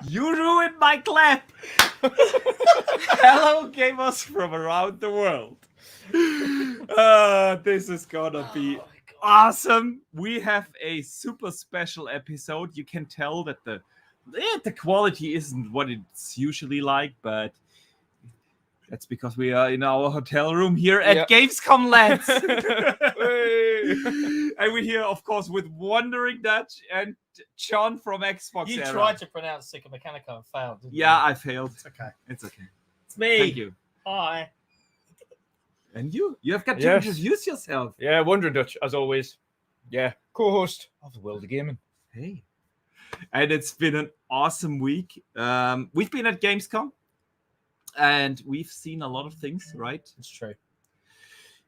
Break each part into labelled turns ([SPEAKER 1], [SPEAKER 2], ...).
[SPEAKER 1] You ruined my clap. Hello, gamers from around the world. This is gonna be awesome. We have a super special episode. You can tell that the quality isn't what it's usually like, but that's because we are in our hotel room here at Gamescom, lads. And we're here, of course, with Wandering Dutch and John from Xbox.
[SPEAKER 2] You tried to pronounce Sika Mechanica and failed, didn't you?
[SPEAKER 1] Yeah, I failed.
[SPEAKER 2] It's okay.
[SPEAKER 1] It's okay.
[SPEAKER 2] It's me.
[SPEAKER 1] Thank you.
[SPEAKER 2] Hi.
[SPEAKER 1] And you have got to introduce yourself.
[SPEAKER 3] Yeah, Wandering Dutch, as always. Yeah, co-host of the World of Gaming.
[SPEAKER 1] Hey. And it's been an awesome week. We've been at Gamescom. And we've seen a lot of things, right?
[SPEAKER 2] It's true.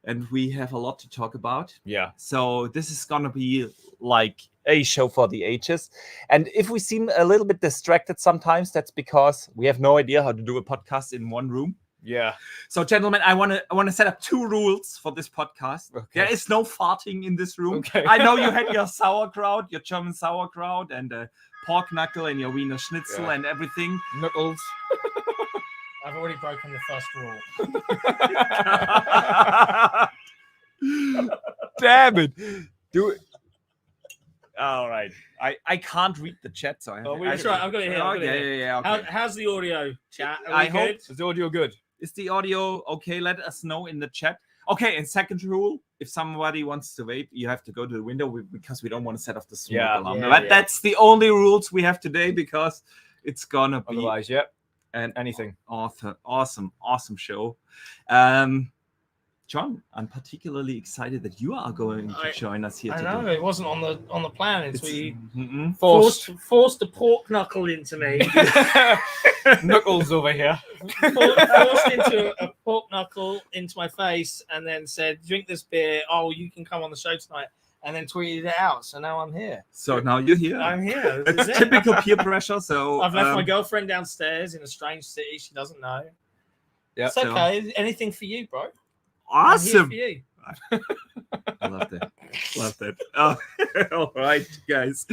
[SPEAKER 1] And we have a lot to talk about.
[SPEAKER 3] Yeah.
[SPEAKER 1] So this is going to be like a show for the ages. And if we seem a little bit distracted sometimes, that's because we have no idea how to do a podcast in one room.
[SPEAKER 3] Yeah.
[SPEAKER 1] So, gentlemen, I want to set up 2 rules for this podcast.
[SPEAKER 3] Okay.
[SPEAKER 1] There is no farting in this room.
[SPEAKER 3] Okay.
[SPEAKER 1] I know you had your sauerkraut, your German sauerkraut, and pork knuckle and your Wiener Schnitzel and everything.
[SPEAKER 3] Knuckles.
[SPEAKER 2] I've already broken the first rule.
[SPEAKER 1] Damn it. Do it. All right. I can't read the chat, so
[SPEAKER 2] That's right. I've got it here.
[SPEAKER 1] Yeah. Okay.
[SPEAKER 2] How's the audio, chat?
[SPEAKER 1] I hope.
[SPEAKER 2] Good?
[SPEAKER 3] Is the audio good?
[SPEAKER 1] Is the audio okay? Let us know in the chat. Okay, and second rule, if somebody wants to vape, you have to go to the window because we don't want to set off the smoke alarm. But that's the only rules we have today because it's gonna be
[SPEAKER 3] otherwise, and anything.
[SPEAKER 1] Awesome show. John, I'm particularly excited that you are going to join us here today.
[SPEAKER 2] I know it wasn't on the plan. It's we
[SPEAKER 3] forced
[SPEAKER 2] a pork knuckle into me.
[SPEAKER 3] Knuckles over here.
[SPEAKER 2] Forced into a pork knuckle into my face, and then said, "Drink this beer. Oh, you can come on the show tonight." And then tweeted it out. So now I'm here.
[SPEAKER 1] So now you're here.
[SPEAKER 2] I'm here.
[SPEAKER 1] It's typical peer pressure. So
[SPEAKER 2] I've left my girlfriend downstairs in a strange city. She doesn't know.
[SPEAKER 3] Yeah,
[SPEAKER 2] it's okay. Anything for you, bro.
[SPEAKER 1] Awesome.
[SPEAKER 2] For you.
[SPEAKER 1] I love that. Oh, all right, guys.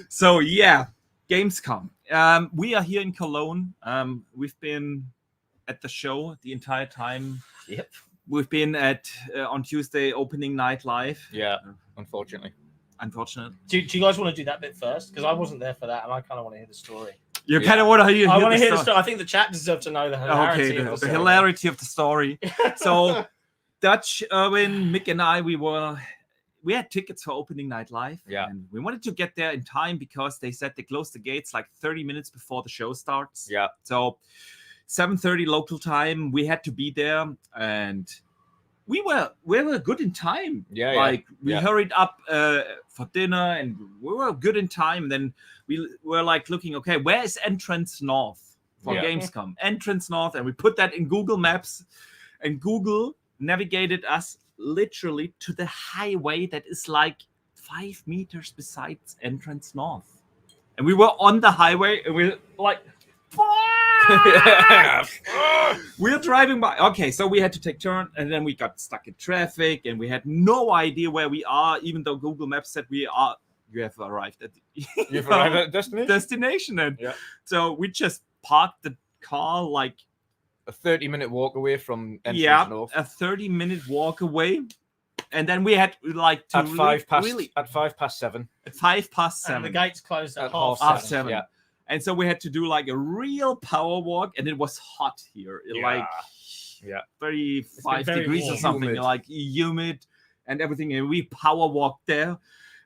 [SPEAKER 1] So yeah, Gamescom. We are here in Cologne. We've been at the show the entire time.
[SPEAKER 2] Yep.
[SPEAKER 1] We've been at on Tuesday opening night live.
[SPEAKER 3] Yeah, unfortunately.
[SPEAKER 2] Do you guys want to do that bit first? Because I wasn't there for that, and I kind of want to hear the story.
[SPEAKER 1] You kind of want to hear.
[SPEAKER 2] I want to hear the story. I think the chat deserves to know the hilarity.
[SPEAKER 1] Okay, the hilarity of the story. So, Dutch, Erwin, Mick, and I, we had tickets for opening night live.
[SPEAKER 3] Yeah,
[SPEAKER 1] and we wanted to get there in time because they said they closed the gates like 30 minutes before the show starts.
[SPEAKER 3] Yeah,
[SPEAKER 1] so 7:30 local time, we had to be there, and we were good in time. We hurried up for dinner, and we were good in time. Then we were like looking, okay, where is entrance north for Gamescom? Entrance north, and we put that in Google Maps, and Google navigated us literally to the highway that is like 5 meters besides entrance north, and we were on the highway, and we're like. We're driving by. Okay, so we had to take turn, and then we got stuck in traffic, and we had no idea where we are, even though Google Maps said you have arrived at destination. And so we just parked the car like
[SPEAKER 3] a 30-minute walk away from entrance north.
[SPEAKER 1] A 30-minute walk away. And then we had like to
[SPEAKER 3] at 5 past 7.
[SPEAKER 1] At 5 past 7.
[SPEAKER 2] And the gates closed at
[SPEAKER 1] half 7.
[SPEAKER 3] Yeah.
[SPEAKER 1] And so we had to do like a real power walk, and it was hot here, like 35 degrees or something, humid. Like humid and everything. And we power walked there,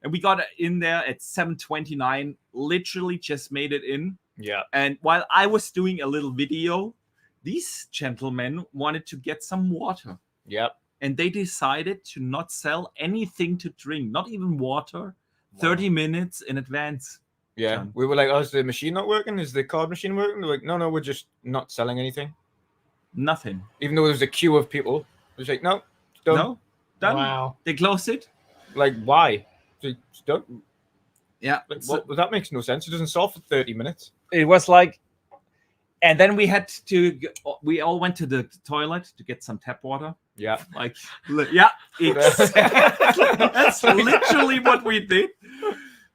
[SPEAKER 1] and we got in there at 7:29. Literally just made it in.
[SPEAKER 3] Yeah.
[SPEAKER 1] And while I was doing a little video, these gentlemen wanted to get some water.
[SPEAKER 3] Yep.
[SPEAKER 1] And they decided to not sell anything to drink, not even water, 30 minutes in advance.
[SPEAKER 3] Yeah, we were like, "Oh, is the machine not working? Is the card machine working?" They're like, "No, we're just not selling anything.
[SPEAKER 1] Nothing."
[SPEAKER 3] Even though there was a queue of people, it was like, "No, done."
[SPEAKER 1] No, done.
[SPEAKER 2] Wow.
[SPEAKER 1] They closed it.
[SPEAKER 3] Like, why? It's done.
[SPEAKER 1] Yeah.
[SPEAKER 3] Like, that makes no sense. It doesn't solve for 30 minutes.
[SPEAKER 1] It was like, and then we all went to the toilet to get some tap water.
[SPEAKER 3] Yeah.
[SPEAKER 1] That's literally what we did.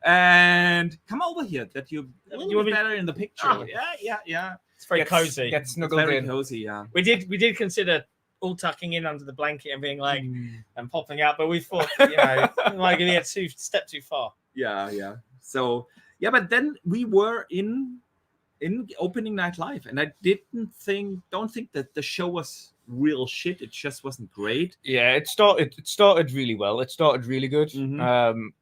[SPEAKER 1] And come over here that you're a little
[SPEAKER 2] You
[SPEAKER 1] bit
[SPEAKER 2] want
[SPEAKER 1] better in the picture.
[SPEAKER 2] Oh.
[SPEAKER 1] Yeah.
[SPEAKER 2] It's very cozy.
[SPEAKER 3] Get
[SPEAKER 1] It's
[SPEAKER 3] snuggled
[SPEAKER 1] very
[SPEAKER 3] in.
[SPEAKER 1] cozy, yeah.
[SPEAKER 2] We did consider all tucking in under the blanket and being like and popping out, but we thought, we might get step too far.
[SPEAKER 1] Yeah. So yeah, but then we were in opening night live, and I don't think that the show was real shit. It just wasn't great.
[SPEAKER 3] Yeah, it started really well. It started really good.
[SPEAKER 1] Mhm.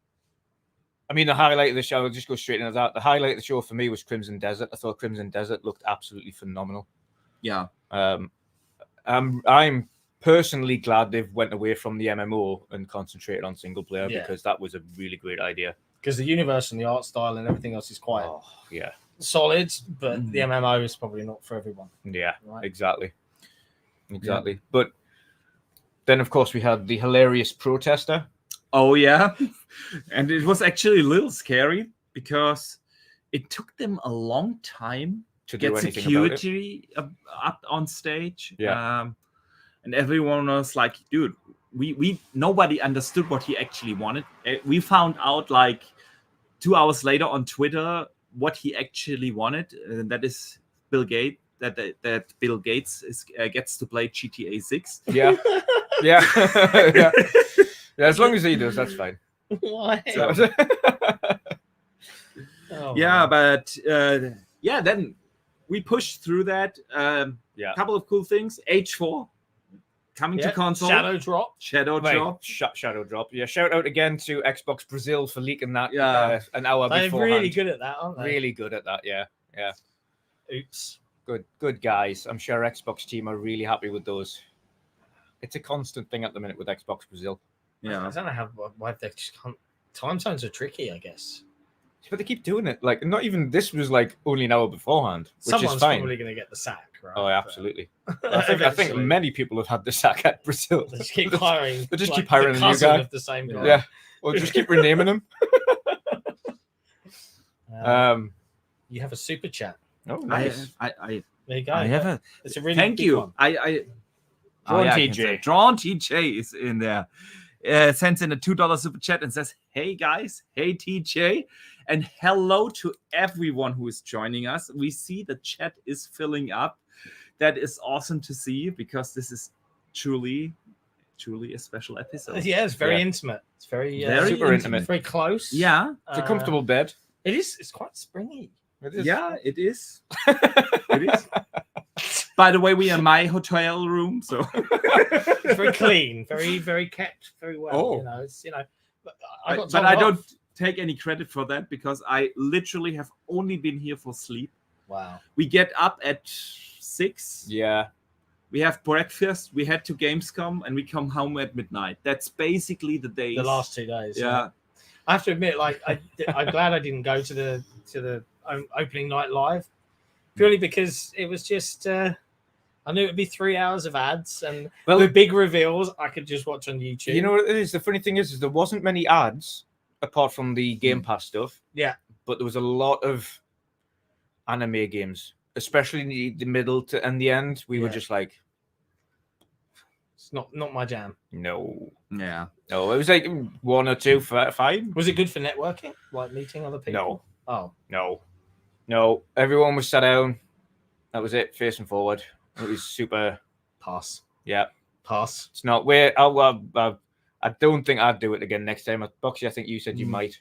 [SPEAKER 3] I mean, the highlight of the show, I'll just go straight into that. The highlight of the show for me was Crimson Desert. I thought Crimson Desert looked absolutely phenomenal.
[SPEAKER 1] Yeah.
[SPEAKER 3] I'm personally glad they've went away from the MMO and concentrated on single player because that was a really great idea.
[SPEAKER 2] Because the universe and the art style and everything else is quite solid, but the MMO is probably not for everyone.
[SPEAKER 3] Yeah,
[SPEAKER 2] right?
[SPEAKER 3] Exactly.
[SPEAKER 1] Yeah.
[SPEAKER 3] But then, of course, we had the hilarious protester.
[SPEAKER 1] Oh yeah, and it was actually a little scary because it took them a long time
[SPEAKER 3] to
[SPEAKER 1] get
[SPEAKER 3] do anything about it.
[SPEAKER 1] security up on stage.
[SPEAKER 3] Yeah.
[SPEAKER 1] And everyone was like, dude, we nobody understood what he actually wanted. We found out like 2 hours later on Twitter what he actually wanted, and that is Bill Gates. That Bill Gates gets to play GTA 6.
[SPEAKER 3] Yeah. Yeah. As long as he does, that's fine.
[SPEAKER 2] Why?
[SPEAKER 1] But then we pushed through that. Couple of cool things. H4 coming to console.
[SPEAKER 2] Shadow Drop.
[SPEAKER 3] Shadow Drop. Yeah. Shout out again to Xbox Brazil for leaking that an hour
[SPEAKER 2] They're
[SPEAKER 3] beforehand.
[SPEAKER 2] really good at that, aren't they?
[SPEAKER 3] Really good at that. Yeah.
[SPEAKER 2] Oops.
[SPEAKER 3] Good guys. I'm sure Xbox team are really happy with those. It's a constant thing at the minute with Xbox Brazil.
[SPEAKER 1] Yeah.
[SPEAKER 2] I don't know why they just can't. Time zones are tricky, I guess.
[SPEAKER 3] But they keep doing it. Like, not even this was like only an hour beforehand, which
[SPEAKER 2] Someone's
[SPEAKER 3] is fine.
[SPEAKER 2] probably going to get the sack, right?
[SPEAKER 3] Oh, absolutely. I think many people have had the sack at Brazil.
[SPEAKER 2] They just keep hiring.
[SPEAKER 3] They just keep hiring a new guy.
[SPEAKER 2] Of the same guy.
[SPEAKER 3] Yeah. Or just keep renaming them.
[SPEAKER 2] You have a super chat.
[SPEAKER 3] Oh, nice.
[SPEAKER 2] There you go.
[SPEAKER 1] I have a.
[SPEAKER 2] It's a really
[SPEAKER 1] Thank
[SPEAKER 2] big
[SPEAKER 1] you.
[SPEAKER 2] one.
[SPEAKER 1] Drawn TJ is in there. Sends in a $2 super chat and says, "Hey guys, hey TJ, and hello to everyone who is joining us. We see the chat is filling up. That is awesome to see because this is truly a special episode.
[SPEAKER 2] Yeah, it's very intimate. It's very
[SPEAKER 3] super intimate.
[SPEAKER 2] Very close.
[SPEAKER 1] Yeah,
[SPEAKER 3] it's a comfortable bed.
[SPEAKER 2] It is. It's quite springy.
[SPEAKER 3] It is.
[SPEAKER 1] Yeah, it is. It is. By the way, we are in my hotel room, so
[SPEAKER 2] it's very clean, very kept, very well.
[SPEAKER 3] Oh.
[SPEAKER 2] It's
[SPEAKER 1] but I don't take any credit for that because I literally have only been here for sleep.
[SPEAKER 2] Wow.
[SPEAKER 1] We get up at 6.
[SPEAKER 3] Yeah.
[SPEAKER 1] We have breakfast. We head to Gamescom, and we come home at midnight. That's basically the days.
[SPEAKER 2] The last 2 days.
[SPEAKER 1] Yeah.
[SPEAKER 2] I have to admit, like, I'm glad I didn't go to the opening night live, purely because it was just. I knew it would be 3 hours of ads, and the big reveals I could just watch on YouTube.
[SPEAKER 3] You know what it is? The funny thing is there wasn't many ads apart from the Game Pass stuff.
[SPEAKER 2] Yeah.
[SPEAKER 3] But there was a lot of anime games, especially in the middle to and the end. We were just like,
[SPEAKER 2] it's not my jam.
[SPEAKER 3] No.
[SPEAKER 1] Yeah.
[SPEAKER 3] No, it was like 1 or 2 fine.
[SPEAKER 2] Was it good for networking, like meeting other people?
[SPEAKER 3] No. Oh. No. Everyone was sat down. That was it, facing forward. It was super.
[SPEAKER 2] Pass.
[SPEAKER 3] Yeah.
[SPEAKER 2] Pass.
[SPEAKER 3] It's not where I don't think I'd do it again next time. Boxy, I think you said you might.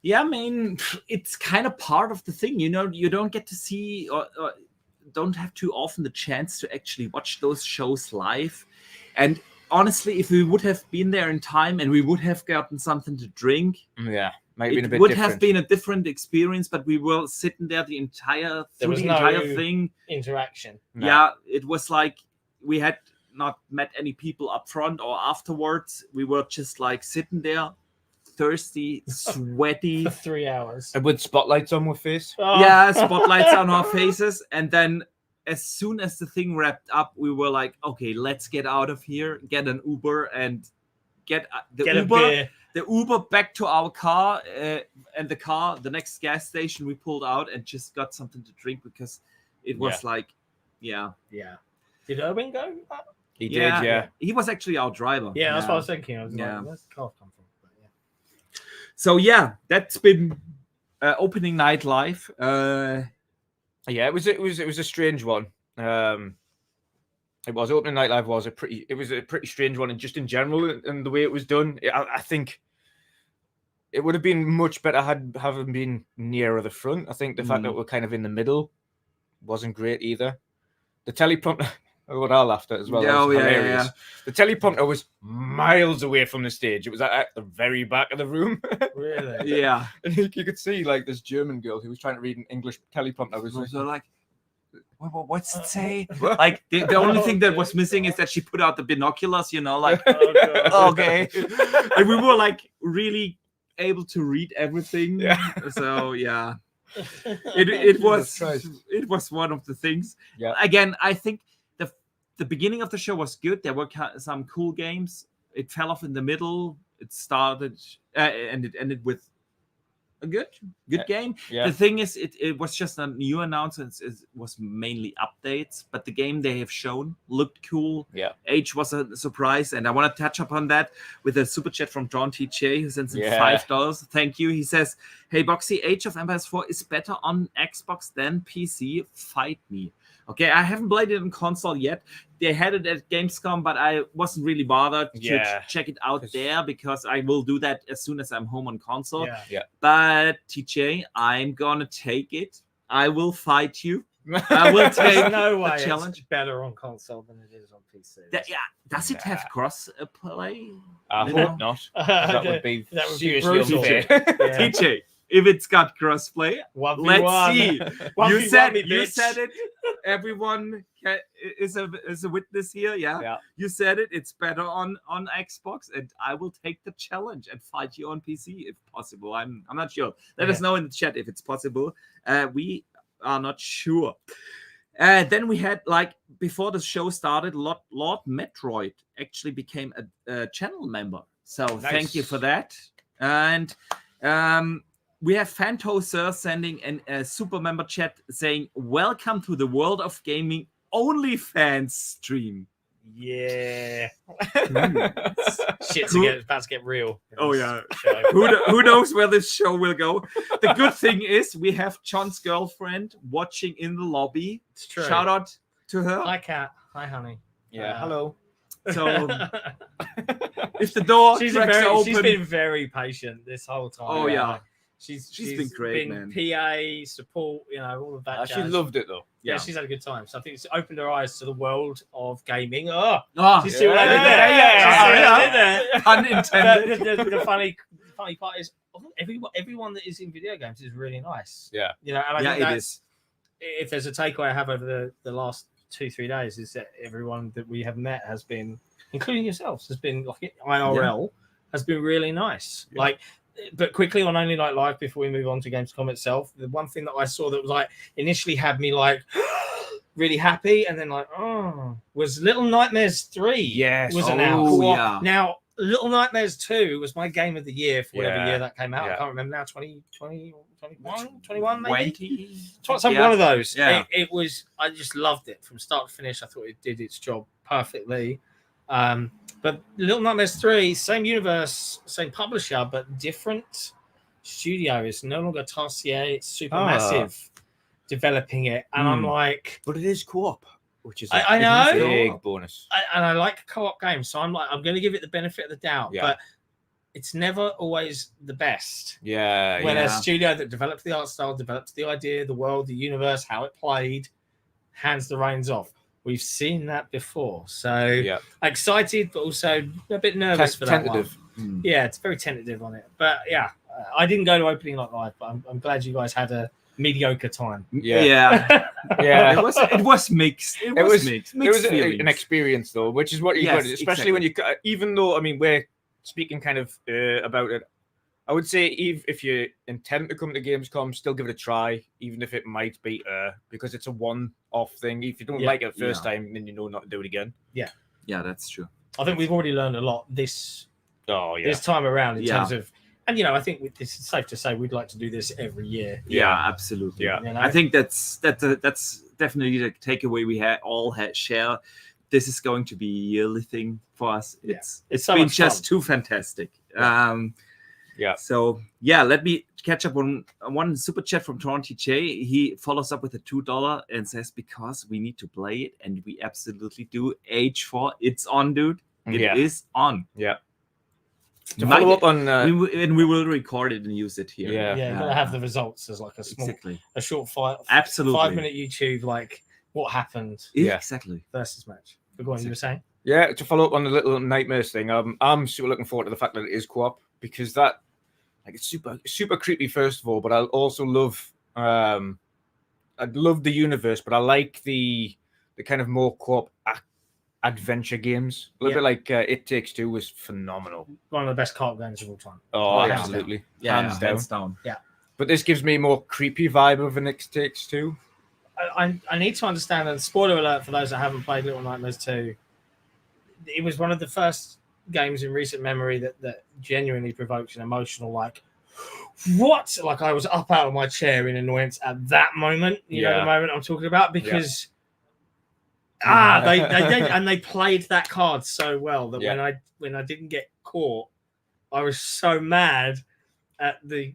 [SPEAKER 1] Yeah, I mean, it's kind of part of the thing. You know, you don't get to see or don't have too often the chance to actually watch those shows live. And honestly, if we would have been there in time and we would have gotten something to drink,
[SPEAKER 3] it
[SPEAKER 1] would have been a different experience. But we were sitting there the entire thing.
[SPEAKER 2] Interaction.
[SPEAKER 3] No.
[SPEAKER 1] Yeah, it was like we had not met any people up front or afterwards. We were just like sitting there, thirsty, sweaty,
[SPEAKER 2] for 3 hours,
[SPEAKER 3] and with spotlights on our face.
[SPEAKER 2] Oh.
[SPEAKER 1] Yeah, spotlights on our faces, and then as soon as the thing wrapped up, we were like, okay, let's get out of here, get an Uber, and get the Uber back to our car, and the next gas station we pulled out and just got something to drink because it was
[SPEAKER 2] yeah. Did Owen go?
[SPEAKER 3] He did, yeah.
[SPEAKER 1] He was actually our driver.
[SPEAKER 2] Yeah, that's what I was thinking. I was like, where's the car come from? But
[SPEAKER 1] So yeah, that's been opening night live.
[SPEAKER 3] Yeah, it was a strange one. It was opening night live was a pretty strange one, and just in general, and the way it was done, I think it would have been much better having been nearer the front. I think the fact that we're kind of in the middle wasn't great either. The teleprompter, what I laughed at as well, that was hilarious. Yeah. The teleprompter was miles away from the stage. It was at the very back of the room.
[SPEAKER 2] Really?
[SPEAKER 1] Yeah.
[SPEAKER 3] And you could see like this German girl who was trying to read an English teleprompter was
[SPEAKER 1] like, what's it say? Like the only thing that was missing is that she put out the binoculars, like, okay. And we were like really able to read everything. Yeah. So yeah. It was one of the things.
[SPEAKER 3] Yeah.
[SPEAKER 1] Again, I think the beginning of the show was good. There were some cool games. It fell off in the middle. It started and it ended with a good game.
[SPEAKER 3] Yeah.
[SPEAKER 1] The thing is, it was just a new announcement. It was mainly updates, but the game they have shown looked cool.
[SPEAKER 3] Yeah.
[SPEAKER 1] Age was a surprise, and I want to touch upon that with a super chat from John TJ, who sends in $5. Thank you. He says, "Hey Boxy, Age of Empires 4 is better on Xbox than PC. Fight me." Okay, I haven't played it on console yet. They had it at Gamescom, but I wasn't really bothered to check it out there because I will do that as soon as I'm home on console.
[SPEAKER 3] Yeah.
[SPEAKER 1] But TJ, I'm gonna take it. I will fight you. I will take
[SPEAKER 2] no way
[SPEAKER 1] the challenge.
[SPEAKER 2] It's better on console than it is on PC.
[SPEAKER 1] Does it have cross play?
[SPEAKER 3] I hope not. That would be seriously unfair.
[SPEAKER 1] TJ, if it's got crossplay, let's see. You said it. Everyone is a witness here. Yeah. You said it. It's better on Xbox, and I will take the challenge and fight you on PC if possible. I'm not sure. Let us know in the chat if it's possible. We are not sure. Then we had, like, before the show started, Lord Metroid actually became a channel member. So Thank you for that. And we have Fanto Sir sending a super member chat saying, "Welcome to the world of gaming OnlyFans stream."
[SPEAKER 2] Yeah. Shit's about to get real.
[SPEAKER 1] Oh yeah. Who knows where this show will go? The good thing is we have John's girlfriend watching in the lobby.
[SPEAKER 2] It's true.
[SPEAKER 1] Shout out to her.
[SPEAKER 2] Hi, Kat. Hi, honey.
[SPEAKER 3] Yeah. Hello.
[SPEAKER 1] So if the door cracks open,
[SPEAKER 2] she's been very patient this whole time.
[SPEAKER 1] Oh yeah.
[SPEAKER 2] She's
[SPEAKER 1] been great,
[SPEAKER 2] been
[SPEAKER 1] man.
[SPEAKER 2] PA support, all of that.
[SPEAKER 3] She loved it though.
[SPEAKER 2] Yeah, she's had a good time. So I think it's opened her eyes to the world of gaming. You see what I did there?
[SPEAKER 1] Yeah. Unintended.
[SPEAKER 2] The funny part is everyone that is in video games is really nice.
[SPEAKER 3] Yeah.
[SPEAKER 2] And I think
[SPEAKER 1] it is.
[SPEAKER 2] If there's a takeaway I have over the last 2-3 days is that everyone that we have met has been, including yourselves, has been like IRL, has been really nice. Yeah. Like. But quickly on Only Night Live, before we move on to Gamescom itself, the one thing that I saw that was like initially had me like really happy, and then like was Little Nightmares 3.
[SPEAKER 3] Yes,
[SPEAKER 2] was announced.
[SPEAKER 1] Yeah.
[SPEAKER 2] Now Little Nightmares 2 was my game of the year for whatever year that came out. I can't remember now. 2020, 21 maybe.
[SPEAKER 1] 20.
[SPEAKER 2] One of those.
[SPEAKER 1] Yeah.
[SPEAKER 2] It was. I just loved it from start to finish. I thought it did its job perfectly. But Little Nightmares 3, same universe, same publisher, but different studio. It's no longer Tarsier, it's Supermassive developing it. And I'm like...
[SPEAKER 3] But it is co-op, which is
[SPEAKER 2] I know.
[SPEAKER 3] A big bonus.
[SPEAKER 2] And I like co-op games, so I'm like, I'm going to give it the benefit of the doubt. Yeah. But it's never always the best.
[SPEAKER 3] Yeah,
[SPEAKER 2] when a studio that develops the art style, develops the idea, the world, the universe, how it played, hands the reins off. We've seen that before, so excited, but also a bit nervous for that one. Yeah, it's very tentative on it. But yeah, I didn't go to opening night live, but I'm glad you guys had a mediocre time.
[SPEAKER 1] Yeah. It was mixed. It was mixed.
[SPEAKER 3] It was an experience though, which is what you got, especially when you. Even though we're speaking kind of about it. I would say if you intend to come to Gamescom, still give it a try, even if it might be because it's a one-off thing. If you don't like it first time, then you know not to do it again.
[SPEAKER 2] Yeah,
[SPEAKER 1] that's true.
[SPEAKER 2] I think we've already learned a lot this time around in terms of, and I think this is safe to say we'd like to do this every year.
[SPEAKER 1] Yeah, absolutely. Yeah, I think that's definitely the takeaway we all share. This is going to be a yearly thing for us. It's
[SPEAKER 2] so
[SPEAKER 1] been just too fantastic. Yeah.
[SPEAKER 3] Yeah.
[SPEAKER 1] So yeah, let me catch up on one super chat from Toronto J. He follows up with a $2 and says, because we need to play it, and we absolutely do. H4, it's on, dude. It is on.
[SPEAKER 3] Yeah. To follow up on,
[SPEAKER 1] we will record it and use it here.
[SPEAKER 2] Yeah, you're gonna have the results as like a small, a short fight.
[SPEAKER 1] Absolutely,
[SPEAKER 2] 5-minute YouTube, like what happened.
[SPEAKER 1] Yeah, exactly.
[SPEAKER 2] Versus match. But go on, you were saying.
[SPEAKER 3] Yeah, to follow up on the Little Nightmares thing, I'm super looking forward to the fact that it is co-op, because that, like, it's super creepy first of all, but I also love, I love the universe, but I like the kind of more co-op adventure games. A little bit like It Takes Two was phenomenal.
[SPEAKER 2] One of the best co-op games of all time.
[SPEAKER 3] Oh, absolutely.
[SPEAKER 1] Hands down.
[SPEAKER 2] Yeah.
[SPEAKER 3] But this gives me more creepy vibe of an It Takes Two.
[SPEAKER 2] I need to understand, and spoiler alert for those that haven't played Little Nightmares 2, it was one of the first games in recent memory that genuinely provokes an emotional, like, what? Like, I was up out of my chair in annoyance at that moment, you know, the moment I'm talking about, because they played that card so well that when I didn't get caught, I was so mad at the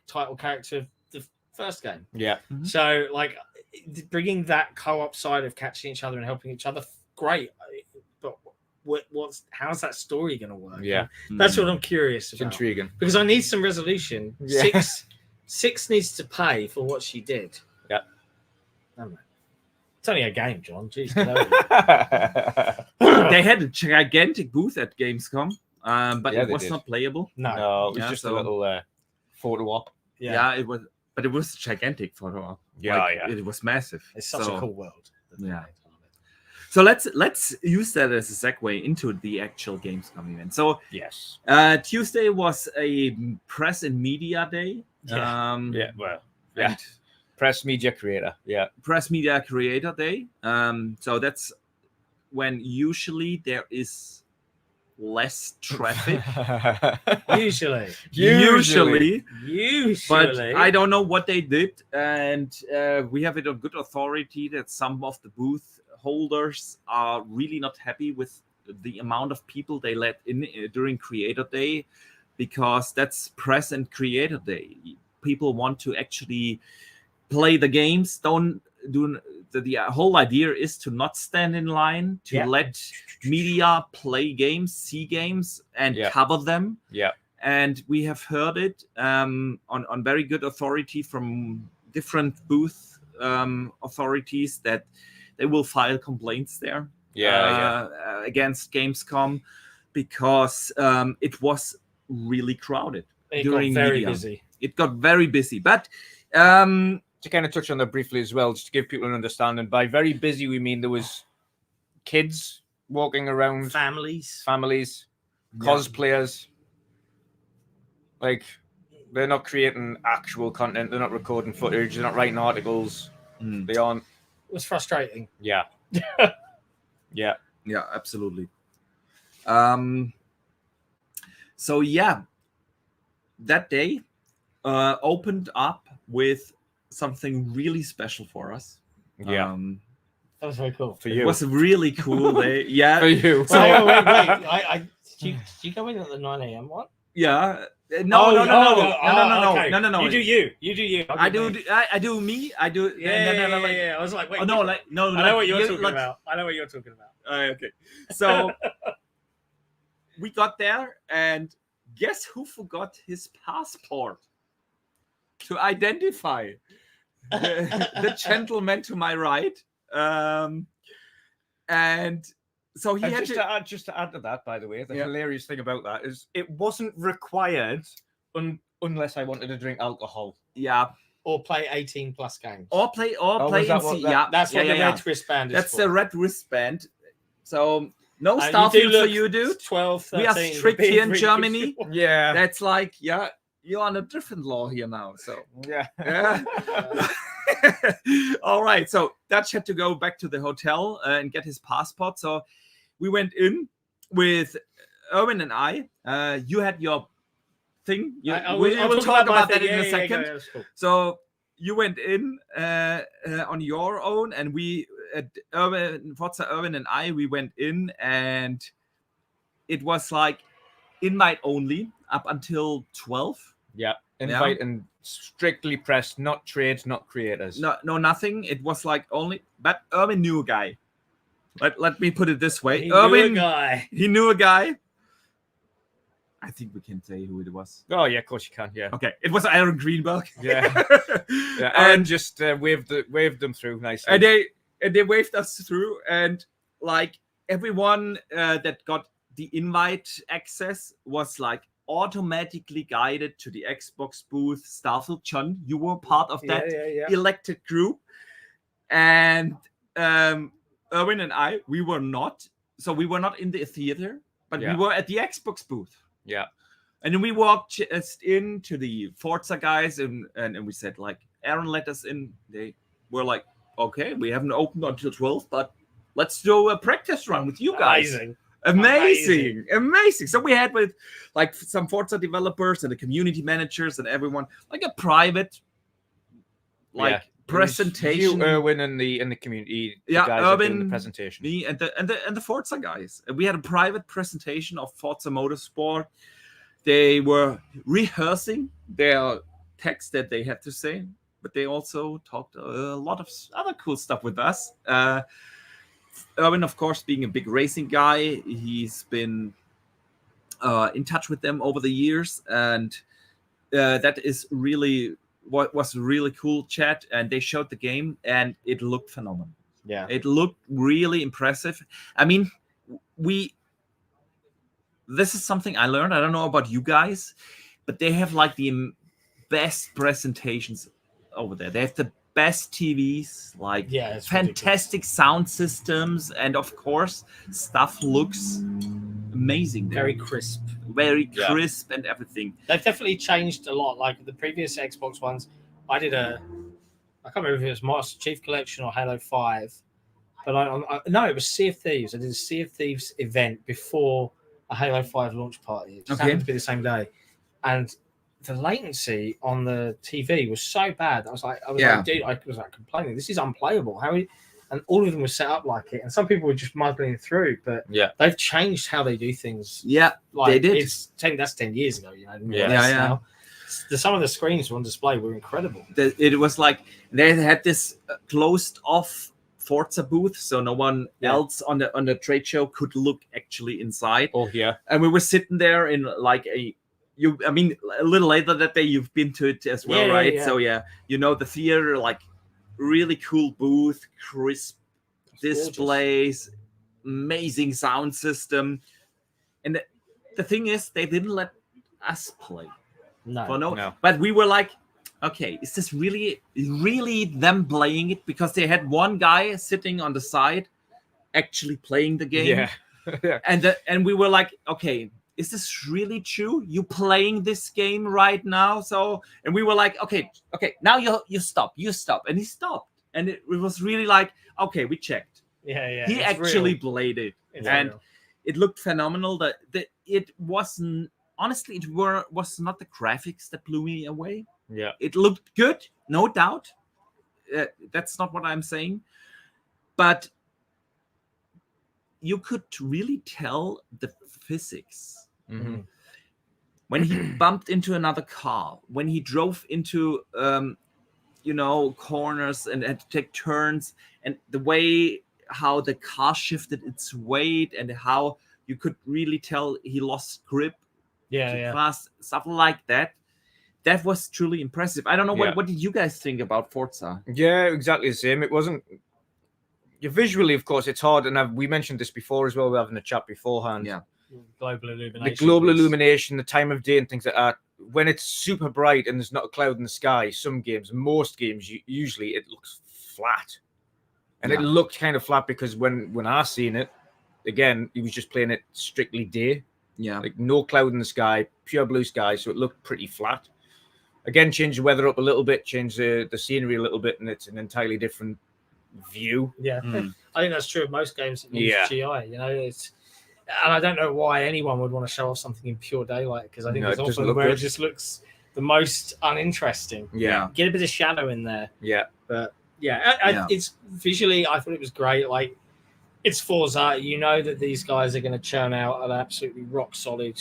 [SPEAKER 2] title character of the first game.
[SPEAKER 3] Yeah.
[SPEAKER 1] Mm-hmm.
[SPEAKER 2] So, like, bringing that co-op side of catching each other and helping each other, great. But how's that story going to work?
[SPEAKER 3] Yeah,
[SPEAKER 2] that's what I'm curious about.
[SPEAKER 3] It's intriguing
[SPEAKER 2] because I need some resolution. Yeah. Six needs to pay for what she did.
[SPEAKER 3] Yeah,
[SPEAKER 2] it's only a game, John. Jeez,
[SPEAKER 1] they had a gigantic booth at Gamescom, but it was not playable.
[SPEAKER 3] No, it was just a little photo op.
[SPEAKER 1] Yeah, it was, but it was a gigantic photo op. It was massive.
[SPEAKER 2] It's such a cool world.
[SPEAKER 1] Yeah. So let's use that as a segue into the actual Gamescom event. So
[SPEAKER 3] yes,
[SPEAKER 1] Tuesday was a press and media day.
[SPEAKER 3] Press media creator. Yeah,
[SPEAKER 1] press media creator day. So that's when usually there is less traffic.
[SPEAKER 2] Usually.
[SPEAKER 1] But I don't know what they did, and we have it on good authority that some of the booth holders are really not happy with the amount of people they let in during Creator Day, because that's press and Creator Day. People want to actually play the games. The whole idea is to not stand in line, to let media play games, see games, and cover them.
[SPEAKER 3] Yeah.
[SPEAKER 1] And we have heard it on very good authority from different booth authorities that they will file complaints there against Gamescom, because it was really crowded during media. It got very busy. But
[SPEAKER 3] to kind of touch on that briefly as well, just to give people an understanding, by very busy we mean there was kids walking around,
[SPEAKER 2] families,
[SPEAKER 3] cosplayers. Like, they're not creating actual content, they're not recording footage, they're not writing articles. They aren't.
[SPEAKER 2] It was frustrating.
[SPEAKER 3] Yeah. Yeah,
[SPEAKER 1] absolutely. So that day opened up with something really special for us.
[SPEAKER 2] That was very cool
[SPEAKER 3] for you.
[SPEAKER 1] It was a really cool day. Yeah,
[SPEAKER 3] for you.
[SPEAKER 2] So, wait. Did you go in at the 9 a.m. one?
[SPEAKER 1] Yeah. No.
[SPEAKER 2] You do you.
[SPEAKER 1] I do me. I do.
[SPEAKER 2] Yeah. I was like, wait.
[SPEAKER 1] Oh, no, like no.
[SPEAKER 2] I know what you're talking about.
[SPEAKER 1] Okay. So we got there, and guess who forgot his passport to identify the gentleman to my right. And so he had
[SPEAKER 3] just to add to that, by the way, the hilarious thing about that is it wasn't required unless I wanted to drink alcohol.
[SPEAKER 1] Yeah.
[SPEAKER 2] Or play 18 plus games.
[SPEAKER 1] Or play
[SPEAKER 2] That's what the red wristband is.
[SPEAKER 1] That's the red wristband. So no Starfield for you, dude.
[SPEAKER 2] 12, 13,
[SPEAKER 1] we are strict here in Germany.
[SPEAKER 3] Yeah.
[SPEAKER 1] That's like, you're on a different law here now. So
[SPEAKER 3] yeah.
[SPEAKER 1] All right. So Dutch had to go back to the hotel and get his passport. So we went in with Erwin and I. You had your thing. We will talk about that in a second. Cool. So you went in on your own, and Forza Erwin and I, we went in, and it was like invite only. up until 12.
[SPEAKER 3] Yeah. Invite and strictly press, not trades, not creators.
[SPEAKER 1] No, nothing. It was like only, but Erwin knew a guy. Let me put it this way.
[SPEAKER 2] He knew a guy.
[SPEAKER 1] I think we can say who it was.
[SPEAKER 3] Oh yeah, of course you can. Yeah.
[SPEAKER 1] Okay, it was Aaron Greenberg.
[SPEAKER 3] Yeah. Aaron just waved them through nicely.
[SPEAKER 1] And they waved us through, and like everyone that got the invite access was like automatically guided to the Xbox booth. Starfield Chun, you were part of that elected group, and Erwin and I, we were not. So we were not in the theater, but we were at the Xbox booth.
[SPEAKER 3] Yeah.
[SPEAKER 1] And then we walked just into the Forza guys, and we said, like, Aaron let us in. They were like, okay, we haven't opened until 12, but let's do a practice run with you guys. Amazing. So we had with like some Forza developers and the community managers and everyone, like a private presentation.
[SPEAKER 3] You, Erwin, and the community. The guys
[SPEAKER 1] Erwin,
[SPEAKER 3] doing the presentation.
[SPEAKER 1] Me and the Forza guys. And we had a private presentation of Forza Motorsport. They were rehearsing their text that they had to say, but they also talked a lot of other cool stuff with us. Erwin, of course, being a big racing guy, he's been in touch with them over the years, and that is really what was a really cool chat. And they showed the game, and it looked phenomenal.
[SPEAKER 2] Yeah,
[SPEAKER 1] it looked really impressive. I mean, this is something I learned. I don't know about you guys, but they have like the best presentations over there. They have the best TVs, like fantastic sound systems, and of course, stuff looks amazing there.
[SPEAKER 2] Very crisp,
[SPEAKER 1] and everything.
[SPEAKER 2] They've definitely changed a lot. Like the previous Xbox ones, I can't remember if it was Master Chief Collection or Halo 5, but no, it was Sea of Thieves. I did a Sea of Thieves event before a Halo 5 launch party. It just happened to be the same day, and the latency on the TV was so bad. I was like, dude, I was like complaining, this is unplayable. And all of them were set up like it, and some people were just muddling through. But they've changed how they do things.
[SPEAKER 1] Yeah,
[SPEAKER 2] like,
[SPEAKER 1] they did.
[SPEAKER 2] That's 10 years ago. You know.
[SPEAKER 1] Now.
[SPEAKER 2] Some of the screens on display were incredible.
[SPEAKER 1] It was like they had this closed off Forza booth, so no one else on the trade show could look actually inside.
[SPEAKER 3] Oh yeah,
[SPEAKER 1] and we were sitting there in like a little later that day you've been to it as well, right? Yeah. So the theater, like really cool booth, crisp displays, amazing sound system, and the thing is they didn't let us play. No. But we were like, okay, is this really them playing it? Because they had one guy sitting on the side actually playing the game. And we were like, okay, is this really true? You playing this game right now? So, and we were like, okay, now you stop. And he stopped. And it was really like, okay, we checked.
[SPEAKER 2] Yeah.
[SPEAKER 1] He actually played it. And it looked phenomenal. That it wasn't, honestly, was not the graphics that blew me away.
[SPEAKER 3] Yeah.
[SPEAKER 1] It looked good, no doubt. That's not what I'm saying. But you could really tell the physics.
[SPEAKER 3] Mm-hmm.
[SPEAKER 1] When he bumped into another car, when he drove into corners and had to take turns, and the way how the car shifted its weight, and how you could really tell he lost grip. Fast, stuff like that. That was truly impressive. I don't know what did you guys think about Forza?
[SPEAKER 3] Yeah, exactly the same. It wasn't. Visually, of course, it's hard, and we mentioned this before as well. We're having a chat beforehand.
[SPEAKER 1] Yeah.
[SPEAKER 2] Global illumination.
[SPEAKER 3] The global illumination, the time of day, and things like that. When it's super bright and there's not a cloud in the sky, most games, usually it looks flat, and it looked kind of flat because when I seen it, again, he was just playing it strictly day.
[SPEAKER 1] Yeah,
[SPEAKER 3] like no cloud in the sky, pure blue sky, so it looked pretty flat. Again, change the weather up a little bit, change the scenery a little bit, and it's an entirely different view.
[SPEAKER 2] Yeah, I think that's true of most games that use GI. And I don't know why anyone would want to show off something in pure daylight, because I think it's often where it just looks the most uninteresting.
[SPEAKER 3] Yeah,
[SPEAKER 2] get a bit of shadow in there.
[SPEAKER 3] Yeah,
[SPEAKER 2] but it's visually, I thought it was great. Like, it's Forza. You know that these guys are going to churn out an absolutely rock solid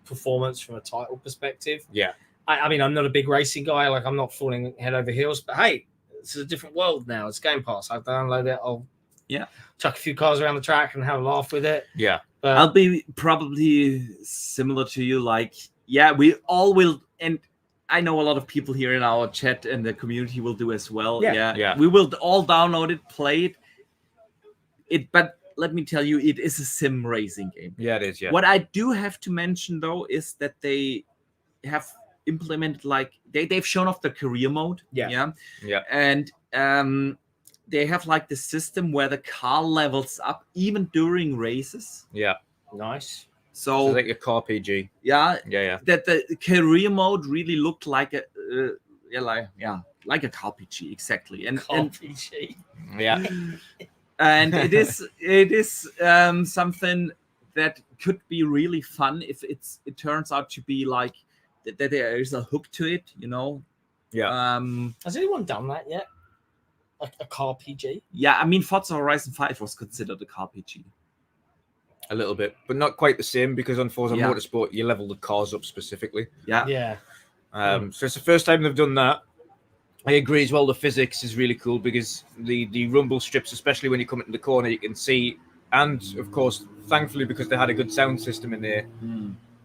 [SPEAKER 2] performance from a title perspective.
[SPEAKER 3] Yeah.
[SPEAKER 2] I mean, I'm not a big racing guy. Like, I'm not falling head over heels. But hey, it's a different world now. It's Game Pass. I'll download it. I'll chuck a few cars around the track and have a laugh with it.
[SPEAKER 3] Yeah.
[SPEAKER 2] But
[SPEAKER 1] I'll be probably similar to you. Like, we all will, and I know a lot of people here in our chat and the community will do as well.
[SPEAKER 3] Yeah.
[SPEAKER 1] We will all download it, play it. But let me tell you, it is a sim racing game.
[SPEAKER 3] Yeah, it is. Yeah.
[SPEAKER 1] What I do have to mention though is that they have implemented, like, they've shown off the career mode.
[SPEAKER 3] Yeah.
[SPEAKER 1] And they have like the system where the car levels up even during races.
[SPEAKER 3] Yeah.
[SPEAKER 2] nice.
[SPEAKER 1] So
[SPEAKER 3] like a car PG.
[SPEAKER 1] Yeah.
[SPEAKER 3] That
[SPEAKER 1] the career mode really looked like a like a car PG, exactly. And
[SPEAKER 2] RPG.
[SPEAKER 3] Yeah.
[SPEAKER 1] And it is something that could be really fun if it turns out to be like that there is a hook to it, you know.
[SPEAKER 3] Yeah.
[SPEAKER 2] Has anyone done that yet? A car PG?
[SPEAKER 1] Yeah, I mean, Forza Horizon 5 was considered a car PG.
[SPEAKER 3] A little bit, but not quite the same, because on Forza Motorsport you level the cars up specifically.
[SPEAKER 2] Yeah.
[SPEAKER 3] So it's the first time they've done that. I agree as well. The physics is really cool because the rumble strips, especially when you come into the corner, you can see, and of course, thankfully, because they had a good sound system in there,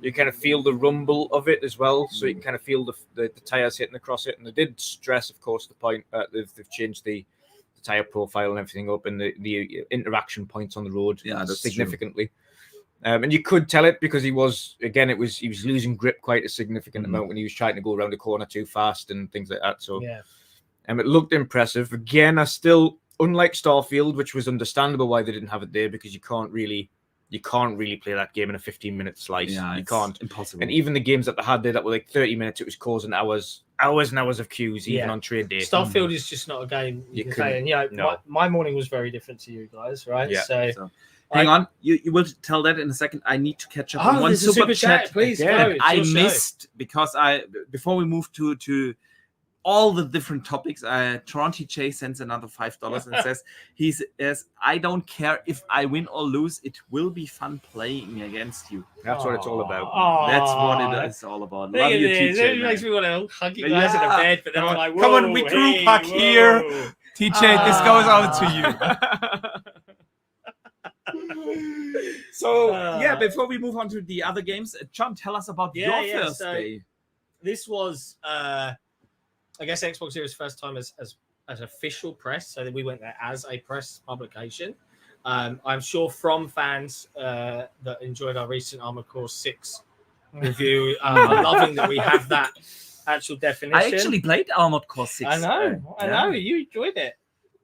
[SPEAKER 3] you kind of feel the rumble of it as well. So you can kind of feel the tires hitting across it. And they did stress, of course, the point they've changed the tire profile and everything up, and the interaction points on the road significantly. And you could tell it because he was losing grip quite a significant amount when he was trying to go around the corner too fast and things like that. So it looked impressive. Again, unlike Starfield, which was understandable why they didn't have it there, because you can't really play that game in a 15-minute slice. You can't.
[SPEAKER 1] Impossible.
[SPEAKER 3] And even the games that they had there that were like 30 minutes, it was causing hours and hours of queues, even on trade day.
[SPEAKER 2] Starfield is just not a game you can play. And my morning was very different to you guys, right?
[SPEAKER 3] Yeah.
[SPEAKER 2] So
[SPEAKER 1] hang on, you will tell that in a second. I need to catch up on one super chat.
[SPEAKER 2] Please,
[SPEAKER 1] go. I missed because before we move to all the different topics, Toronto J sends another $5 and says, I don't care if I win or lose, it will be fun playing against you.
[SPEAKER 3] That's what it's all about.
[SPEAKER 1] That's what it is all about. Love you, TJ.
[SPEAKER 2] It makes me want to hug you guys in the bed, but then I'm like,
[SPEAKER 4] come on, we threw puck here. TJ, this goes out to
[SPEAKER 1] you. So, before we move on to the other games, John, tell us about your first day.
[SPEAKER 2] This was... I guess Xbox Series first time as official press, so that we went there as a press publication. I'm sure from fans that enjoyed our recent Armored Core 6 review are loving that we have that actual definition.
[SPEAKER 1] I actually played Armored Core 6.
[SPEAKER 2] I know, you enjoyed it.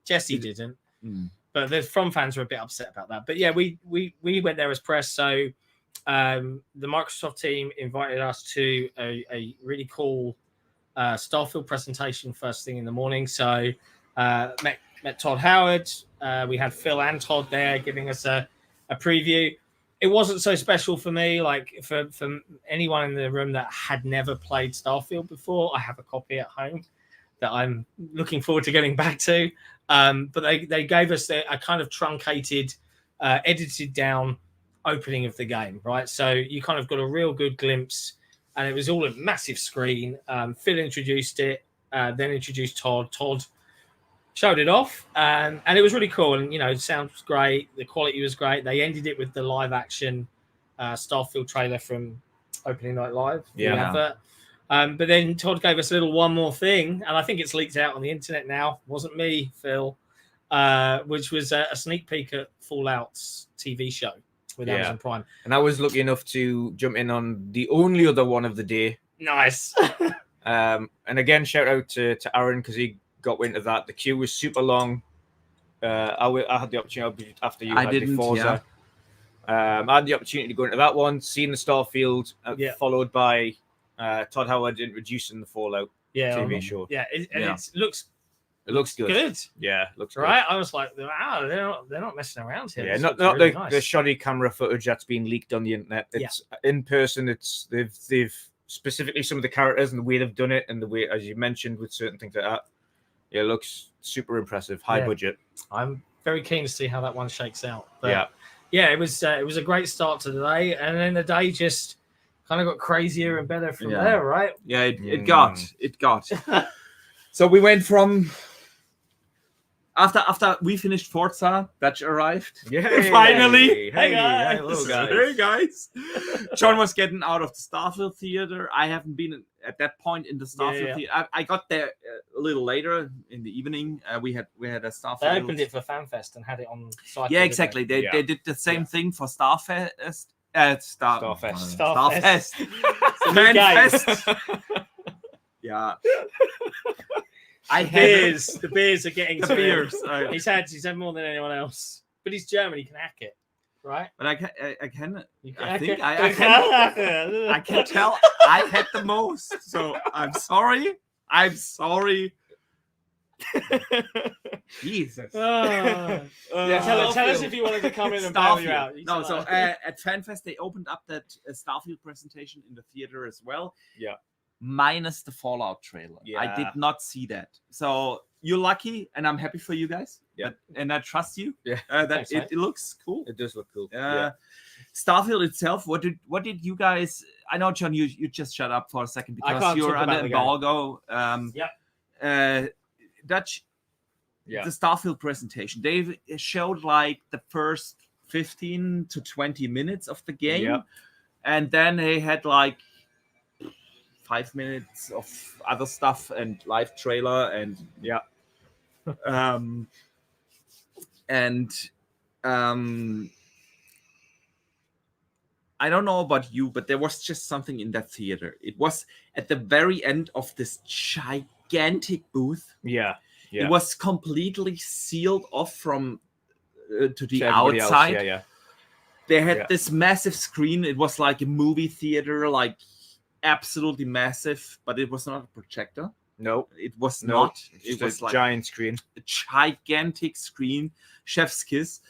[SPEAKER 2] Jesse didn't, but the From fans were a bit upset about that. But yeah, we went there as press, so the Microsoft team invited us to a really cool Starfield presentation first thing in the morning. So met Todd Howard. We had Phil and Todd there giving us a preview. It wasn't so special for me. Like for anyone in the room that had never played Starfield before, I have a copy at home that I'm looking forward to getting back to. But they gave us a kind of truncated, edited down opening of the game, right? So you kind of got a real good glimpse. And it was all a massive screen. Phil introduced it, then introduced Todd. Todd showed it off, and it was really cool. And, it sounds great. The quality was great. They ended it with the live action Starfield trailer from Opening Night Live. But then Todd gave us one more thing, and I think it's leaked out on the internet now. It wasn't me, Phil, which was a sneak peek at Fallout's TV show with Amazon Prime.
[SPEAKER 3] And I was lucky enough to jump in on the only other one of the day.
[SPEAKER 2] Nice.
[SPEAKER 3] And again, shout out to Aaron, because he got into that. The queue was super long. I had the opportunity after you. I
[SPEAKER 1] didn't.
[SPEAKER 3] Forza. I had the opportunity to go into that one, seeing the Starfield, followed by Todd Howard introducing the Fallout TV show.
[SPEAKER 2] Yeah, it looks.
[SPEAKER 3] It looks good.
[SPEAKER 2] Good.
[SPEAKER 3] Yeah, it looks
[SPEAKER 2] right.
[SPEAKER 3] Good.
[SPEAKER 2] I was like, wow, they're not messing around here.
[SPEAKER 3] Yeah, not really the shoddy camera footage that's been leaked on the internet. It's in person. It's they've specifically some of the characters and the way they've done it, and the way, as you mentioned, with certain things like that. Yeah, it looks super impressive. High budget.
[SPEAKER 2] I'm very keen to see how that one shakes out. But it was a great start to the day, and then the day just kind of got crazier and better from there, right?
[SPEAKER 1] Yeah, it got. So we went from after we finished Forza, Dutch arrived.
[SPEAKER 3] Yeah,
[SPEAKER 1] Finally.
[SPEAKER 2] Hey, guys.
[SPEAKER 3] Hello, guys.
[SPEAKER 1] Hey guys. John was getting out of the Starfield theater. I haven't been at that point in the Starfield theater. I got there a little later in the evening. We had a Starfield.
[SPEAKER 2] They opened it for Fanfest and had it on site.
[SPEAKER 1] Yeah, exactly. They did the same thing for Starfest.
[SPEAKER 3] Starfest.
[SPEAKER 1] Starfest.
[SPEAKER 2] Fanfest.
[SPEAKER 1] Yeah.
[SPEAKER 2] The beers are getting
[SPEAKER 1] the
[SPEAKER 2] to
[SPEAKER 1] beers.
[SPEAKER 2] him. He's had more than anyone else. But he's German, he can hack it, right?
[SPEAKER 1] But I can tell I had the most. So I'm sorry. Jesus.
[SPEAKER 2] Tell us if you wanted to come in and bail you out.
[SPEAKER 1] No, so at Fanfest they opened up that Starfield presentation in the theater as well.
[SPEAKER 3] Yeah.
[SPEAKER 1] Minus the Fallout trailer.
[SPEAKER 3] Yeah.
[SPEAKER 1] I did not see that. So you're lucky, and I'm happy for you guys.
[SPEAKER 3] Yeah.
[SPEAKER 1] And I trust you.
[SPEAKER 3] Yeah.
[SPEAKER 1] That it looks cool.
[SPEAKER 3] It does look cool.
[SPEAKER 1] Starfield itself. What did you guys? I know, John. You just shut up for a second because you're under embargo. Dutch.
[SPEAKER 3] Yeah.
[SPEAKER 1] The Starfield presentation. They showed like the first 15 to 20 minutes of the game, and then they had like 5 minutes of other stuff and live trailer and I don't know about you, but there was just something in that theater. It was at the very end of this gigantic booth. It was completely sealed off from to the outside. They had this massive screen. It was like a movie theater, like absolutely massive, but it was not a projector.
[SPEAKER 3] No,
[SPEAKER 1] it was not.
[SPEAKER 3] It was like giant screen,
[SPEAKER 1] a gigantic screen, chef's kiss.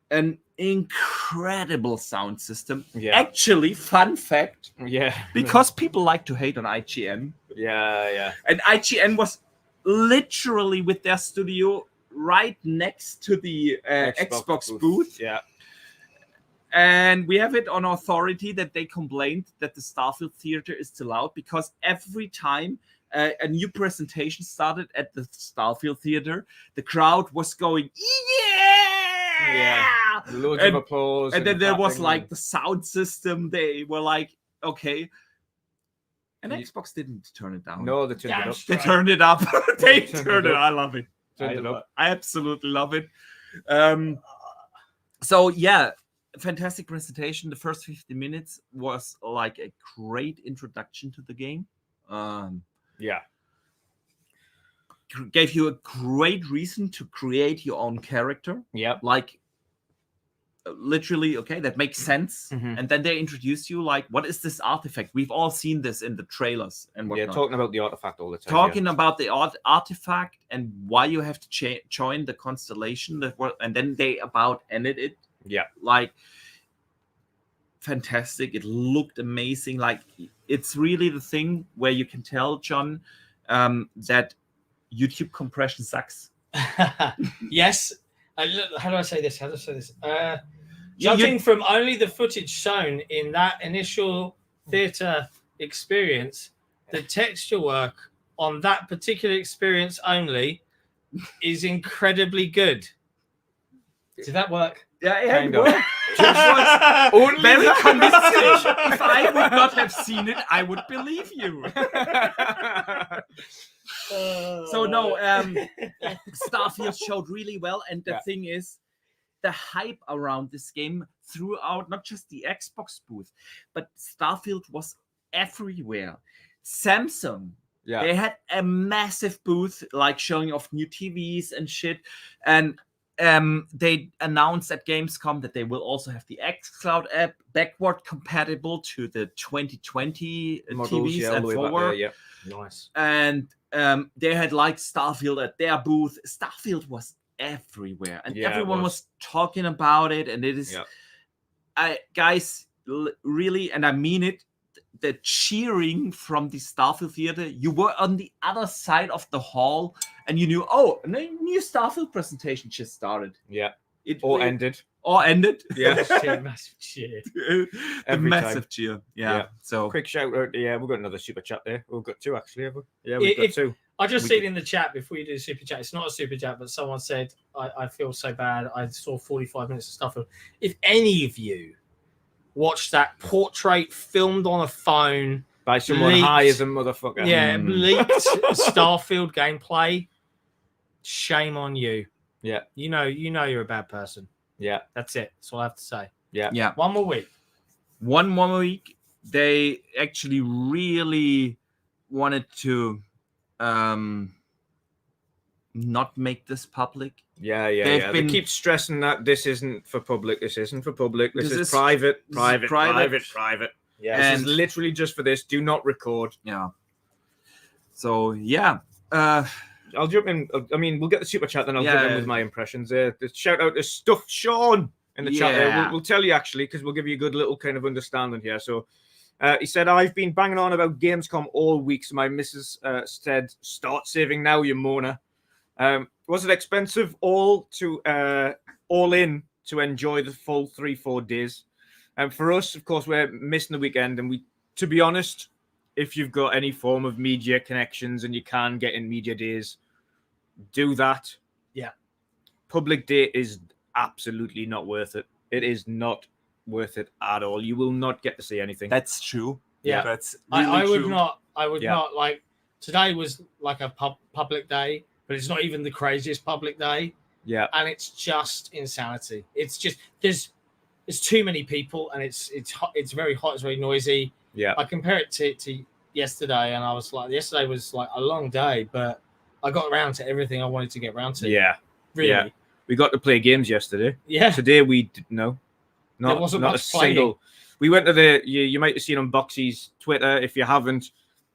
[SPEAKER 1] An incredible sound system. Actually, fun fact. Because people like to hate on IGN. And IGN was literally with their studio right next to the Xbox booth. And we have it on authority that they complained that the Starfield theater is too loud because every time a new presentation started at the Starfield theater, the crowd was going,
[SPEAKER 3] loads of applause.
[SPEAKER 1] And then there was like the sound system. They were like, okay. And Xbox didn't turn it down.
[SPEAKER 3] No, they turned it up.
[SPEAKER 1] They turned it up. They turned it up. I love it.
[SPEAKER 3] I
[SPEAKER 1] absolutely love it. So yeah, fantastic presentation. The first 50 minutes was like a great introduction to the game. Gave you a great reason to create your own character. Like literally, okay, that makes sense. And then they introduce you like, what is this artifact? We've all seen this in the trailers and whatnot.
[SPEAKER 3] Talking about the artifact all the time.
[SPEAKER 1] Talking about the artifact and why you have to join the constellation. And then they ended it. Like fantastic. It looked amazing. Like it's really the thing where you can tell, John, that YouTube compression sucks.
[SPEAKER 2] Yes. How do I say this? Judging from only the footage shown in that initial theater experience, the texture work on that particular experience only is incredibly good. Did that work?
[SPEAKER 1] Yeah, it worked. It was very convincing. If I would not have seen it, I would believe you. So no, Starfield showed really well, and the thing is, the hype around this game throughout not just the Xbox booth, but Starfield was everywhere. Samsung, they had a massive booth, like showing off new TVs and shit, and they announced at Gamescom that they will also have the xCloud app backward compatible to the 2020 models, TVs and forward.
[SPEAKER 3] Nice.
[SPEAKER 1] And they had like Starfield at their booth. Starfield was everywhere, and everyone was talking about it. And it is, guys, really, and I mean it. The cheering from the Starfield theater, you were on the other side of the hall and you knew, oh, a new Starfield presentation just started.
[SPEAKER 3] It
[SPEAKER 1] ended. or ended.
[SPEAKER 3] Yeah.
[SPEAKER 2] Massive cheer.
[SPEAKER 1] The massive cheer. Yeah. So
[SPEAKER 3] quick shout out. Yeah, we've got another super chat there. We've got two actually. Have we? Yeah, we've got two.
[SPEAKER 2] I just seen in the chat before you do the super chat. It's not a super chat, but someone said, I feel so bad. I saw 45 minutes of stuff. If any of you watched that portrait filmed on a phone
[SPEAKER 3] by someone high as a motherfucker.
[SPEAKER 2] Yeah, leaked Starfield gameplay. Shame on you.
[SPEAKER 3] Yeah.
[SPEAKER 2] You know you're a bad person.
[SPEAKER 3] Yeah.
[SPEAKER 2] That's it. That's all I have to say.
[SPEAKER 3] Yeah.
[SPEAKER 1] Yeah.
[SPEAKER 2] One more week.
[SPEAKER 1] One more week. They actually really wanted to not make this public.
[SPEAKER 3] Yeah. They keep stressing that this isn't for public. This isn't for public. This is private. Yeah, this is literally just for this. Do not record.
[SPEAKER 1] Yeah. So yeah.
[SPEAKER 3] I'll jump in. I mean, we'll get the super chat, then I'll jump in with my impressions there. The shout out to Stuffed Sean in the chat there. We'll tell you actually, because we'll give you a good little kind of understanding here. So he said, I've been banging on about Gamescom all week, so my missus said, start saving now, you moaner. Was it expensive all in to enjoy the full 3-4 days? And for us, of course, we're missing the weekend, and to be honest, if you've got any form of media connections and you can get in media days, do that.
[SPEAKER 2] Yeah.
[SPEAKER 3] Public day is absolutely not worth it. It is not worth it at all. You will not get to see anything.
[SPEAKER 1] That's true.
[SPEAKER 2] Yeah.
[SPEAKER 1] That's
[SPEAKER 2] I would not like, today was like a public day, but it's not even the craziest public day.
[SPEAKER 3] Yeah.
[SPEAKER 2] And it's just insanity. It's just, there's too many people, and it's hot, it's very hot, it's very noisy.
[SPEAKER 3] Yeah.
[SPEAKER 2] I compare it to yesterday, and I was like, yesterday was like a long day, but I got around to everything I wanted to get around to.
[SPEAKER 3] Yeah.
[SPEAKER 2] Really.
[SPEAKER 3] Yeah. We got to play games yesterday.
[SPEAKER 2] Yeah.
[SPEAKER 3] Today we did not
[SPEAKER 2] much
[SPEAKER 3] a single. We went to you might have seen on Boxy's Twitter. If you haven't,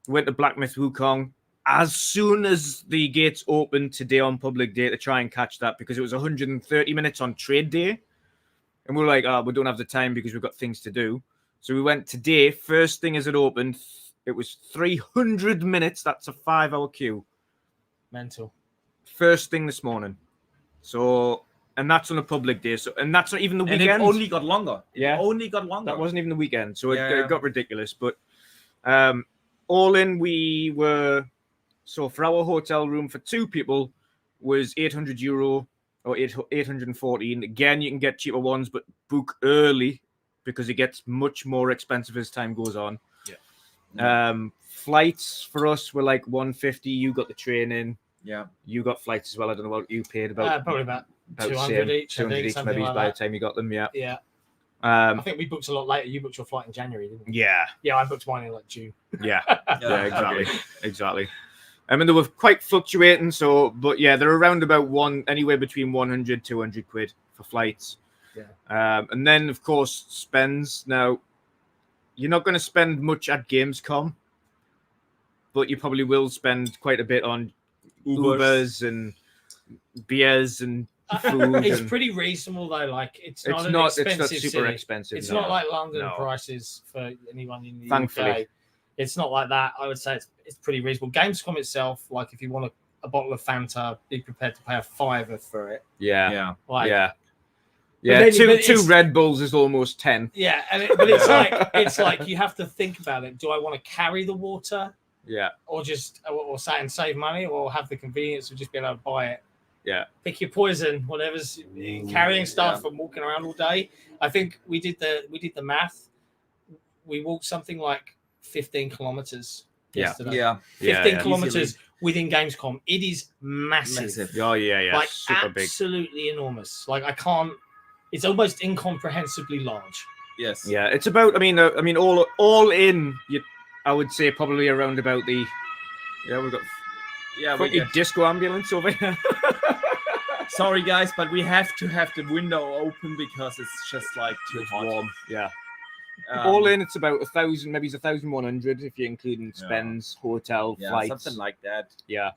[SPEAKER 3] we went to Black Myth Wukong as soon as the gates opened today on public day to try and catch that, because it was 130 minutes on trade day. And we were like, we don't have the time because we've got things to do. So we went today, first thing as it opened, it was 300 minutes. That's a 5-hour queue.
[SPEAKER 2] Mental.
[SPEAKER 3] First thing this morning. So, and that's on a public day. So, and that's not even the weekend.
[SPEAKER 1] And it only got longer.
[SPEAKER 3] Yeah.
[SPEAKER 1] It only got longer.
[SPEAKER 3] That wasn't even the weekend. So it got ridiculous. But all in, we were, so for our hotel room for 2 people was €800 or 814. Again, you can get cheaper ones, but book early because it gets much more expensive as time goes on.
[SPEAKER 1] Yeah.
[SPEAKER 3] Flights for us were like 150. You got the train in.
[SPEAKER 1] Yeah.
[SPEAKER 3] You got flights as well. I don't know what you paid about.
[SPEAKER 2] Probably about 200 each.
[SPEAKER 3] 200 each, maybe
[SPEAKER 2] like
[SPEAKER 3] by
[SPEAKER 2] that.
[SPEAKER 3] the time you got them. Yeah.
[SPEAKER 2] Yeah.
[SPEAKER 3] I
[SPEAKER 2] think we booked a lot later. You booked your flight in January, didn't you?
[SPEAKER 3] Yeah.
[SPEAKER 2] Yeah, I booked mine in like June.
[SPEAKER 3] Yeah. Exactly. I mean, they were quite fluctuating. So, but yeah, they're around about anywhere between 100, 200 quid for flights.
[SPEAKER 2] Yeah.
[SPEAKER 3] And then, of course, spends. Now, you're not going to spend much at Gamescom, but you probably will spend quite a bit on Ubers and beers and food.
[SPEAKER 2] It's pretty reasonable though. Like it's not
[SPEAKER 3] super expensive.
[SPEAKER 2] It's not like London prices for anyone in the
[SPEAKER 3] Thankfully.
[SPEAKER 2] UK. It's not like that. I would say it's pretty reasonable. Gamescom itself, like if you want a bottle of Fanta, be prepared to pay a $5 for it.
[SPEAKER 3] Yeah.
[SPEAKER 2] Like,
[SPEAKER 3] yeah.
[SPEAKER 2] Then,
[SPEAKER 3] two Red Bulls is almost 10.
[SPEAKER 2] Yeah, but it's like you have to think about it. Do I want to carry the water?
[SPEAKER 3] Yeah.
[SPEAKER 2] Or just or save money, or have the convenience of just being able to buy it?
[SPEAKER 3] Yeah.
[SPEAKER 2] Pick your poison, whatever's carrying stuff and walking around all day. I think we did the math. We walked something like 15 kilometers yesterday.
[SPEAKER 1] Yeah.
[SPEAKER 2] 15 kilometers within Gamescom. It is massive.
[SPEAKER 3] Oh yeah.
[SPEAKER 2] Like
[SPEAKER 3] super big.
[SPEAKER 2] Absolutely enormous. Like it's almost incomprehensibly large.
[SPEAKER 1] Yes.
[SPEAKER 3] Yeah, it's about. I mean, all in. I would say probably around about the. Yeah, we've got. Yeah, we got disco ambulance over here.
[SPEAKER 1] Sorry, guys, but we have to have the window open because it's just like too hot.
[SPEAKER 3] Warm. Yeah. All in, it's about 1,000, maybe it's 1,100 if you're including spends, hotel, flights,
[SPEAKER 1] something like that.
[SPEAKER 3] Yeah.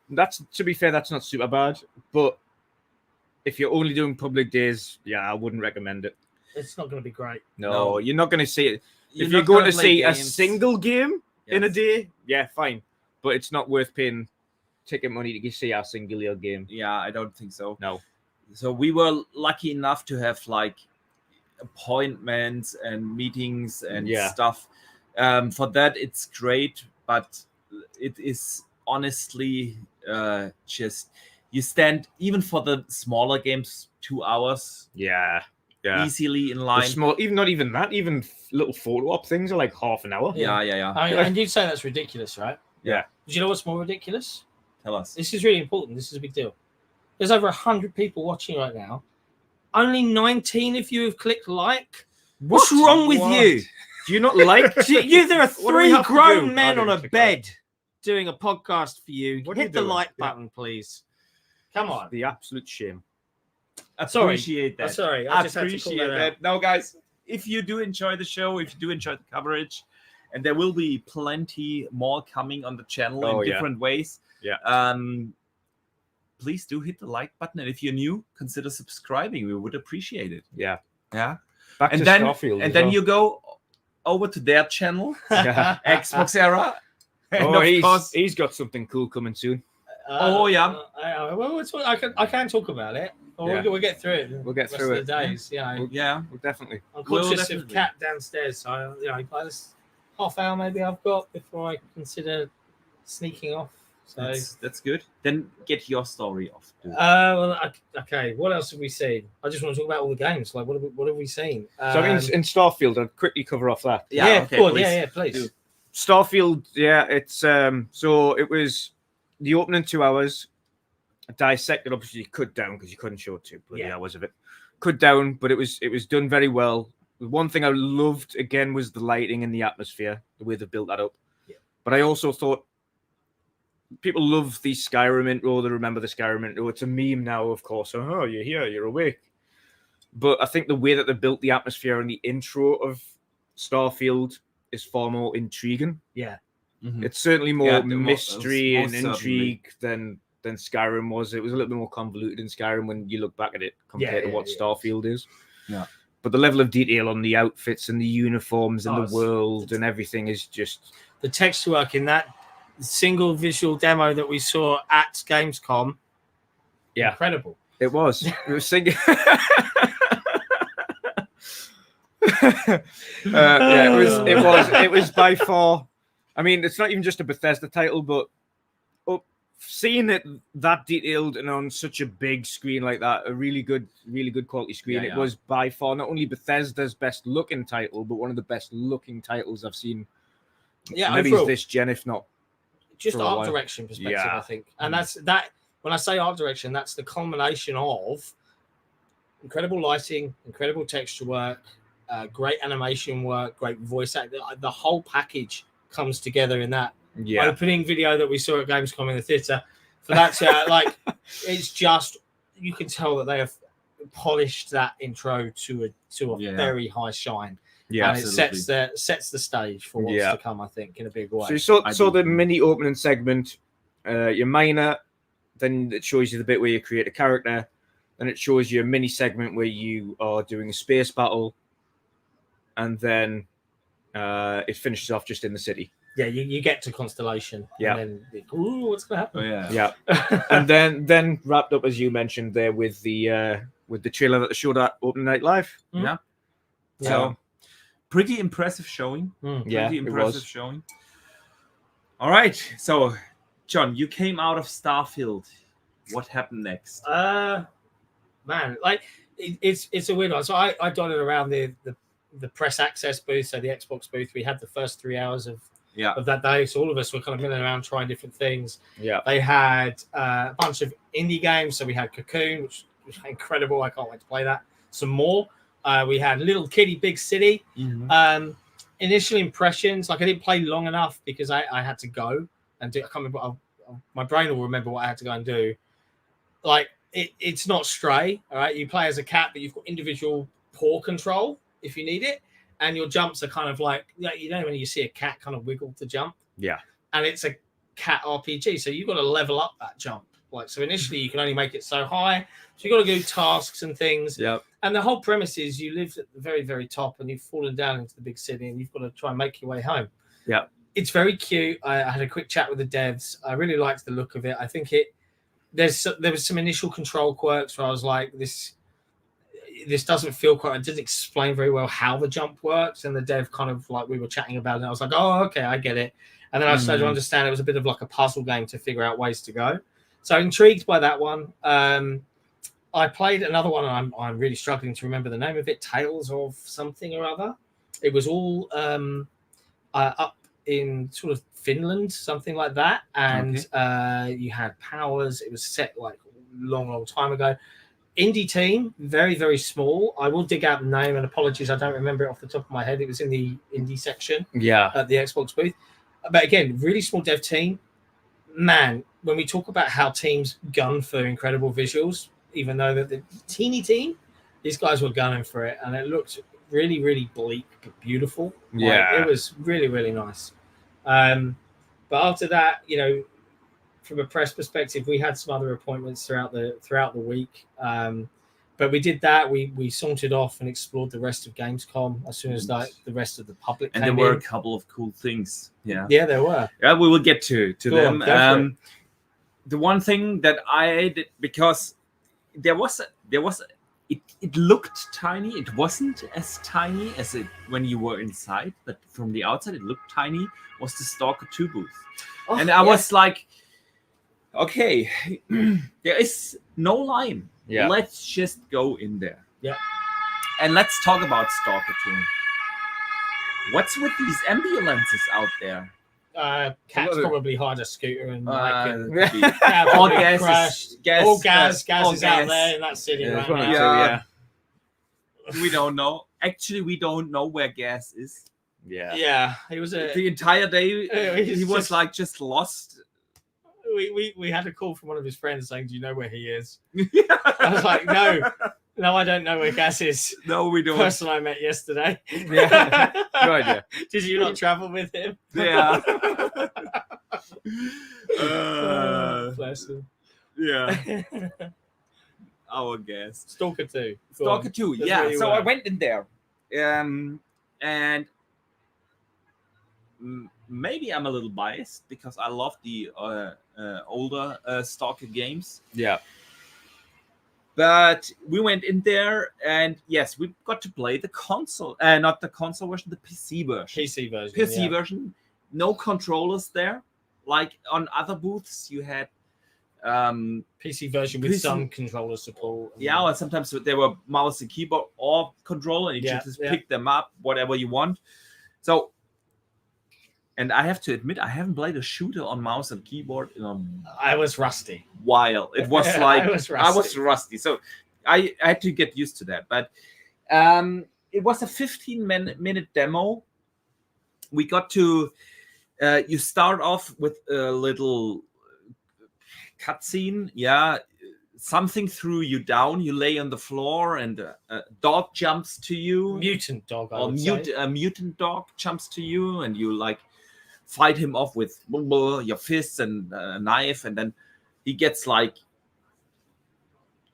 [SPEAKER 1] That's,
[SPEAKER 3] to be fair, that's not super bad, but if you're only doing public days, I wouldn't recommend it.
[SPEAKER 2] It's not going to be great.
[SPEAKER 3] No, you're not going to see it. If you're going to see a single game in a day, fine, but it's not worth paying ticket money to see a single game.
[SPEAKER 1] Yeah, I don't think so.
[SPEAKER 3] No.
[SPEAKER 1] So we were lucky enough to have like appointments and meetings and stuff. For that, it's great, but it is honestly just you stand even for the smaller games 2 hours.
[SPEAKER 3] Yeah.
[SPEAKER 1] Easily in line.
[SPEAKER 3] Not even that. Even little photo op things are like half an hour.
[SPEAKER 1] Yeah.
[SPEAKER 2] And you'd say that's ridiculous, right?
[SPEAKER 3] Yeah.
[SPEAKER 2] Do you know what's more ridiculous?
[SPEAKER 1] Tell us.
[SPEAKER 2] This is really important. This is a big deal. There's over 100 people watching right now. Only 19 of you have clicked like. What's wrong with you?
[SPEAKER 3] Do you not like?
[SPEAKER 2] There are 3 grown men on a bed doing a podcast for you. Hit the like button, please. Come on.
[SPEAKER 3] The absolute shame.
[SPEAKER 1] Appreciate that.
[SPEAKER 2] Sorry, I just had to call that out.
[SPEAKER 1] Now, guys, if you do enjoy the show, if you do enjoy the coverage, and there will be plenty more coming on the channel in different ways.
[SPEAKER 3] Yeah.
[SPEAKER 1] Please do hit the like button, and if you're new, consider subscribing. We would appreciate it.
[SPEAKER 3] Yeah.
[SPEAKER 1] Back
[SPEAKER 3] to
[SPEAKER 1] then,
[SPEAKER 3] Starfield.
[SPEAKER 1] And then you go over to their channel, Xbox Era.
[SPEAKER 3] And he's got something cool coming soon.
[SPEAKER 2] Well, I can talk about it. We'll get through it.
[SPEAKER 3] We'll get through it.
[SPEAKER 2] The days,
[SPEAKER 3] We'll definitely.
[SPEAKER 2] I'm conscious of Cat downstairs, so by this half hour maybe I've got before I consider sneaking off. So
[SPEAKER 1] that's good. Then get your story off.
[SPEAKER 2] Okay. What else have we seen? I just want to talk about all the games. Like, what have we seen?
[SPEAKER 3] So in Starfield, I'll quickly cover off that.
[SPEAKER 2] Please.
[SPEAKER 3] Starfield, it's so it was the opening 2 hours. Dissected, obviously cut down because you couldn't show 2 bloody hours of it. Cut down, but it was done very well. The one thing I loved again was the lighting and the atmosphere, the way they built that up.
[SPEAKER 2] Yeah.
[SPEAKER 3] But I also thought people love the Skyrim intro. They remember the Skyrim intro. It's a meme now, of course. Oh, you're here, you're awake. But I think the way that they built the atmosphere and the intro of Starfield is far more intriguing.
[SPEAKER 2] Yeah.
[SPEAKER 1] Mm-hmm.
[SPEAKER 3] It's certainly more mystery and intrigue than Skyrim was. It was a little bit more convoluted in Skyrim when you look back at it compared to what Starfield is.
[SPEAKER 1] Yeah.
[SPEAKER 3] But the level of detail on the outfits and the uniforms and the world and everything is just...
[SPEAKER 2] The text work in that single visual demo that we saw at Gamescom.
[SPEAKER 3] Yeah.
[SPEAKER 2] Incredible.
[SPEAKER 3] It was. It was singing... It was by far... I mean, it's not even just a Bethesda title, but seeing it that detailed and on such a big screen like that, a really good quality screen, it was by far not only Bethesda's best looking title, but one of the best looking titles I've seen.
[SPEAKER 2] Yeah,
[SPEAKER 3] maybe
[SPEAKER 2] overall,
[SPEAKER 3] this gen, if not.
[SPEAKER 2] Just art direction perspective, I think. And that's that. When I say art direction, that's the culmination of incredible lighting, incredible texture work, great animation work, great voice acting. The whole package comes together in that opening video that we saw at Gamescom in the theater. For that, it's just, you can tell that they have polished that intro to a very high shine.
[SPEAKER 3] Yeah,
[SPEAKER 2] and it sets the stage for what's to come, I think, in a big way.
[SPEAKER 3] So you saw the mini opening segment, your miner, then it shows you the bit where you create a character, then it shows you a mini segment where you are doing a space battle, and then it finishes off just in the city.
[SPEAKER 2] Yeah, you get to Constellation.
[SPEAKER 3] Yeah.
[SPEAKER 2] And then, what's going to happen?
[SPEAKER 1] Oh, yeah.
[SPEAKER 3] Yeah. And then wrapped up, as you mentioned there, with the trailer that they showed at Open Night Live.
[SPEAKER 2] Mm-hmm.
[SPEAKER 1] Yeah. So, pretty impressive showing.
[SPEAKER 3] Pretty
[SPEAKER 1] impressive showing. All right. So, John, you came out of Starfield. What happened next?
[SPEAKER 2] Man, like it's a weird one. So I dotted around the press access booth, so the Xbox booth. We had the first 3 hours of that day, so all of us were kind of milling around trying different things.
[SPEAKER 3] Yeah,
[SPEAKER 2] they had a bunch of indie games. So we had Cocoon, which was incredible. I can't wait to play that. Some more. We had Little Kitty Big City.
[SPEAKER 1] Mm-hmm.
[SPEAKER 2] Initial impressions, like I didn't play long enough because I had to go and do. I can't remember. My brain will remember what I had to go and do. Like it's not Stray, all right. You play as a cat, but you've got individual paw control if you need it, and your jumps are kind of like when you see a cat kind of wiggle to jump.
[SPEAKER 3] Yeah,
[SPEAKER 2] and it's a cat RPG, so you've got to level up that jump. Like so, initially you can only make it so high, so you've got to do tasks and things.
[SPEAKER 3] Yeah.
[SPEAKER 2] And the whole premise is you live at the very, very top and you've fallen down into the big city and you've got to try and make your way home.
[SPEAKER 3] Yeah.
[SPEAKER 2] It's very cute. I had a quick chat with the devs. I really liked the look of it. I think there was some initial control quirks where I was like, this doesn't feel quite. It didn't explain very well how the jump works, and the dev kind of like we were chatting about it. And I was like, oh, okay, I get it. And then I started to understand it was a bit of like a puzzle game to figure out ways to go. So intrigued by that one. I played another one, and I'm really struggling to remember the name of it. Tales of something or other. It was all up in sort of Finland, something like that, and you had powers. It was set like long time ago. Indie team, very, very small. I will dig out the name, and apologies, I don't remember it off the top of my head. It was in the indie section at the Xbox booth. But again, really small dev team. Man, when we talk about how teams gun for incredible visuals, even though they're the teeny team, these guys were gunning for it, and it looked really, really bleak but beautiful. It was really, really nice. But after that, you know, from a press perspective, we had some other appointments throughout the week. But we did that. We sauntered off and explored the rest of Gamescom as soon as the rest of the public came in.
[SPEAKER 1] And there were a couple of cool things. Yeah,
[SPEAKER 2] there were.
[SPEAKER 1] Yeah, we will get to them. The one thing that I did, because there was it looked tiny. It wasn't as tiny as it when you were inside, but from the outside it looked tiny. Was the Stalker 2 booth, and I was like, okay, there is no line. Yeah. Let's just go in there.
[SPEAKER 2] Yeah.
[SPEAKER 1] And let's talk about Stalker 2. What's with these ambulances out there?
[SPEAKER 2] Cat's probably hired a scooter and
[SPEAKER 1] all gas
[SPEAKER 2] is out there in that city right now.
[SPEAKER 1] We don't know. Actually, we don't know where Gas is.
[SPEAKER 2] Yeah. He was
[SPEAKER 1] the entire day. He was like just lost.
[SPEAKER 2] We had a call from one of his friends saying, "Do you know where he is?" I was like, "No, I don't know where Gas is."
[SPEAKER 1] No, we don't.
[SPEAKER 2] The person I met yesterday.
[SPEAKER 3] Yeah, no idea.
[SPEAKER 2] Did you not travel with him?
[SPEAKER 1] Yeah.
[SPEAKER 2] Bless him.
[SPEAKER 1] Yeah. Our guest.
[SPEAKER 2] Stalker 2.
[SPEAKER 1] Stalker 2. Yeah. So I went in there, and maybe I'm a little biased because I love the older Stalker games.
[SPEAKER 3] Yeah.
[SPEAKER 1] But we went in there, and yes, we got to play the console, not the console version, the PC version. PC version. No controllers there. Like on other booths, you had
[SPEAKER 2] PC version with some controller support.
[SPEAKER 1] Yeah, or sometimes there were mouse and keyboard or controller, and you just pick them up, whatever you want. So, and I have to admit, I haven't played a shooter on mouse and keyboard in a
[SPEAKER 2] I was rusty.
[SPEAKER 1] while. It was like
[SPEAKER 2] I was
[SPEAKER 1] rusty. So I had to get used to that. But it was a 15-minute demo. We got to you start off with a little cutscene. Something threw you down. You lay on the floor, and a dog jumps to you.
[SPEAKER 2] Mutant dog,
[SPEAKER 1] a mutant dog jumps to you, and you like fight him off with your fists and a knife, and then he gets like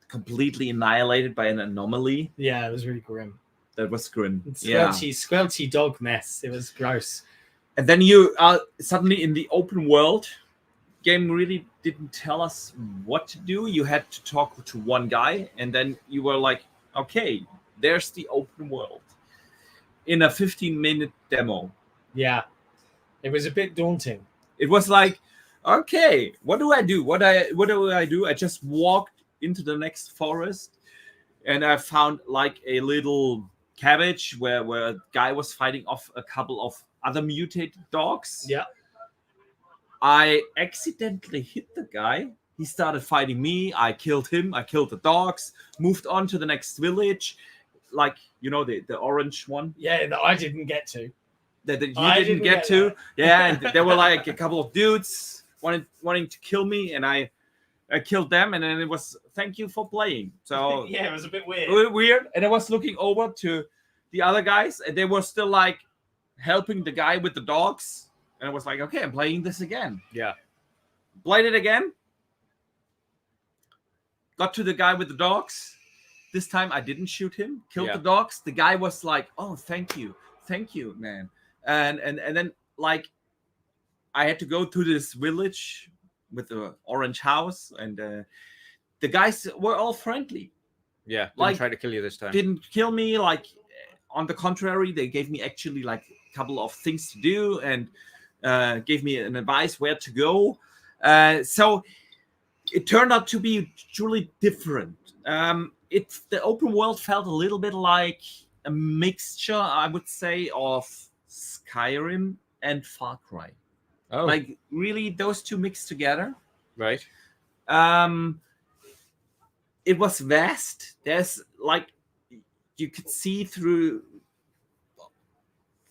[SPEAKER 1] completely annihilated by an anomaly.
[SPEAKER 2] Yeah, it was really grim.
[SPEAKER 1] That was grim.
[SPEAKER 2] Squelchy dog mess. It was gross.
[SPEAKER 1] And then you are suddenly in the open world. Game really didn't tell us what to do. You had to talk to one guy, and then you were like, okay, there's the open world in a 15-minute demo.
[SPEAKER 2] Yeah. It was a bit daunting.
[SPEAKER 1] It was like, okay, what do I do? What do I do? I just walked into the next forest, and I found like a little cabbage where a guy was fighting off a couple of other mutated dogs.
[SPEAKER 2] Yeah.
[SPEAKER 1] I accidentally hit the guy. He started fighting me. I killed him. I killed the dogs. Moved on to the next village, like the orange one.
[SPEAKER 2] Yeah, that I didn't get to.
[SPEAKER 1] That you didn't get to. Yeah, and there were like a couple of dudes wanting to kill me, and I killed them, and then it was thank you for playing. So
[SPEAKER 2] yeah, it was a bit weird.
[SPEAKER 1] And I was looking over to the other guys, and they were still like helping the guy with the dogs, and I was like, okay, I'm playing this again.
[SPEAKER 3] Yeah,
[SPEAKER 1] played it again. Got to the guy with the dogs. This time I didn't shoot him. Killed the dogs. The guy was like, oh, thank you, man. And then like I had to go to this village with the orange house, and the guys were all friendly.
[SPEAKER 3] Yeah, didn't
[SPEAKER 1] like
[SPEAKER 3] try to kill you this time.
[SPEAKER 1] Didn't kill me. Like on the contrary, they gave me actually like a couple of things to do and gave me an advice where to go. So it turned out to be truly different. The open world felt a little bit like a mixture, I would say, of Skyrim and Far Cry.
[SPEAKER 3] Oh,
[SPEAKER 1] Like really, those two mixed together.
[SPEAKER 3] right.
[SPEAKER 1] It was vast. There's like you could see through.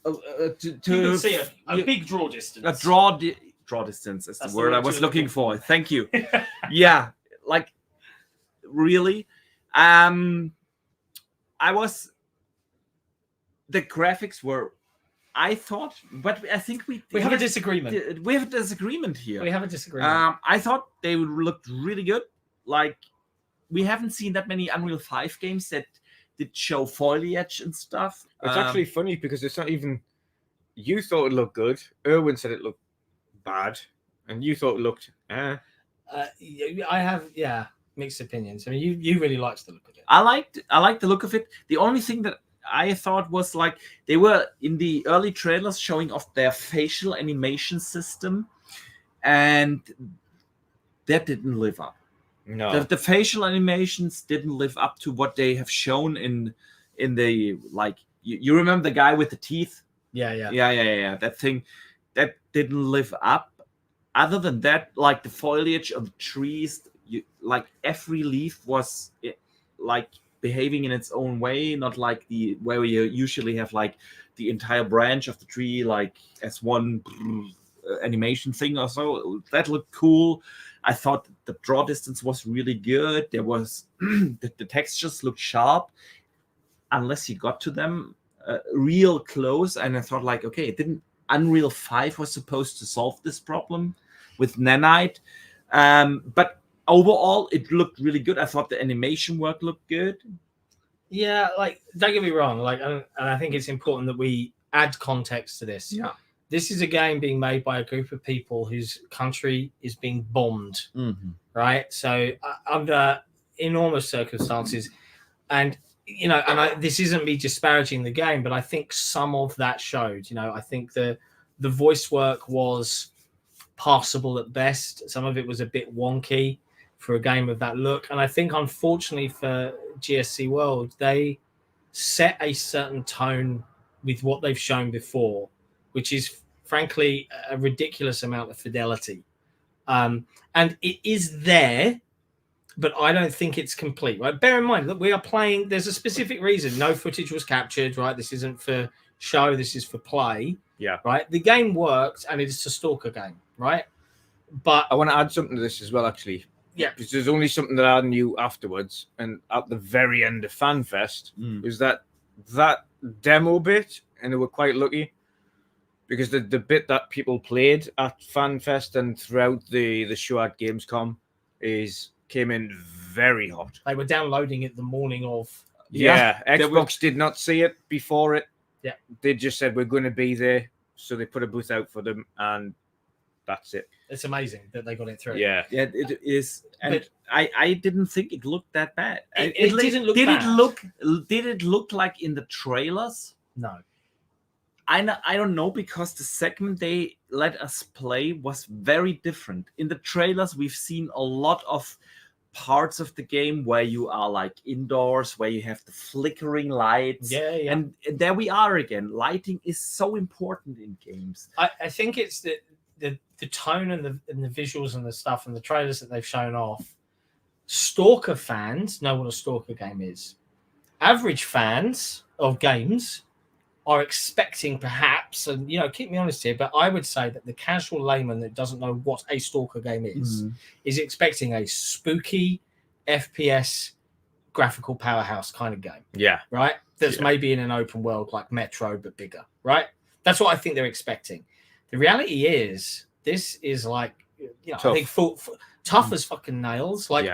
[SPEAKER 2] You can see a big draw distance.
[SPEAKER 1] A draw distance is the word I was looking for. Thank you. Yeah, like really. The graphics were, I thought, but I think we
[SPEAKER 2] have a disagreement.
[SPEAKER 1] We have a disagreement here.
[SPEAKER 2] We have a disagreement.
[SPEAKER 1] I thought they looked really good. Like we haven't seen that many Unreal 5 games that did show foliage and stuff.
[SPEAKER 3] It's actually funny because it's not even. You thought it looked good. Erwin said it looked bad, and you thought it looked.
[SPEAKER 2] I have mixed opinions. I mean, you really liked the look of it.
[SPEAKER 1] I liked the look of it. The only thing that I thought was like they were in the early trailers showing off their facial animation system, and that didn't live up.
[SPEAKER 3] No,
[SPEAKER 1] the facial animations didn't live up to what they have shown in the like. You remember the guy with the teeth? Yeah. That thing that didn't live up. Other than that, like the foliage of the trees, like every leaf was like behaving in its own way, not like the where you usually have like the entire branch of the tree like as one animation thing or so. That looked cool. I thought the draw distance was really good. There was the textures looked sharp unless you got to them real close, and I thought like, okay, it didn't. Unreal 5 was supposed to solve this problem with nanite, but overall it looked really good. I thought the animation work looked good.
[SPEAKER 2] Yeah, like don't get me wrong, like, and I think it's important that we add context to this.
[SPEAKER 1] Yeah,
[SPEAKER 2] this is a game being made by a group of people whose country is being bombed, right? So under enormous circumstances, and this isn't me disparaging the game, but I think some of that showed. I think the voice work was passable at best. Some of it was a bit wonky for a game of that look, and I think unfortunately for GSC World, they set a certain tone with what they've shown before, which is frankly a ridiculous amount of fidelity, and it is there, but I don't think it's complete, right? Bear in mind that we are playing, there's a specific reason no footage was captured, right? This isn't for show, this is for play.
[SPEAKER 3] Yeah.
[SPEAKER 2] Right? The game worked, and it's a Stalker game, right? But
[SPEAKER 3] I want to add something to this as well, actually.
[SPEAKER 2] Yeah.
[SPEAKER 3] Because there's only something that I knew afterwards, and at the very end of Fanfest, was that demo bit, and they were quite lucky, because the bit that people played at Fanfest and throughout the show at Gamescom came in very hot.
[SPEAKER 2] They were downloading it the morning of.
[SPEAKER 3] Yeah, Xbox did not see it before it.
[SPEAKER 2] Yeah.
[SPEAKER 3] They just said, we're going to be there. So they put a booth out for them, and that's it.
[SPEAKER 2] It's amazing that they got it through.
[SPEAKER 3] Yeah.
[SPEAKER 1] Yeah, it is. And I didn't think it looked that bad.
[SPEAKER 2] It didn't look bad.
[SPEAKER 1] Did it look like in the trailers?
[SPEAKER 2] No.
[SPEAKER 1] I don't know, because the segment they let us play was very different. In the trailers, we've seen a lot of parts of the game where you are like indoors, where you have the flickering lights.
[SPEAKER 2] Yeah.
[SPEAKER 1] And there we are again. Lighting is so important in games.
[SPEAKER 2] I think it's the tone and the visuals and the stuff and the trailers that they've shown off. Stalker fans know what a Stalker game is. Average fans of games are expecting perhaps, and keep me honest here, but I would say that the casual layman that doesn't know what a Stalker game is expecting a spooky FPS graphical powerhouse kind of game.
[SPEAKER 3] Yeah.
[SPEAKER 2] Right? That's maybe in an open world like Metro, but bigger. Right? That's what I think they're expecting. The reality is, this is like,
[SPEAKER 3] tough.
[SPEAKER 2] I think tough as fucking nails. Like,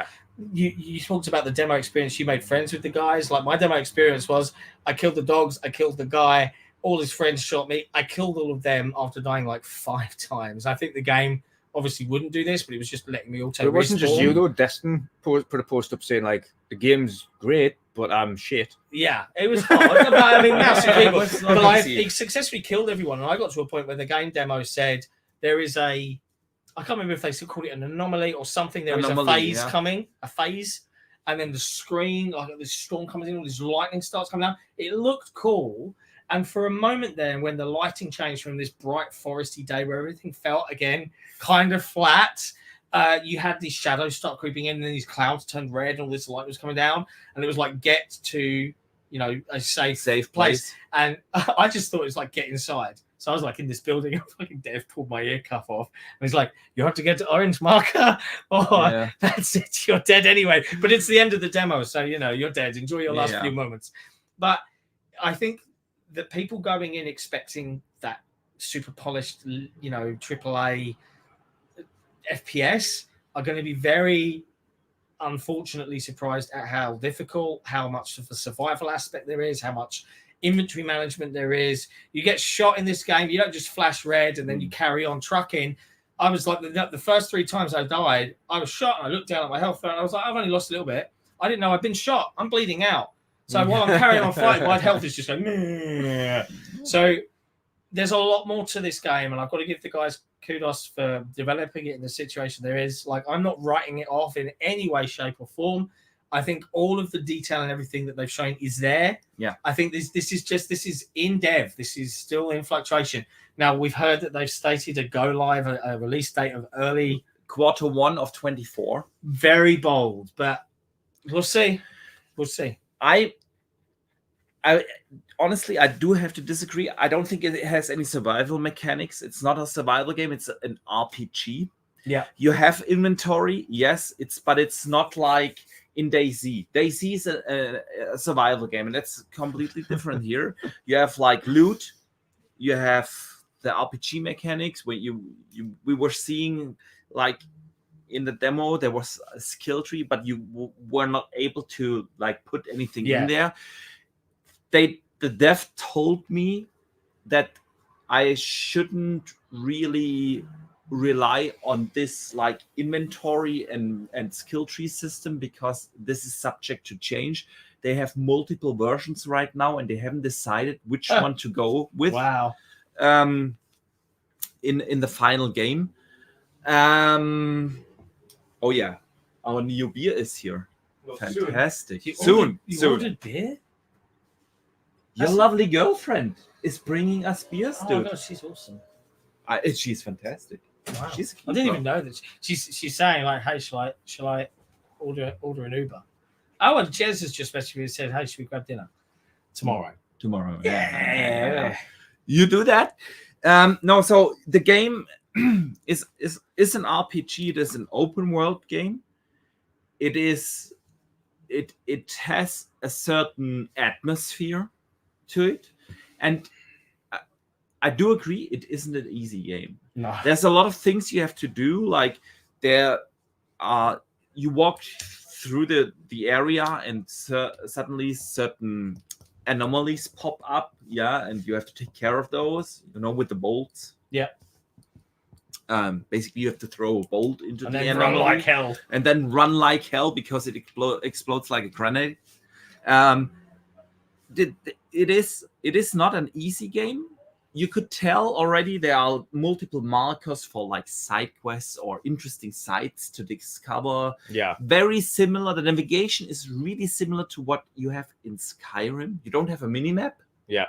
[SPEAKER 2] you talked about the demo experience. You made friends with the guys. Like, my demo experience was, I killed the dogs, I killed the guy, all his friends shot me. I killed all of them after dying like 5 times. I think the game obviously wouldn't do this, but it was just letting me auto.
[SPEAKER 3] But it wasn't just you though. Destin put a post up saying like the game's great, but I'm shit.
[SPEAKER 2] Yeah, it was hard. But, I mean, massive people. But he successfully killed everyone, and I got to a point where the game demo said there is I can't remember if they still called it an anomaly or something. There is a phase coming, and then the screen, like this storm comes in, all this lightning starts coming down. It looked cool. And for a moment there, when the lighting changed from this bright foresty day where everything felt, again, kind of flat, you had these shadows start creeping in and then these clouds turned red and all this light was coming down. And it was like, get to, a safe place. And I just thought it was like, get inside. So I was like in this building, and fucking Dev pulled my ear cuff off. And he's like, you have to get to orange marker or that's it, you're dead anyway. But it's the end of the demo. So, you're dead. Enjoy your last few moments. But I think that people going in expecting that super polished, AAA FPS are going to be very unfortunately surprised at how difficult, how much of a survival aspect there is, how much inventory management there is. You get shot in this game, you don't just flash red and then you carry on trucking. I was like, the first 3 times I died, I was shot and I looked down at my health and I was like, I've only lost a little bit. I didn't know I'd been shot. I'm bleeding out. So while I'm carrying on fighting, my health is just going, meh. So there's a lot more to this game, and I've got to give the guys kudos for developing it in the situation there is. Like, I'm not writing it off in any way, shape, or form. I think all of the detail and everything that they've shown is there.
[SPEAKER 1] Yeah.
[SPEAKER 2] I think this is in dev. This is still in fluctuation. Now, we've heard that they've stated a go live, a release date of early
[SPEAKER 1] Q1 of 24.
[SPEAKER 2] Very bold, but we'll see. We'll see.
[SPEAKER 1] I honestly, I do have to disagree. I don't think it has any survival mechanics. It's not a survival game. It's an RPG.
[SPEAKER 2] Yeah.
[SPEAKER 1] You have inventory, yes. But it's not like in DayZ. DayZ is a survival game, and that's completely different here. You have like loot. You have the RPG mechanics where we were seeing like in the demo there was a skill tree, but you were not able to like put anything in there. The dev told me that I shouldn't really rely on this like inventory and skill tree system because this is subject to change. They have multiple versions right now and they haven't decided which one to go with.
[SPEAKER 2] Wow.
[SPEAKER 1] In the final game. Oh yeah, our new beer is here. Well, fantastic. Soon.
[SPEAKER 2] You ordered beer?
[SPEAKER 1] Your lovely girlfriend is bringing us beers, dude.
[SPEAKER 2] Oh, no, she's awesome.
[SPEAKER 1] She's fantastic.
[SPEAKER 2] Wow.
[SPEAKER 1] She's
[SPEAKER 2] I didn't even know that. She's saying like, "Hey, shall I order an Uber?" Oh, and Jez has just messaged me and said, "Hey, should we grab dinner tomorrow?"
[SPEAKER 1] Yeah. You do that? No. So the game is an RPG. It is an open world game. It has a certain atmosphere to it, and I do agree it isn't an easy game.
[SPEAKER 2] No.
[SPEAKER 1] There's a lot of things you have to do, like you walk through the area and suddenly certain anomalies pop up, and you have to take care of those, with the bolts. Basically you have to throw a bolt into the anomaly
[SPEAKER 2] run like hell.
[SPEAKER 1] And then run like hell because it explodes like a grenade. It is not an easy game. You could tell already there are multiple markers for like side quests or interesting sites to discover.
[SPEAKER 3] Yeah.
[SPEAKER 1] Very similar. The navigation is really similar to what you have in Skyrim. You don't have a minimap.
[SPEAKER 3] Yeah.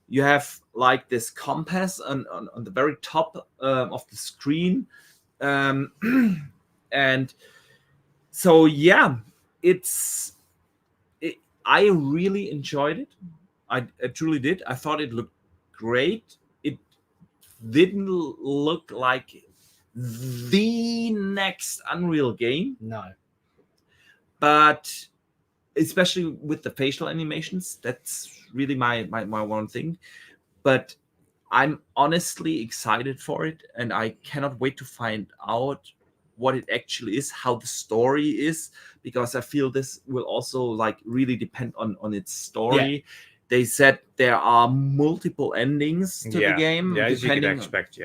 [SPEAKER 1] You have like this compass on the very top of the screen. And so, I really enjoyed it. I truly did. I thought it looked great. It didn't look like the next Unreal game.
[SPEAKER 2] No.
[SPEAKER 1] But especially with the facial animations, that's really my one thing. But I'm honestly excited for it, and I cannot wait to find out what it actually is, how the story is, because I feel this will also like really depend on its story. Yeah. They said there are multiple endings to the game.
[SPEAKER 3] Yeah, as you could expect,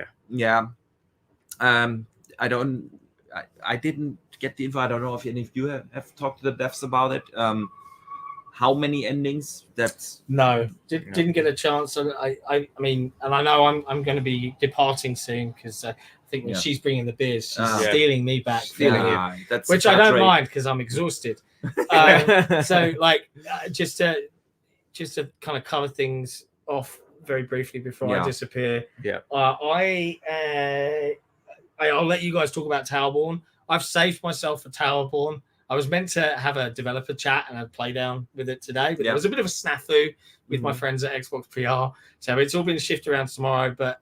[SPEAKER 1] I didn't get the info. I don't know if any of you have talked to the devs about it. How many endings?
[SPEAKER 2] Didn't get a chance. I mean, and I know I'm going to be departing soon because I think when she's bringing the beers, she's stealing me back, which I don't mind because I'm exhausted. So like, just to kind of cover things off very briefly before I disappear. I'll let you guys talk about Towerborn. I've saved myself for Towerborn. I was meant to have a developer chat and a play down with it today, but there was a bit of a snafu with my friends at Xbox PR. So it's all been shifted around tomorrow. But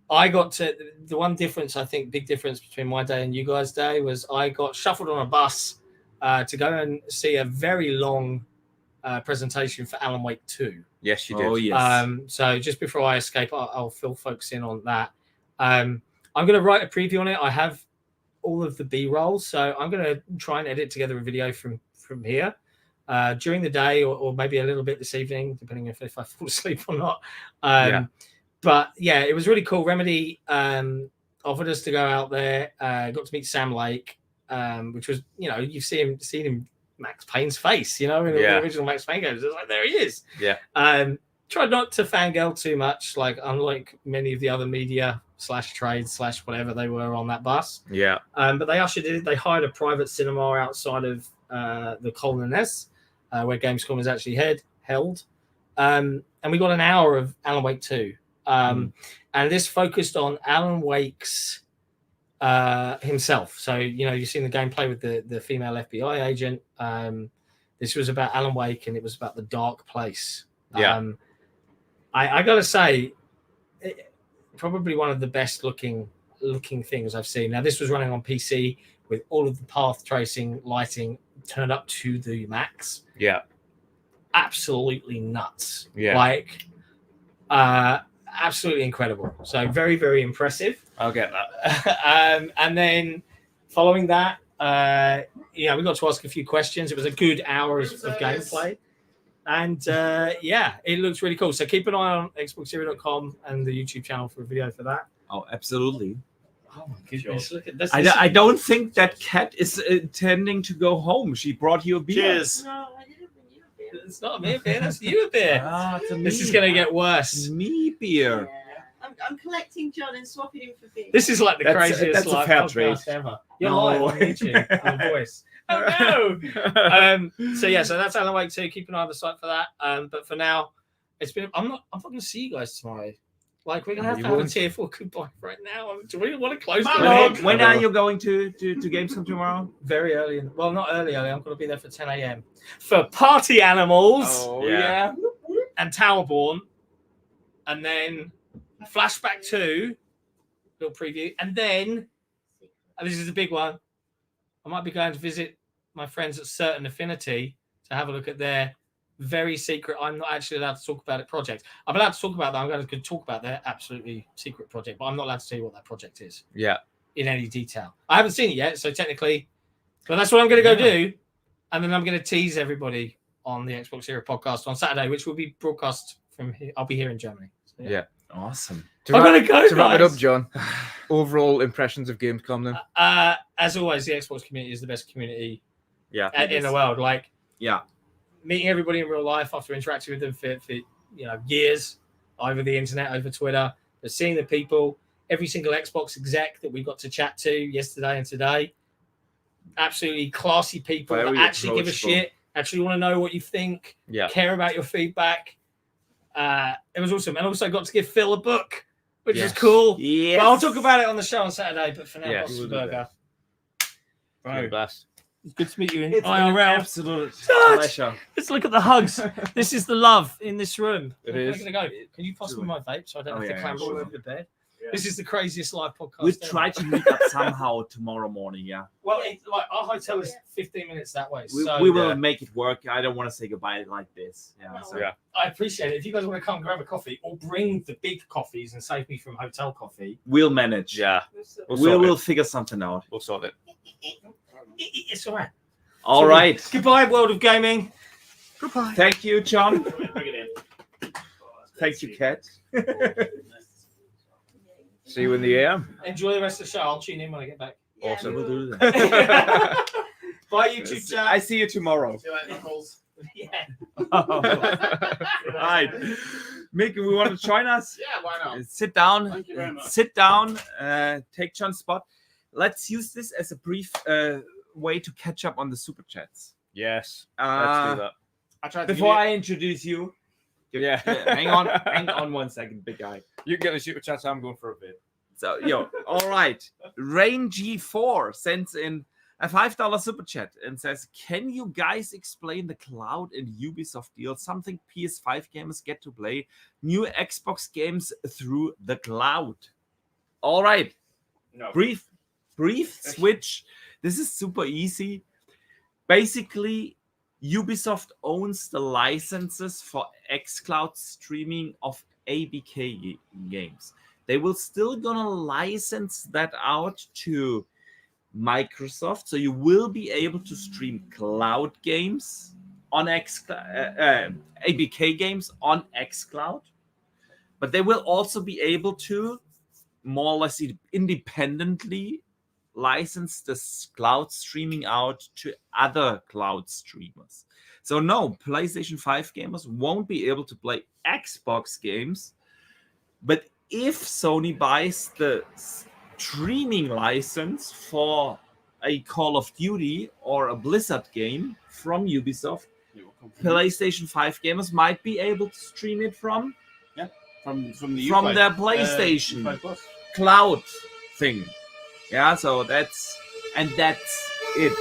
[SPEAKER 2] I got to the one difference, I think, big difference between my day and you guys' day was I got shuffled on a bus to go and see a very long presentation for Alan Wake 2.
[SPEAKER 3] Yes, you did.
[SPEAKER 1] Oh, yes.
[SPEAKER 2] So just before I escape, I'll fill folks in on that. I'm going to write a preview on it. I have all of the B-roll, so I'm going to try and edit together a video from here during the day or maybe a little bit this evening, depending if I fall asleep or not. But yeah, it was really cool. Remedy offered us to go out there. Got to meet Sam Lake, which was, you've seen him Max Payne's face, in the original Max Payne games. It's like, there he is. Tried not to fangirl too much, like unlike many of the other media /trades / they were on that bus. But they ushered in. They hired a private cinema outside of the Colin S, where Gamescom is actually held. And we got an hour of Alan Wake 2. And this focused on Alan Wake's himself. So, you've seen the gameplay with the female FBI agent. This was about Alan Wake, and it was about the dark place. I gotta say, probably one of the best looking things I've seen. Now, this was running on PC with all of the path tracing, lighting turned up to the max. Absolutely nuts. Absolutely incredible. So very, very impressive.
[SPEAKER 3] I'll get that.
[SPEAKER 2] And then following that, we got to ask a few questions. It was a good hour of gameplay. And it looks really cool. So keep an eye on xboxzero.com and the YouTube channel for a video for that.
[SPEAKER 1] Oh, absolutely.
[SPEAKER 2] Oh my goodness! Look at this.
[SPEAKER 1] I don't think that Cat is intending to go home. She brought you a beer.
[SPEAKER 2] Cheers. No, I didn't bring you a beer. It's not me a beer. That's you a beer. This is going to get worse.
[SPEAKER 1] Me beer.
[SPEAKER 5] Yeah. I'm collecting John and swapping him for beer.
[SPEAKER 2] This is like the craziest
[SPEAKER 1] that's a fair trade
[SPEAKER 2] ever. You're live on YouTube on Voice. Oh no! So that's Alan Wake 2. Keep an eye on the site for that. But for now, I'm not going to see you guys tomorrow. Like, we're going to have a tier 4 goodbye right now. Do we want to close the vlog?
[SPEAKER 1] When are you going to Gamescom tomorrow?
[SPEAKER 2] Very early. Well, not early. I'm going to be there for 10 a.m. for Party Animals.
[SPEAKER 1] Oh, yeah.
[SPEAKER 2] And Towerborn. And then Flashback 2. Little preview. And then, and this is a big one, I might be going to visit my friends at Certain Affinity to have a look at their very secret, I'm not actually allowed to talk about it, project. I'm allowed to talk about that. I'm going to talk about their absolutely secret project, but I'm not allowed to tell you what that project is. In any detail. I haven't seen it yet, so technically, but that's what I'm going to go do. And then I'm going to tease everybody on the Xbox Zero podcast on Saturday, which will be broadcast from here. I'll be here in Germany. So,
[SPEAKER 1] awesome.
[SPEAKER 2] I'm going to go,
[SPEAKER 3] to wrap it up, John. Overall impressions of Gamescom then?
[SPEAKER 2] As always, the Xbox community is the best community in the world. Like, meeting everybody in real life after interacting with them for years, over the internet, over Twitter, but seeing the people, every single Xbox exec that we got to chat to yesterday and today, absolutely classy people that actually give a shit, actually want to know what you think, care about your feedback. It was awesome. And also got to give Phil a book, which was cool. But I'll talk about it on the show on Saturday, but for now, Boston Burger.
[SPEAKER 3] Right.
[SPEAKER 2] It's good to meet you in
[SPEAKER 1] It's
[SPEAKER 2] IRL.
[SPEAKER 1] Absolute pleasure.
[SPEAKER 2] Let's look at the hugs. This is the love in this room.
[SPEAKER 3] It is.
[SPEAKER 2] Can you pass me my vape so I don't have to clamber all over the bed? Yeah. This is the craziest live podcast.
[SPEAKER 1] We'll try to meet up somehow tomorrow morning.
[SPEAKER 2] Well, our hotel is 15 minutes that way.
[SPEAKER 1] We will make it work. I don't want to say goodbye like this.
[SPEAKER 2] I appreciate it. If you guys want to come grab a coffee or bring the big coffees and save me from hotel coffee,
[SPEAKER 1] we'll manage. We'll figure something out.
[SPEAKER 3] We'll sort it.
[SPEAKER 2] It's all right.
[SPEAKER 1] All right.
[SPEAKER 2] Goodbye, World of Gaming.
[SPEAKER 1] Goodbye. Thank you, John.
[SPEAKER 2] Bring it in.
[SPEAKER 1] Thank you, Kat.
[SPEAKER 3] See you in the AM.
[SPEAKER 2] Enjoy the rest of the show. I'll tune in when I get back.
[SPEAKER 5] Yeah,
[SPEAKER 3] Awesome.
[SPEAKER 1] We'll do that.
[SPEAKER 2] Bye, YouTube chat.
[SPEAKER 1] I see you tomorrow.
[SPEAKER 6] See you later, Knuckles.
[SPEAKER 2] Yeah.
[SPEAKER 1] Right. Mick, we want to join us?
[SPEAKER 6] Yeah, why not?
[SPEAKER 1] Sit down.
[SPEAKER 6] Thank you very much.
[SPEAKER 1] Sit down. Take John's spot. Let's use this as a brief way to catch up on the super chats.
[SPEAKER 3] Yes. Let's do that.
[SPEAKER 6] I tried to
[SPEAKER 1] Before
[SPEAKER 6] give
[SPEAKER 1] I introduce you,
[SPEAKER 3] Yeah.
[SPEAKER 1] hang on 1 second, big guy.
[SPEAKER 3] You get the super chats. I'm going for a bit.
[SPEAKER 1] So, all right. Rain G4 sends in a $5 super chat and says, "Can you guys explain the cloud and Ubisoft deal? Something PS5 gamers get to play new Xbox games through the cloud." All right.
[SPEAKER 3] No.
[SPEAKER 1] Brief switch. This is super easy. Basically, Ubisoft owns the licenses for xCloud streaming of ABK games. They will still gonna license that out to Microsoft, so you will be able to stream cloud games on ABK games on xCloud, but they will also be able to more or less independently license this cloud streaming out to other cloud streamers. So no, PlayStation 5 gamers won't be able to play Xbox games, but if Sony buys the streaming license for a Call of Duty or a Blizzard game from Ubisoft, PlayStation 5 gamers might be able to stream it from
[SPEAKER 6] the
[SPEAKER 1] their PlayStation cloud thing. Yeah, so that's it.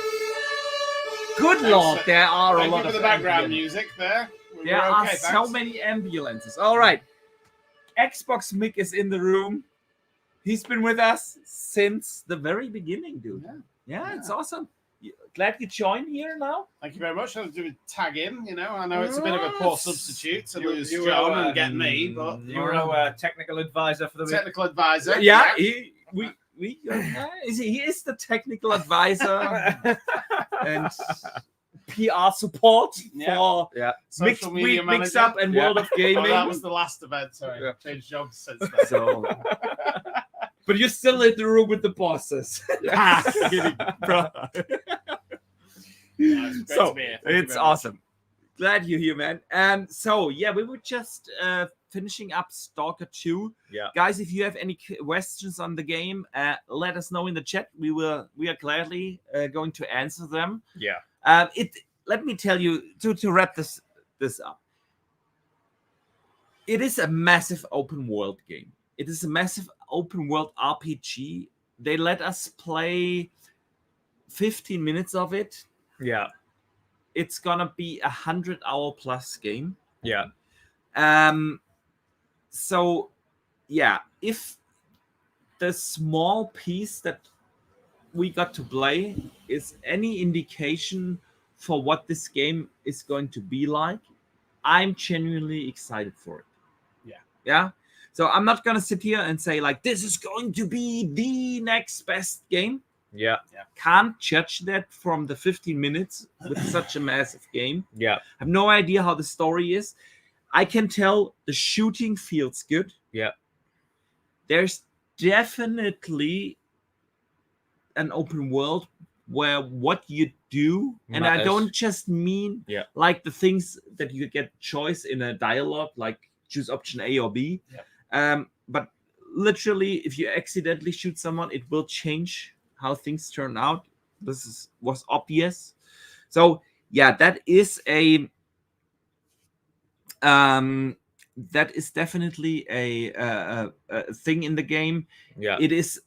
[SPEAKER 1] Good Lord, there are a
[SPEAKER 6] Thank
[SPEAKER 1] lot
[SPEAKER 6] you for
[SPEAKER 1] of
[SPEAKER 6] the background
[SPEAKER 1] ambulances.
[SPEAKER 6] music there.
[SPEAKER 1] There are so many ambulances. All right. Xbox Mick is in the room. He's been with us since the very beginning, dude. Yeah, it's awesome. Glad you joined here now.
[SPEAKER 6] Thank you very much. I'll do a tag in. I know it's a bit of a poor substitute to lose John and get me, but
[SPEAKER 3] You were our technical advisor for the
[SPEAKER 6] technical advisor.
[SPEAKER 1] Yeah, he is the technical advisor and PR support for
[SPEAKER 6] Social media
[SPEAKER 1] Mix
[SPEAKER 6] manager.
[SPEAKER 1] Up and World of Gaming.
[SPEAKER 6] Oh, that was the last event. Sorry,
[SPEAKER 1] Yeah.
[SPEAKER 6] changed jobs since then.
[SPEAKER 1] So, but you're still in the room with the bosses. Kidding, bro.
[SPEAKER 6] It's great
[SPEAKER 1] So
[SPEAKER 6] to be here. Thank you
[SPEAKER 1] it's
[SPEAKER 6] very much.
[SPEAKER 1] awesome. Glad you're here, man. So yeah, we were just finishing up Stalker 2.
[SPEAKER 3] Yeah.
[SPEAKER 1] Guys, if you have any questions on the game, let us know in the chat. We are gladly going to answer them.
[SPEAKER 3] Yeah.
[SPEAKER 1] Let me tell you to wrap this up. It is a massive open world game. It is a massive open world RPG. They let us play 15 minutes of it.
[SPEAKER 3] Yeah.
[SPEAKER 1] It's gonna be 100-hour plus game.
[SPEAKER 3] Yeah.
[SPEAKER 1] So yeah, if the small piece that we got to play is any indication for what this game is going to be like, I'm genuinely excited for it. Yeah. So I'm not gonna sit here and say like this is going to be the next best game.
[SPEAKER 3] Yeah.
[SPEAKER 1] Can't judge that from the 15 minutes with such a massive game.
[SPEAKER 3] Yeah.
[SPEAKER 1] I have no idea how the story is. I can tell the shooting feels good.
[SPEAKER 3] Yeah.
[SPEAKER 1] There's definitely an open world where what you do, and I
[SPEAKER 3] Matters.
[SPEAKER 1] don't just mean like the things that you get choice in a dialogue, like choose option A or B. But literally, if you accidentally shoot someone, it will change how things turn out. This was obvious. So yeah, that is definitely a thing in the game.
[SPEAKER 3] Yeah.
[SPEAKER 1] It is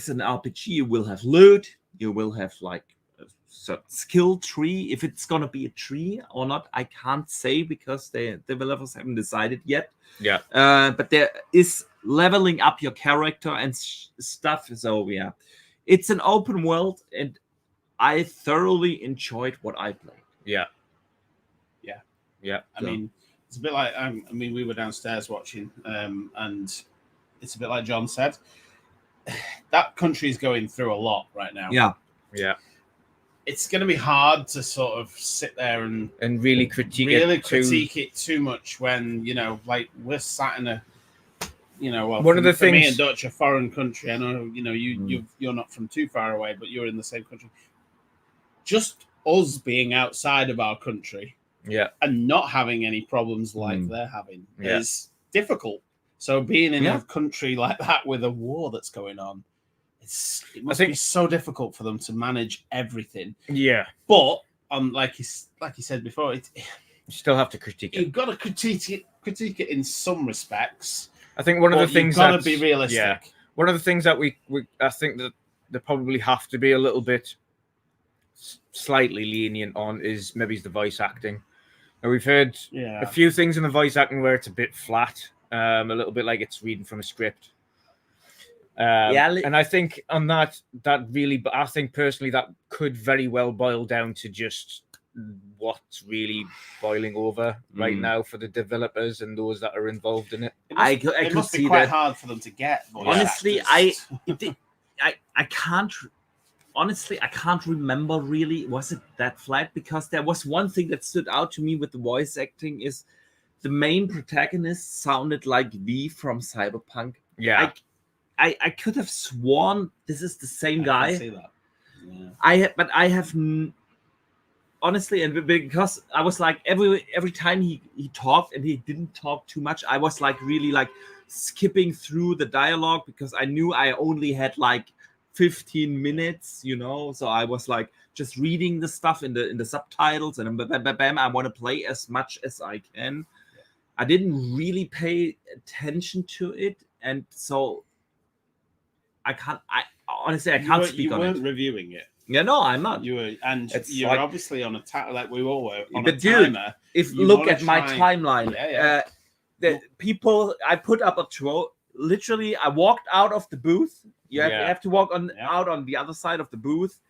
[SPEAKER 1] an RPG. You will have loot. You will have like a certain skill tree. If it's gonna be a tree or not, I can't say because the developers haven't decided yet.
[SPEAKER 3] Yeah.
[SPEAKER 1] But there is leveling up your character and stuff. So yeah, it's an open world, and I thoroughly enjoyed what I played.
[SPEAKER 3] Yeah.
[SPEAKER 6] I mean, it's a bit like we were downstairs watching, and it's a bit like John said. That country's going through a lot right now.
[SPEAKER 3] Yeah.
[SPEAKER 6] It's going to be hard to sort of sit there and
[SPEAKER 3] really critique
[SPEAKER 6] it too much when like we're sat in a you know, well,
[SPEAKER 3] one of the
[SPEAKER 6] for me
[SPEAKER 3] things,
[SPEAKER 6] and Dutch, a foreign country. I know, you know, you're not from too far away, but you're in the same country. Just us being outside of our country, and not having any problems like they're having is difficult. So being in a country like that with a war that's going on, it must be so difficult for them to manage everything.
[SPEAKER 3] Yeah,
[SPEAKER 6] but like you said before, you
[SPEAKER 3] still have to critique it.
[SPEAKER 6] You've got to critique it in some respects.
[SPEAKER 3] I think one of the things
[SPEAKER 6] you've got to be realistic.
[SPEAKER 3] Yeah, one of the things that I think that they probably have to be a little bit slightly lenient on is maybe the voice acting. And we've heard a few things in the voice acting where it's a bit flat, a little bit like it's reading from a script. And I think on that really, but I think personally that could very well boil down to just what's really boiling over right now for the developers and those that are involved in it.
[SPEAKER 6] It must be quite hard for them to get.
[SPEAKER 1] Honestly, I can't. Honestly, I can't remember really. Was it that flat? Because there was one thing that stood out to me with the voice acting is the main protagonist sounded like V from Cyberpunk.
[SPEAKER 3] Yeah.
[SPEAKER 1] I could have sworn this is the same guy.
[SPEAKER 6] I can see that.
[SPEAKER 1] I have honestly, and because I was like every time he talked and he didn't talk too much, I was like really like skipping through the dialogue because I knew I only had like 15 minutes, you know. So I was like just reading the stuff in the subtitles and bam, I want to play as much as I can. I didn't really pay attention to it, and so I honestly can't speak on it.
[SPEAKER 6] You weren't reviewing it.
[SPEAKER 1] Yeah, no, I'm not.
[SPEAKER 6] You were, and you're
[SPEAKER 1] like,
[SPEAKER 6] obviously on a like we all were on
[SPEAKER 1] but
[SPEAKER 6] a timer.
[SPEAKER 1] If look at my timeline, the people I put up a troll. Literally, I walked out of the booth. You have to walk out on the other side of the booth.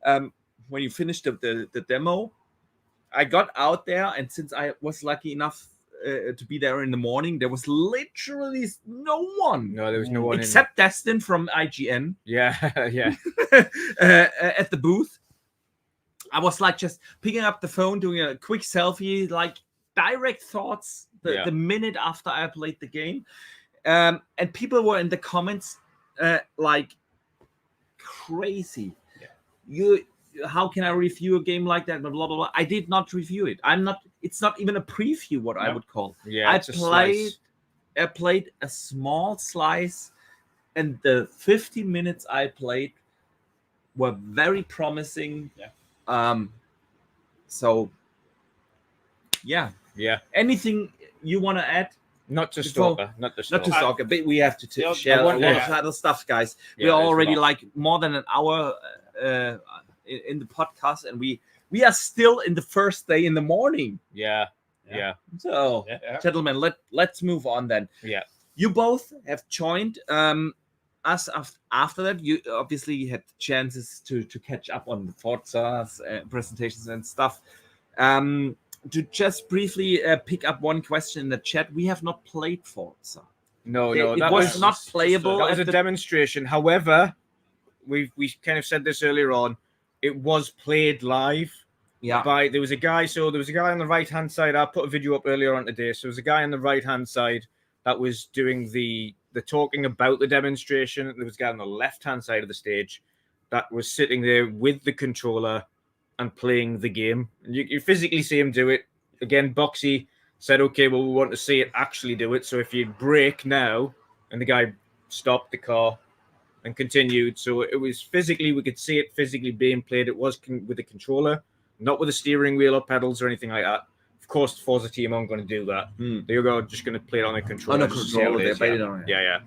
[SPEAKER 1] When you finish the demo, I got out there, and since I was lucky enough to be there in the morning, there was literally no one.
[SPEAKER 3] No, there was no one
[SPEAKER 1] except Destin from IGN.
[SPEAKER 3] Yeah.
[SPEAKER 1] At the booth, I was like just picking up the phone, doing a quick selfie, like direct thoughts the minute after I played the game. And people were in the comments like crazy. How can I review a game like that? Blah, blah, blah. I did not review it. It's not even a preview, what I would call.
[SPEAKER 3] Yeah,
[SPEAKER 1] I played a small slice, and the 50 minutes I played were very promising. So anything you want to add?
[SPEAKER 3] Not to Stalker. Not to
[SPEAKER 1] Stalker, but we have to share a lot of other stuff, guys. We're already like more than an hour in the podcast, and we are still in the first day in the morning.
[SPEAKER 3] Yeah.
[SPEAKER 1] So, gentlemen, let's move on then.
[SPEAKER 3] Yeah.
[SPEAKER 1] You both have joined us after that. You obviously had chances to catch up on the Forza's presentations and stuff. To just briefly pick up one question in the chat, we have not played Forza.
[SPEAKER 3] No,
[SPEAKER 1] it was not playable.
[SPEAKER 3] That was a demonstration. However, we kind of said this earlier on. It was played live.
[SPEAKER 1] Yeah.
[SPEAKER 3] There was a guy on the right hand side. I put a video up earlier on today. So there was a guy on the right hand side that was doing the talking about the demonstration. There was a guy on the left hand side of the stage that was sitting there with the controller and playing the game. And you physically see him do it. Again, Boxy said, okay, well, we want to see it actually do it. So if you brake now, and the guy stopped the car and continued. So it was physically, we could see it physically being played. It was with the controller, not with a steering wheel or pedals or anything like that. Of course, the Forza team aren't going to do that. They're just going to play it on a controller. Yeah.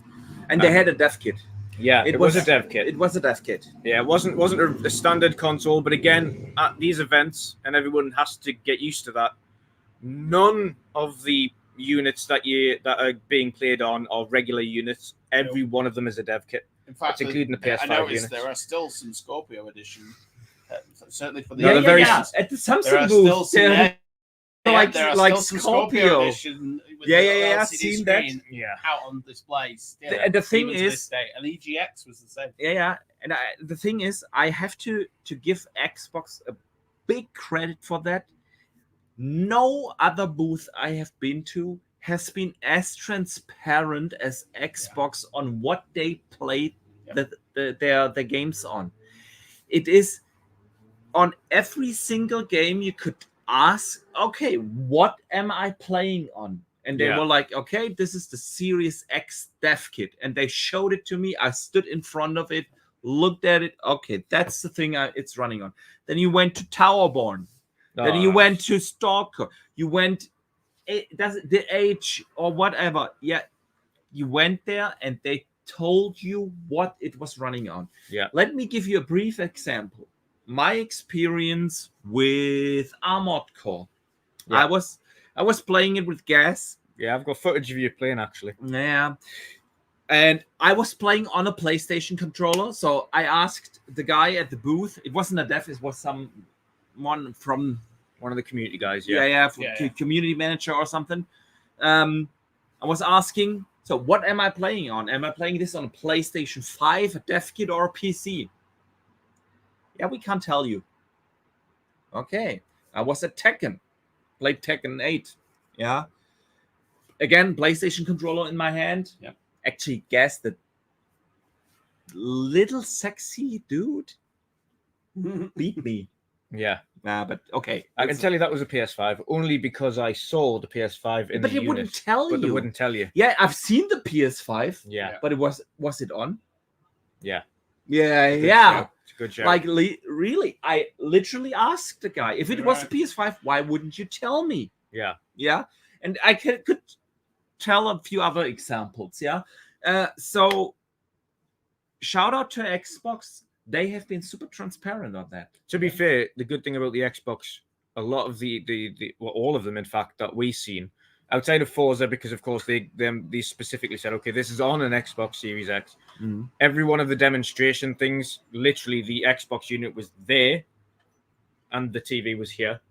[SPEAKER 1] And they had a dev kit.
[SPEAKER 3] Yeah, it was a dev kit.
[SPEAKER 1] It was a dev kit.
[SPEAKER 3] Yeah, it wasn't a standard console, but again, at these events, and everyone has to get used to that, none of the units that are being played on are regular units. Every one of them is a dev kit.
[SPEAKER 6] In fact,
[SPEAKER 3] including the PS5
[SPEAKER 6] I noticed
[SPEAKER 3] units.
[SPEAKER 6] There are still some Scorpio edition, certainly for the
[SPEAKER 1] at the Samsung booth.
[SPEAKER 6] Like Scorpio edition.
[SPEAKER 1] I've seen that.
[SPEAKER 6] Out on display. Still,
[SPEAKER 1] the thing is,
[SPEAKER 6] and EGX was the same.
[SPEAKER 1] And the thing is, I have to give Xbox a big credit for that. No other booth I have been to has been as transparent as Xbox on what they played their games on. It is on every single game you could ask, okay, what am I playing on? And they were like, okay, this is the Series X dev kit. And they showed it to me. I stood in front of it, looked at it. Okay, that's the thing it's running on. Then you went to Towerborn. Then you went to Stalker. You went, the Age or whatever. Yeah, you went there and they told you what it was running on.
[SPEAKER 3] Yeah.
[SPEAKER 1] Let me give you a brief example. My experience with Armored Core.
[SPEAKER 3] Yeah.
[SPEAKER 1] I was playing it with Gas.
[SPEAKER 3] Yeah, I've got footage of you playing actually.
[SPEAKER 1] Yeah. And I was playing on a PlayStation controller. So I asked the guy at the booth. It wasn't a dev, it was someone from
[SPEAKER 3] one of the community guys.
[SPEAKER 1] Community manager or something. I was asking, so what am I playing on? Am I playing this on a PlayStation 5, a dev kit, or a PC? Yeah, we can't tell you. Okay. I was at Tekken. Played Tekken 8. Yeah. Again, PlayStation controller in my hand.
[SPEAKER 6] Yeah.
[SPEAKER 1] Actually guessed that little sexy dude beat me.
[SPEAKER 3] Yeah.
[SPEAKER 1] But okay.
[SPEAKER 3] I can tell you that was a PS5 only because I saw the PS5 in the unit.
[SPEAKER 1] Wouldn't tell you.
[SPEAKER 3] But they wouldn't tell you.
[SPEAKER 1] Yeah, I've seen the PS5.
[SPEAKER 3] Yeah.
[SPEAKER 1] But it was it on?
[SPEAKER 3] Yeah.
[SPEAKER 1] Yeah.
[SPEAKER 3] It's a good show.
[SPEAKER 1] Like, really, I literally asked the guy, if it was a PS5, why wouldn't you tell me?
[SPEAKER 3] Yeah.
[SPEAKER 1] Yeah. And I could tell a few other examples. Yeah. So shout out to Xbox. They have been super transparent on that.
[SPEAKER 3] To be fair, the good thing about the Xbox, a lot of all of them, in fact, that we've seen, outside of Forza, because of course they specifically said, okay, this is on an Xbox Series X.
[SPEAKER 1] Mm-hmm.
[SPEAKER 3] Every one of the demonstration things, literally the Xbox unit was there, and the TV was here.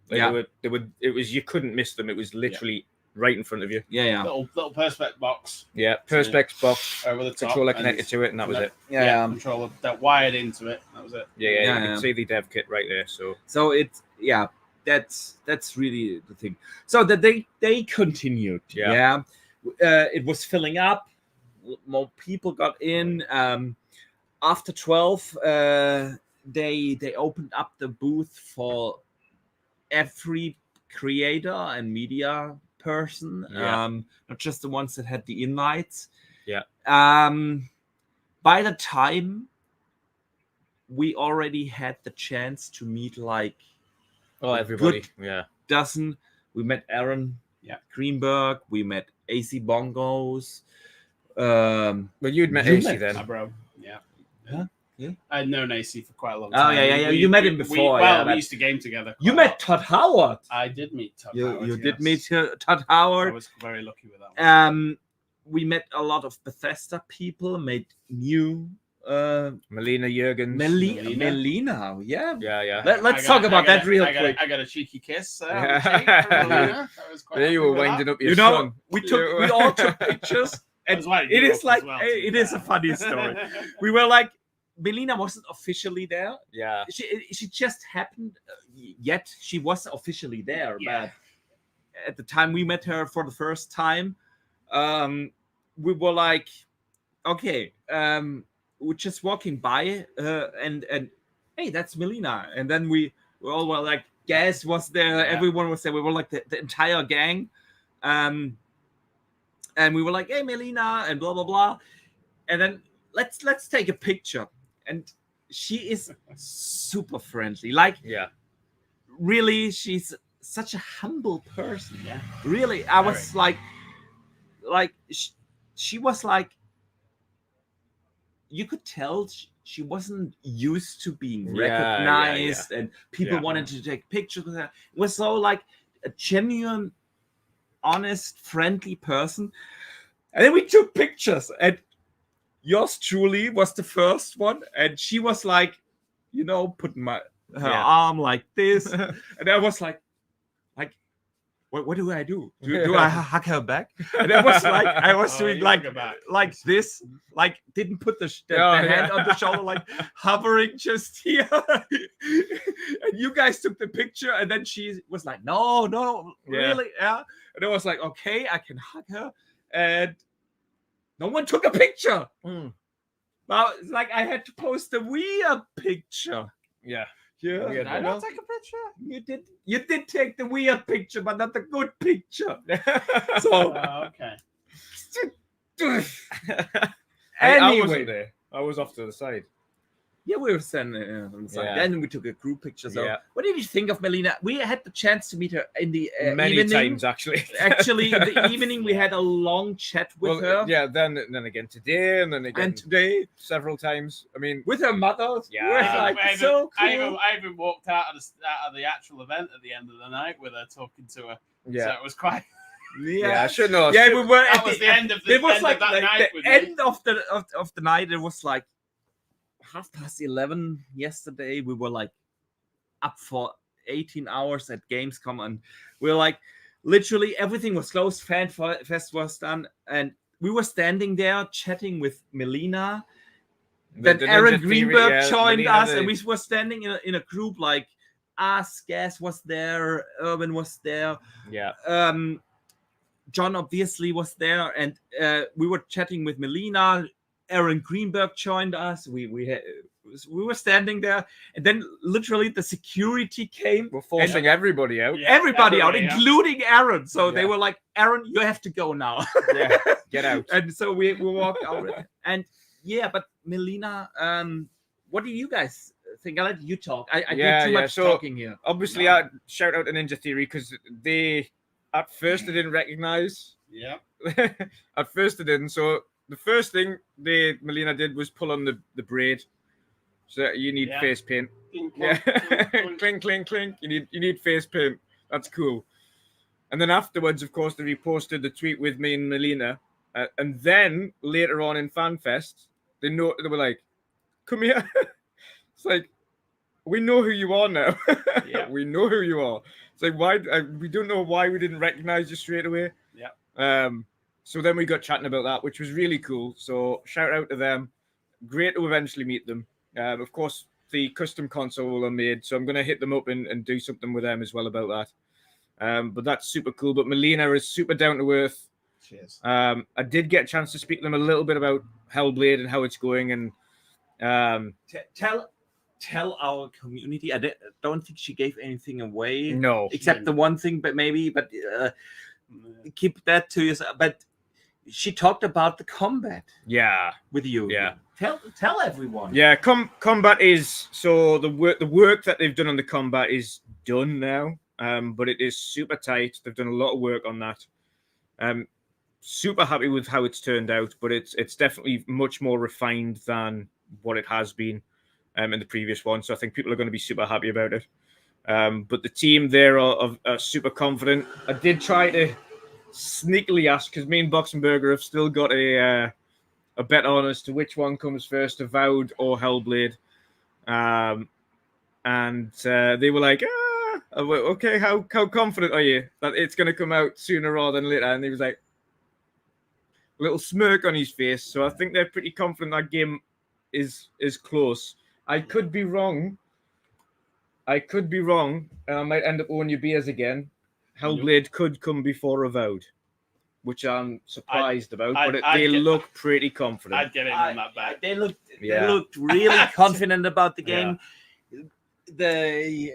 [SPEAKER 3] Like they were. It was, you couldn't miss them. It was literally right in front of you.
[SPEAKER 1] Yeah.
[SPEAKER 6] Little perspex box.
[SPEAKER 3] Yeah, perspex box.
[SPEAKER 6] Over the top.
[SPEAKER 3] Controller connected to it, and that was it.
[SPEAKER 1] Yeah.
[SPEAKER 6] Controller that wired into it. That was it.
[SPEAKER 3] Yeah. You can see the dev kit right there.
[SPEAKER 1] So it's that's really the thing. So that they continued. Yeah. It was filling up. More people got in. After 12, they opened up the booth for every creator and media person, not just the ones that had the invites.
[SPEAKER 3] Yeah.
[SPEAKER 1] By the time we already had the chance to meet like
[SPEAKER 3] everybody.
[SPEAKER 1] Dozen. We met Aaron Greenberg. We met AC Bongos.
[SPEAKER 3] Well, you'd met AC then,
[SPEAKER 6] bro. Yeah.
[SPEAKER 1] Huh? Yeah.
[SPEAKER 6] I'd known AC for quite a long time.
[SPEAKER 1] Oh yeah. You met him before.
[SPEAKER 6] We used to game together.
[SPEAKER 1] You met Todd Howard.
[SPEAKER 6] I did meet Todd Howard.
[SPEAKER 1] You did meet Todd Howard.
[SPEAKER 6] I was very lucky with that one.
[SPEAKER 1] We met a lot of Bethesda people. Made new
[SPEAKER 3] Melina Jurgens.
[SPEAKER 1] Melina. Yeah. Let's talk about that real quick.
[SPEAKER 6] I got a cheeky kiss. From Melina. That was quite.
[SPEAKER 3] There you were winding up your son.
[SPEAKER 1] We all took pictures. And it is like it is a funny story. We were like, Melina wasn't officially there.
[SPEAKER 3] Yeah,
[SPEAKER 1] she just happened. Yet she was officially there.
[SPEAKER 6] Yeah.
[SPEAKER 1] But at the time we met her for the first time, we were like, okay, we're just walking by, and hey, that's Melina. And then we all were like, Gaz was there. Everyone was there. We were like the entire gang. And we were like, hey, Melina, and blah, blah, blah. And then let's take a picture. And she is super friendly. Like, really, she's such a humble person.
[SPEAKER 6] Yeah.
[SPEAKER 1] Really, I was like she was like, you could tell she wasn't used to being recognized and people wanted to take pictures with her. It was so like a genuine, honest, friendly person. And then we took pictures, and yours truly was the first one, and she was like, putting her arm like this, and I was like, what do I do? Do I hug her back? And it was like I was doing like this, like didn't put the hand on the shoulder, like hovering just here. And you guys took the picture, and then she was like, no, really, yeah. And I was like, okay, I can hug her, and no one took a picture. Now it's like I had to post a weird picture.
[SPEAKER 3] Yeah.
[SPEAKER 1] Yeah.
[SPEAKER 6] Did I not take a picture?
[SPEAKER 1] You did take the weird picture, but not the good picture. So
[SPEAKER 6] okay.
[SPEAKER 3] I wasn't there. I was off to the side.
[SPEAKER 1] Yeah, we were standing on the side.
[SPEAKER 3] Yeah.
[SPEAKER 1] Then we took a group picture. So, what did you think of Melina? We had the chance to meet her in the
[SPEAKER 3] many
[SPEAKER 1] evening.
[SPEAKER 3] times, actually.
[SPEAKER 1] Actually, in the evening, we had a long chat with her.
[SPEAKER 3] Yeah, then again today, and then again
[SPEAKER 1] today,
[SPEAKER 3] several times. I mean,
[SPEAKER 1] with her mother.
[SPEAKER 3] Yeah,
[SPEAKER 1] so cool.
[SPEAKER 6] I even walked out of the actual event at the end of the night with her, talking to her.
[SPEAKER 3] Yeah,
[SPEAKER 6] so it was quite.
[SPEAKER 3] Yeah, I should know.
[SPEAKER 1] Yeah, we were.
[SPEAKER 6] That was the end of the.
[SPEAKER 1] It was like
[SPEAKER 6] that night.
[SPEAKER 1] The end of the night. It was like 11:30 yesterday. We were like up for 18 hours at Gamescom, and we were like, literally everything was closed. Fanfest was done, and we were standing there chatting with Melina. Then Aaron Greenberg joined us, and we were standing in a group like us. Gas was there, Urban was there.
[SPEAKER 3] Yeah.
[SPEAKER 1] John obviously was there, and we were chatting with Melina. Aaron Greenberg joined us. We were standing there, and then literally the security came.
[SPEAKER 3] We're forcing everybody out.
[SPEAKER 1] Yeah, everybody out, including Aaron. So they were like, "Aaron, you have to go now.
[SPEAKER 3] Yeah, get out."
[SPEAKER 1] And so we walked out. And yeah, but Melina, what do you guys think? I'll let you talk. I did too much talking here.
[SPEAKER 3] Obviously, I shout out to Ninja Theory because at first they didn't recognize.
[SPEAKER 6] Yeah.
[SPEAKER 3] At first they didn't. So the first thing Melina did was pull on the braid. So you need face paint. Clink, clink, clink. You need face paint. That's cool. And then afterwards, of course, they reposted the tweet with me and Melina. And then later on in Fanfest, they were like, "Come here." It's like, we know who you are now.
[SPEAKER 6] Yeah.
[SPEAKER 3] We know who you are. It's like, why we don't know why we didn't recognize you straight away.
[SPEAKER 6] Yeah.
[SPEAKER 3] So then we got chatting about that, which was really cool. So shout out to them. Great to eventually meet them. Of course, the custom console are made, so I'm going to hit them up and do something with them as well about that. But that's super cool. But Melina is super down to earth.
[SPEAKER 6] Cheers.
[SPEAKER 3] I did get a chance to speak to them a little bit about Hellblade and how it's going. And
[SPEAKER 1] tell our community. I don't think she gave anything away.
[SPEAKER 3] No,
[SPEAKER 1] except the one thing, but keep that to yourself. But she talked about the combat.
[SPEAKER 3] Yeah,
[SPEAKER 1] with you.
[SPEAKER 3] Yeah.
[SPEAKER 1] Tell everyone.
[SPEAKER 3] Yeah, combat is so the work that they've done on the combat is done now. But it is super tight. They've done a lot of work on that. Super happy with how it's turned out, but it's definitely much more refined than what it has been in the previous one. So I think people are going to be super happy about it. But the team there are super confident. I did try to sneakily ask, because me and Boxenberger have still got a bet on as to which one comes first, Avowed or Hellblade. And they were like, okay, how confident are you that it's going to come out sooner rather than later? And he was like, a little smirk on his face. So I think they're pretty confident that game is close. I could be wrong. And I might end up owing you beers again. Hellblade could come before Avowed, which I'm surprised about, but they look pretty confident.
[SPEAKER 6] I'd get in on that back.
[SPEAKER 1] They looked really confident about the game. Yeah.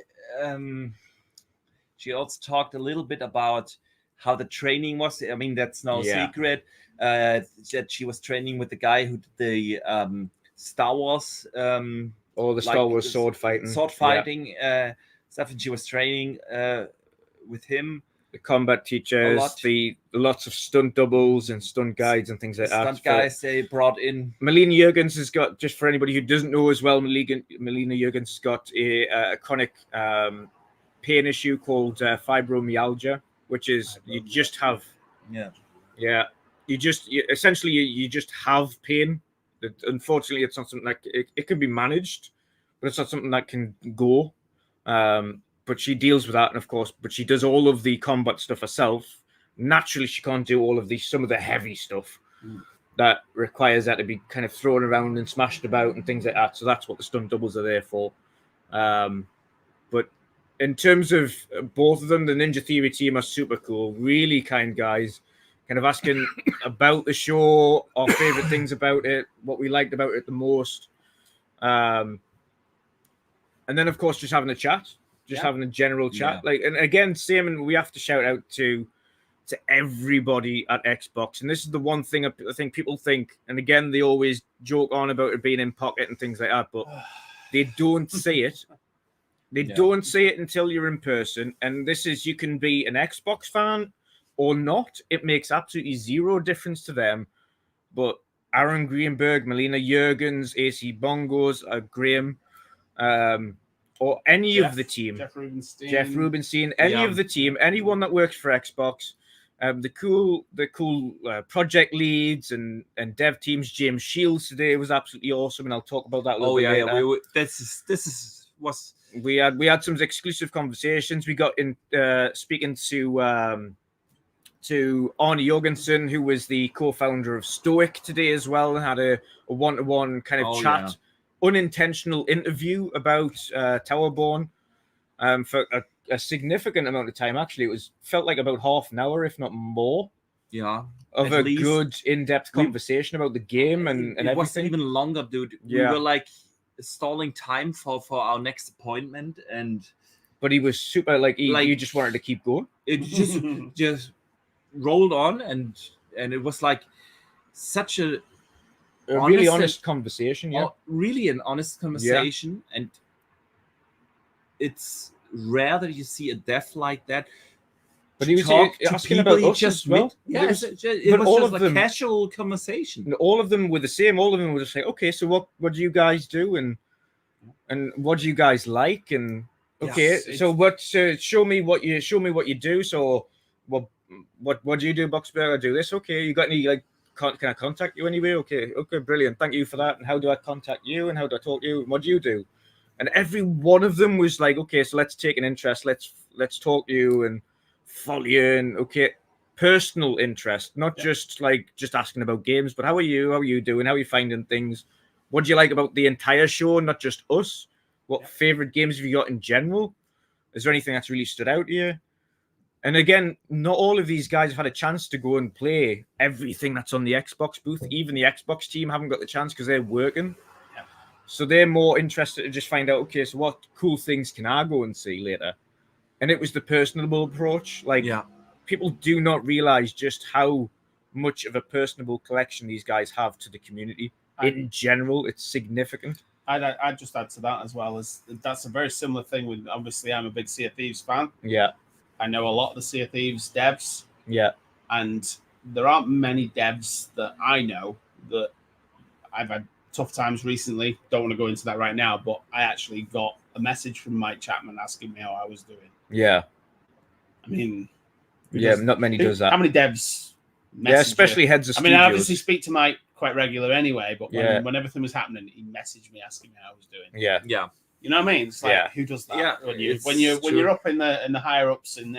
[SPEAKER 1] She also talked a little bit about how the training was. I mean, that's no secret. That she was training with the guy who did the Star Wars.
[SPEAKER 3] Star Wars sword fighting
[SPEAKER 1] stuff, and she was training with him.
[SPEAKER 3] The combat teachers, lots of stunt doubles and stunt guides and things like that.
[SPEAKER 1] Stunt guys they brought in.
[SPEAKER 3] Melina Jurgens has got, just for anybody who doesn't know as well, Melina Jurgens has got a chronic pain issue called fibromyalgia, which is you just have you just have pain. Unfortunately, it's not something that it can be managed, but it's not something that can go. but she deals with that, and of course, but she does all of the combat stuff herself. Naturally, she can't do all of some of the heavy stuff that requires that to be kind of thrown around and smashed about and things like that. So that's what the stunt doubles are there for. But in terms of both of them, the Ninja Theory team are super cool, really kind guys, kind of asking about the show, our favorite things about it, what we liked about it the most. And then, of course, just having a chat, having a general chat. Like, and again, same, and we have to shout out to everybody at Xbox. And this is the one thing I think people think, and again, they always joke on about it being in pocket and things like that, but they don't see it. They don't see it until you're in person. And this is, you can be an Xbox fan or not. It makes absolutely zero difference to them. But Aaron Greenberg, Melina Jurgens, AC Bongos, Graham, or any of the team, Jeff Rubenstein, any of the team, anyone that works for Xbox, the cool project leads and dev teams. James Shields today was absolutely awesome, and I'll talk about that a little bit later. We had some exclusive conversations. We got in speaking to Arne Jorgensen, who was the co-founder of Stoic today as well, and had a one-to-one kind of chat, unintentional interview about Towerborn for a significant amount of time. Actually, it felt like about half an hour, if not more.
[SPEAKER 1] Yeah,
[SPEAKER 3] of a good in-depth conversation about the game and everything.
[SPEAKER 1] It was even longer, dude. We were like stalling time for our next appointment,
[SPEAKER 3] but he was super he just wanted to keep going.
[SPEAKER 1] It just rolled on, and it was like such a
[SPEAKER 3] really honest conversation.
[SPEAKER 1] Really an honest conversation, and it's rare that you see a dev like that.
[SPEAKER 3] But he was asking about us as well.
[SPEAKER 1] Yeah, it was just a casual conversation.
[SPEAKER 3] All of them were the same. All of them were just like, okay, so what do you guys do, and what do you guys like, and okay, so what? Show me what you do. So what do you do, Boxberg? I do this. Okay, you got any can I contact you anyway? Okay, brilliant. Thank you for that. And how do I contact you? And how do I talk to you? And what do you do? And every one of them was like, okay, so let's take an interest. Let's talk to you and follow you, and personal interest, not just asking about games, but how are you doing? How are you finding things? What do you like about the entire show, not just us? What favorite games have you got in general? Is there anything that's really stood out to you? And again, not all of these guys have had a chance to go and play everything that's on the Xbox booth. Even the Xbox team haven't got the chance because they're working. Yeah. So they're more interested to just find out, okay, so what cool things can I go and see later? And it was the personable approach. People do not realize just how much of a personable collection these guys have to the community. In general, it's significant.
[SPEAKER 6] I'd just add to that as well, as that's a very similar thing with, obviously, I'm a big Sea of Thieves fan.
[SPEAKER 3] Yeah.
[SPEAKER 6] I know a lot of the Sea of Thieves devs.
[SPEAKER 3] Yeah.
[SPEAKER 6] And there aren't many devs that I know that I've had tough times recently. Don't want to go into that right now, but I actually got a message from Mike Chapman asking me how I was doing.
[SPEAKER 3] Yeah.
[SPEAKER 6] I mean,
[SPEAKER 3] not many does that.
[SPEAKER 6] How many devs?
[SPEAKER 3] Especially heads of studios.
[SPEAKER 6] I obviously speak to Mike quite regular anyway, but when everything was happening, he messaged me asking me how I was doing.
[SPEAKER 3] Yeah.
[SPEAKER 1] Yeah.
[SPEAKER 6] You know what I mean? It's like, who does that?
[SPEAKER 1] Yeah.
[SPEAKER 6] When you're up in the higher ups in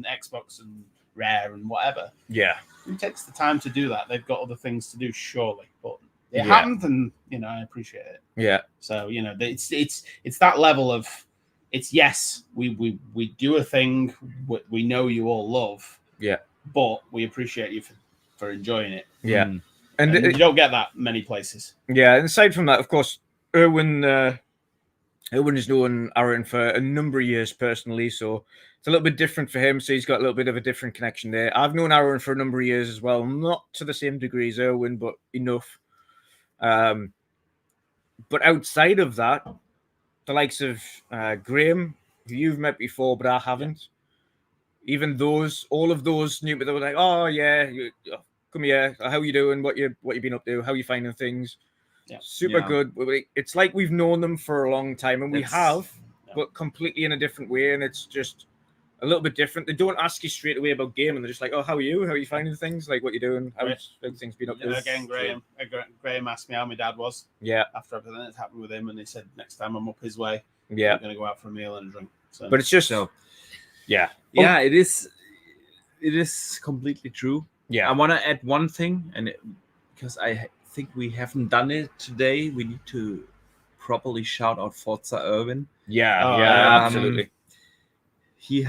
[SPEAKER 6] Xbox and Rare and whatever.
[SPEAKER 3] Yeah.
[SPEAKER 6] Who takes the time to do that? They've got other things to do, surely. But it happened, and I appreciate it.
[SPEAKER 3] Yeah.
[SPEAKER 6] So it's that level of, it's we do a thing we know you all love.
[SPEAKER 3] Yeah. But
[SPEAKER 6] we appreciate you for enjoying it.
[SPEAKER 3] Yeah.
[SPEAKER 6] And you don't get that many places.
[SPEAKER 3] Yeah. And aside from that, of course, Erwin has known Aaron for a number of years personally, so it's a little bit different for him. So he's got a little bit of a different connection there. I've known Aaron for a number of years as well, not to the same degree as Erwin, but enough. But outside of that, the likes of Graham, who you've met before, but I haven't. Even all of those knew me. They were like, "Oh yeah, come here. How you doing? What you been up to? How you finding things?" Yeah. Super good. It's like we've known them for a long time, and we have, but completely in a different way, and it's just a little bit different. They don't ask you straight away about game, and they're just like, "Oh, how are you? How are you finding things? Like, what you doing? How things been up to?"
[SPEAKER 6] Again, Graham asked me how my dad was.
[SPEAKER 3] Yeah.
[SPEAKER 6] After everything that's happened with him, and he said next time I'm up his way,
[SPEAKER 3] I'm
[SPEAKER 6] going to go out for a meal and a drink. So,
[SPEAKER 3] but it's just
[SPEAKER 1] yeah, it is completely true.
[SPEAKER 3] Yeah,
[SPEAKER 1] I want to add one thing, and because I think we haven't done it today, we need to properly shout out Forza Irvin.
[SPEAKER 3] Absolutely.
[SPEAKER 1] He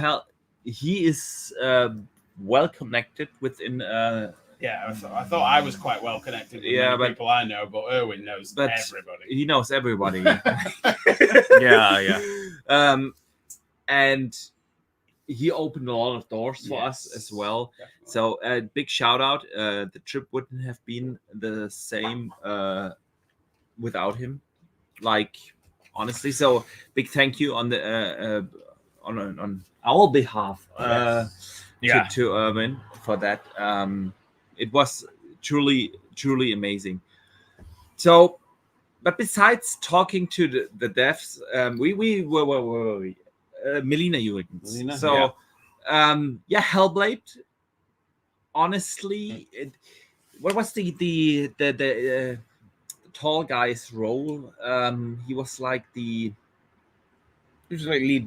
[SPEAKER 1] is well connected within.
[SPEAKER 6] I thought I was quite well connected with many people I know, but Erwin knows everybody.
[SPEAKER 1] He knows everybody.
[SPEAKER 3] yeah.
[SPEAKER 1] And he opened a lot of doors for us as well. Definitely. So a big shout out. The trip wouldn't have been the same without him. Like, honestly, so big thank you on the on our behalf to Erwin for that. It was truly amazing. So, but besides talking to the devs, we were Melina Jurgens. So, Hellblade. Honestly, what was the tall guy's role? He was like
[SPEAKER 3] lead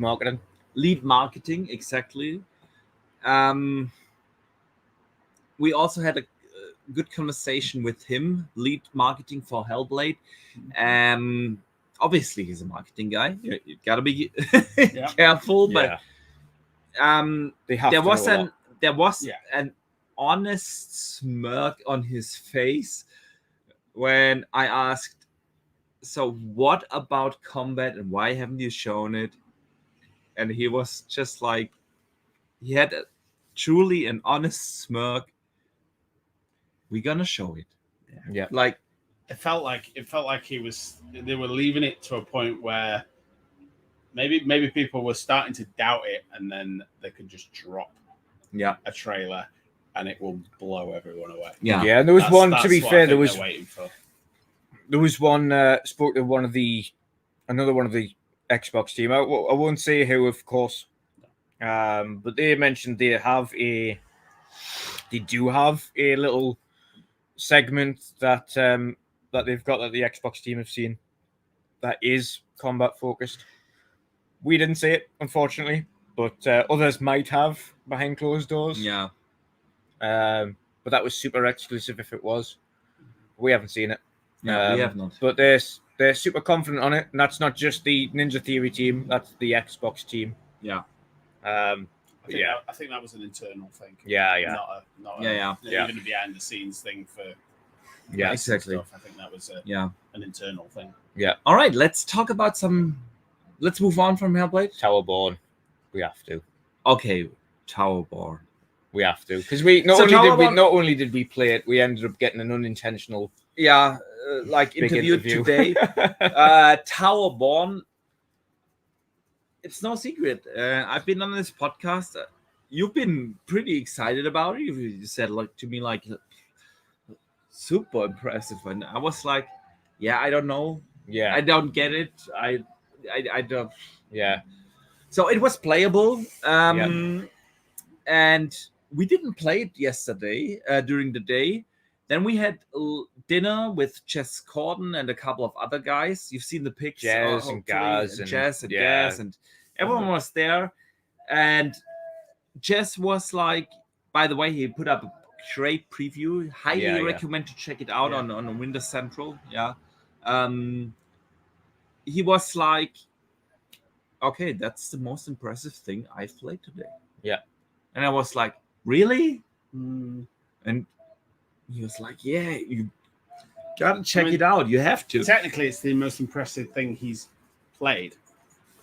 [SPEAKER 3] marketing.
[SPEAKER 1] Lead marketing, exactly. We also had a good conversation with him, lead marketing for Hellblade. Obviously, he's a marketing guy. You gotta be careful, but there was an honest smirk on his face when I asked, "So, what about combat, and why haven't you shown it?" And he was just like, he had truly an honest smirk. We're gonna show it.
[SPEAKER 3] Yeah.
[SPEAKER 1] Like
[SPEAKER 6] it felt like they were leaving it to a point where maybe people were starting to doubt it, and then they could just drop a trailer and it will blow everyone away.
[SPEAKER 3] Yeah. And there was one, to be fair, there was one spoke to another one of the Xbox team. I won't say who, of course. But they mentioned they do have a little segment that they've got that the Xbox team have seen that is combat focused. We didn't see it, unfortunately, but others might have behind closed doors.
[SPEAKER 1] Yeah.
[SPEAKER 3] But that was super exclusive if it was. We haven't seen it.
[SPEAKER 1] Yeah, we have not.
[SPEAKER 3] But they're super confident on it, and that's not just the Ninja Theory team, that's the Xbox team.
[SPEAKER 1] Yeah.
[SPEAKER 6] I think that was an internal thing.
[SPEAKER 3] Yeah.
[SPEAKER 6] Not even a behind the scenes thing for
[SPEAKER 1] exactly.
[SPEAKER 6] Stuff. I think that was an internal thing.
[SPEAKER 3] Yeah.
[SPEAKER 1] All right, let's talk about let's move on from Hellblade.
[SPEAKER 3] Towerborn. We have to.
[SPEAKER 1] Okay, Towerborn.
[SPEAKER 3] We have to, because not only did we play it, we ended up getting an unintentional
[SPEAKER 1] interview today. Towerborn. It's no secret. I've been on this podcast. You've been pretty excited about it. You said to me super impressive, and I was like, I don't know.
[SPEAKER 3] Yeah,
[SPEAKER 1] I don't get it. I don't.
[SPEAKER 3] Yeah.
[SPEAKER 1] So it was playable. And we didn't play it yesterday during the day. Then we had dinner with Jess Corden and a couple of other guys. You've seen the pictures.
[SPEAKER 3] Jazz and Gaz.
[SPEAKER 1] Gaz, and everyone was there. And Jess was like, by the way, he put up a great preview. Highly recommend to check it out on Windows Central. Yeah. He was like, okay, that's the most impressive thing I've played today.
[SPEAKER 3] Yeah.
[SPEAKER 1] And I was like, really? And he was like, yeah, you gotta check it out. You have to.
[SPEAKER 6] Technically, it's the most impressive thing he's played,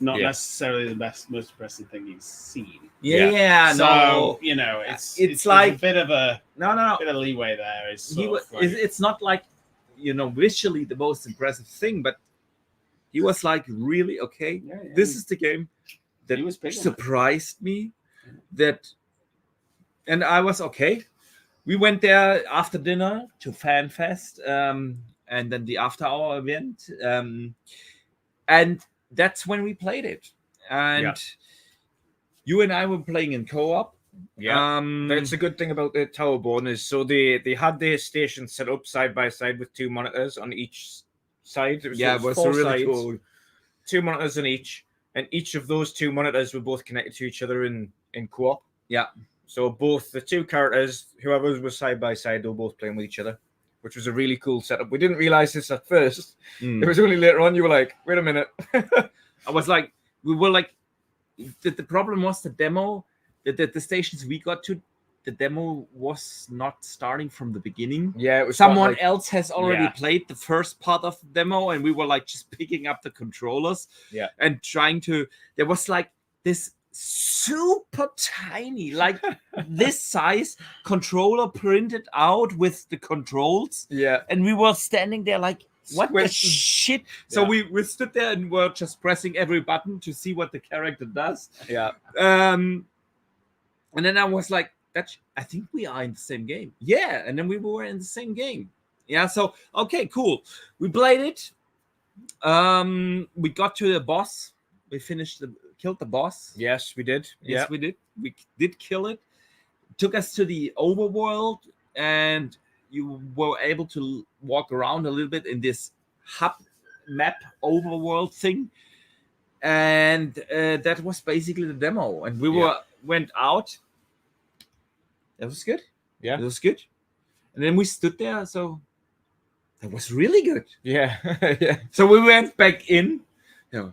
[SPEAKER 6] not necessarily the most impressive thing he's seen.
[SPEAKER 1] So,
[SPEAKER 6] it's like a bit of a bit of leeway there.
[SPEAKER 1] It's not like visually the most impressive thing, but he was like, really, okay, this is the game that surprised me. And I was okay. We went there after dinner to Fanfest, and then the after hour event, and that's when we played it. And you and I were playing in co-op.
[SPEAKER 3] Yeah, that's a good thing about the Towerborn is they had their station set up side by side with two monitors on each side. It was
[SPEAKER 1] really cool.
[SPEAKER 3] 2 monitors on each, and each of those two monitors were both connected to each other in co-op.
[SPEAKER 1] Yeah.
[SPEAKER 3] So both the two characters, whoever was side by side, they were both playing with each other, which was a really cool setup. We didn't realize this at first. It was only later on you were like, wait a minute.
[SPEAKER 1] I was like, we were like, the problem was the demo, the stations we got to, the demo was not starting from the beginning.
[SPEAKER 3] Yeah, it was
[SPEAKER 1] someone else has already played the first part of the demo, and we were like just picking up the controllers and trying to. There was like this super tiny, like this size controller printed out with the controls.
[SPEAKER 3] Yeah,
[SPEAKER 1] and we were standing there like, what the shit? So we stood there and were just pressing every button to see what the character does.
[SPEAKER 3] Yeah.
[SPEAKER 1] And then I was like, I think we are in the same game. Yeah. And then we were in the same game. Yeah. So, okay, cool. We played it. We got to the boss. We killed the boss.
[SPEAKER 3] Yes, we did.
[SPEAKER 1] Yes, we did. We did kill it. Took us to the overworld, and you were able to walk around a little bit in this hub map overworld thing. And that was basically the demo. And we went out. That was good.
[SPEAKER 3] Yeah.
[SPEAKER 1] It was good. And then we stood there. So that was really good.
[SPEAKER 3] Yeah. Yeah.
[SPEAKER 1] So we went back in. You know,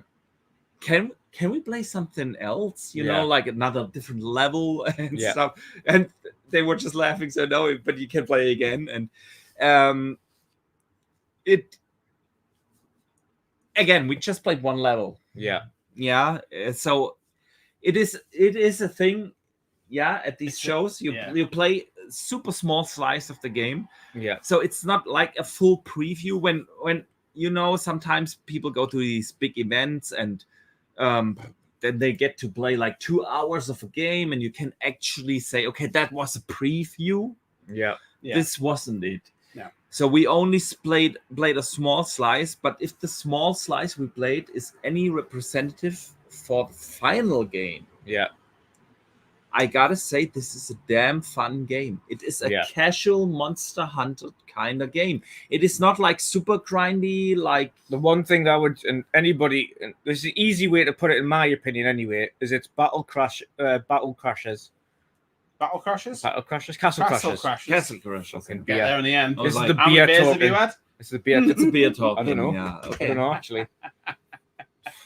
[SPEAKER 1] can we play something else? You know, like another different level and stuff. And they were just laughing. So no, but you can play again. And again, we just played one level.
[SPEAKER 3] Yeah.
[SPEAKER 1] Yeah. So it is a thing. Yeah. At these shows, you play a super small slice of the game.
[SPEAKER 3] Yeah.
[SPEAKER 1] So it's not like a full preview when sometimes people go to these big events and then they get to play like 2 hours of a game, and you can actually say, okay, that was a preview.
[SPEAKER 3] Yeah.
[SPEAKER 1] This wasn't it.
[SPEAKER 6] Yeah.
[SPEAKER 1] So we only played a small slice, but if the small slice we played is any representative for the final game, I gotta say, this is a damn fun game. It is a casual Monster Hunter kind of game. It is not like super grindy. Like
[SPEAKER 3] the one thing that and there's an easy way to put it, in my opinion, anyway, is it's Castle Crashers.
[SPEAKER 6] Battle Crashers?
[SPEAKER 3] Castle Crashers.
[SPEAKER 1] Castle Crashers.
[SPEAKER 6] Get there in the end.
[SPEAKER 3] This is
[SPEAKER 6] like,
[SPEAKER 3] the
[SPEAKER 6] how
[SPEAKER 3] beer
[SPEAKER 6] many beers
[SPEAKER 3] talking.
[SPEAKER 6] have you had?
[SPEAKER 3] It's the beer.
[SPEAKER 1] It's a beer talk.
[SPEAKER 3] I don't know.
[SPEAKER 1] Yeah, okay.
[SPEAKER 3] I don't know actually.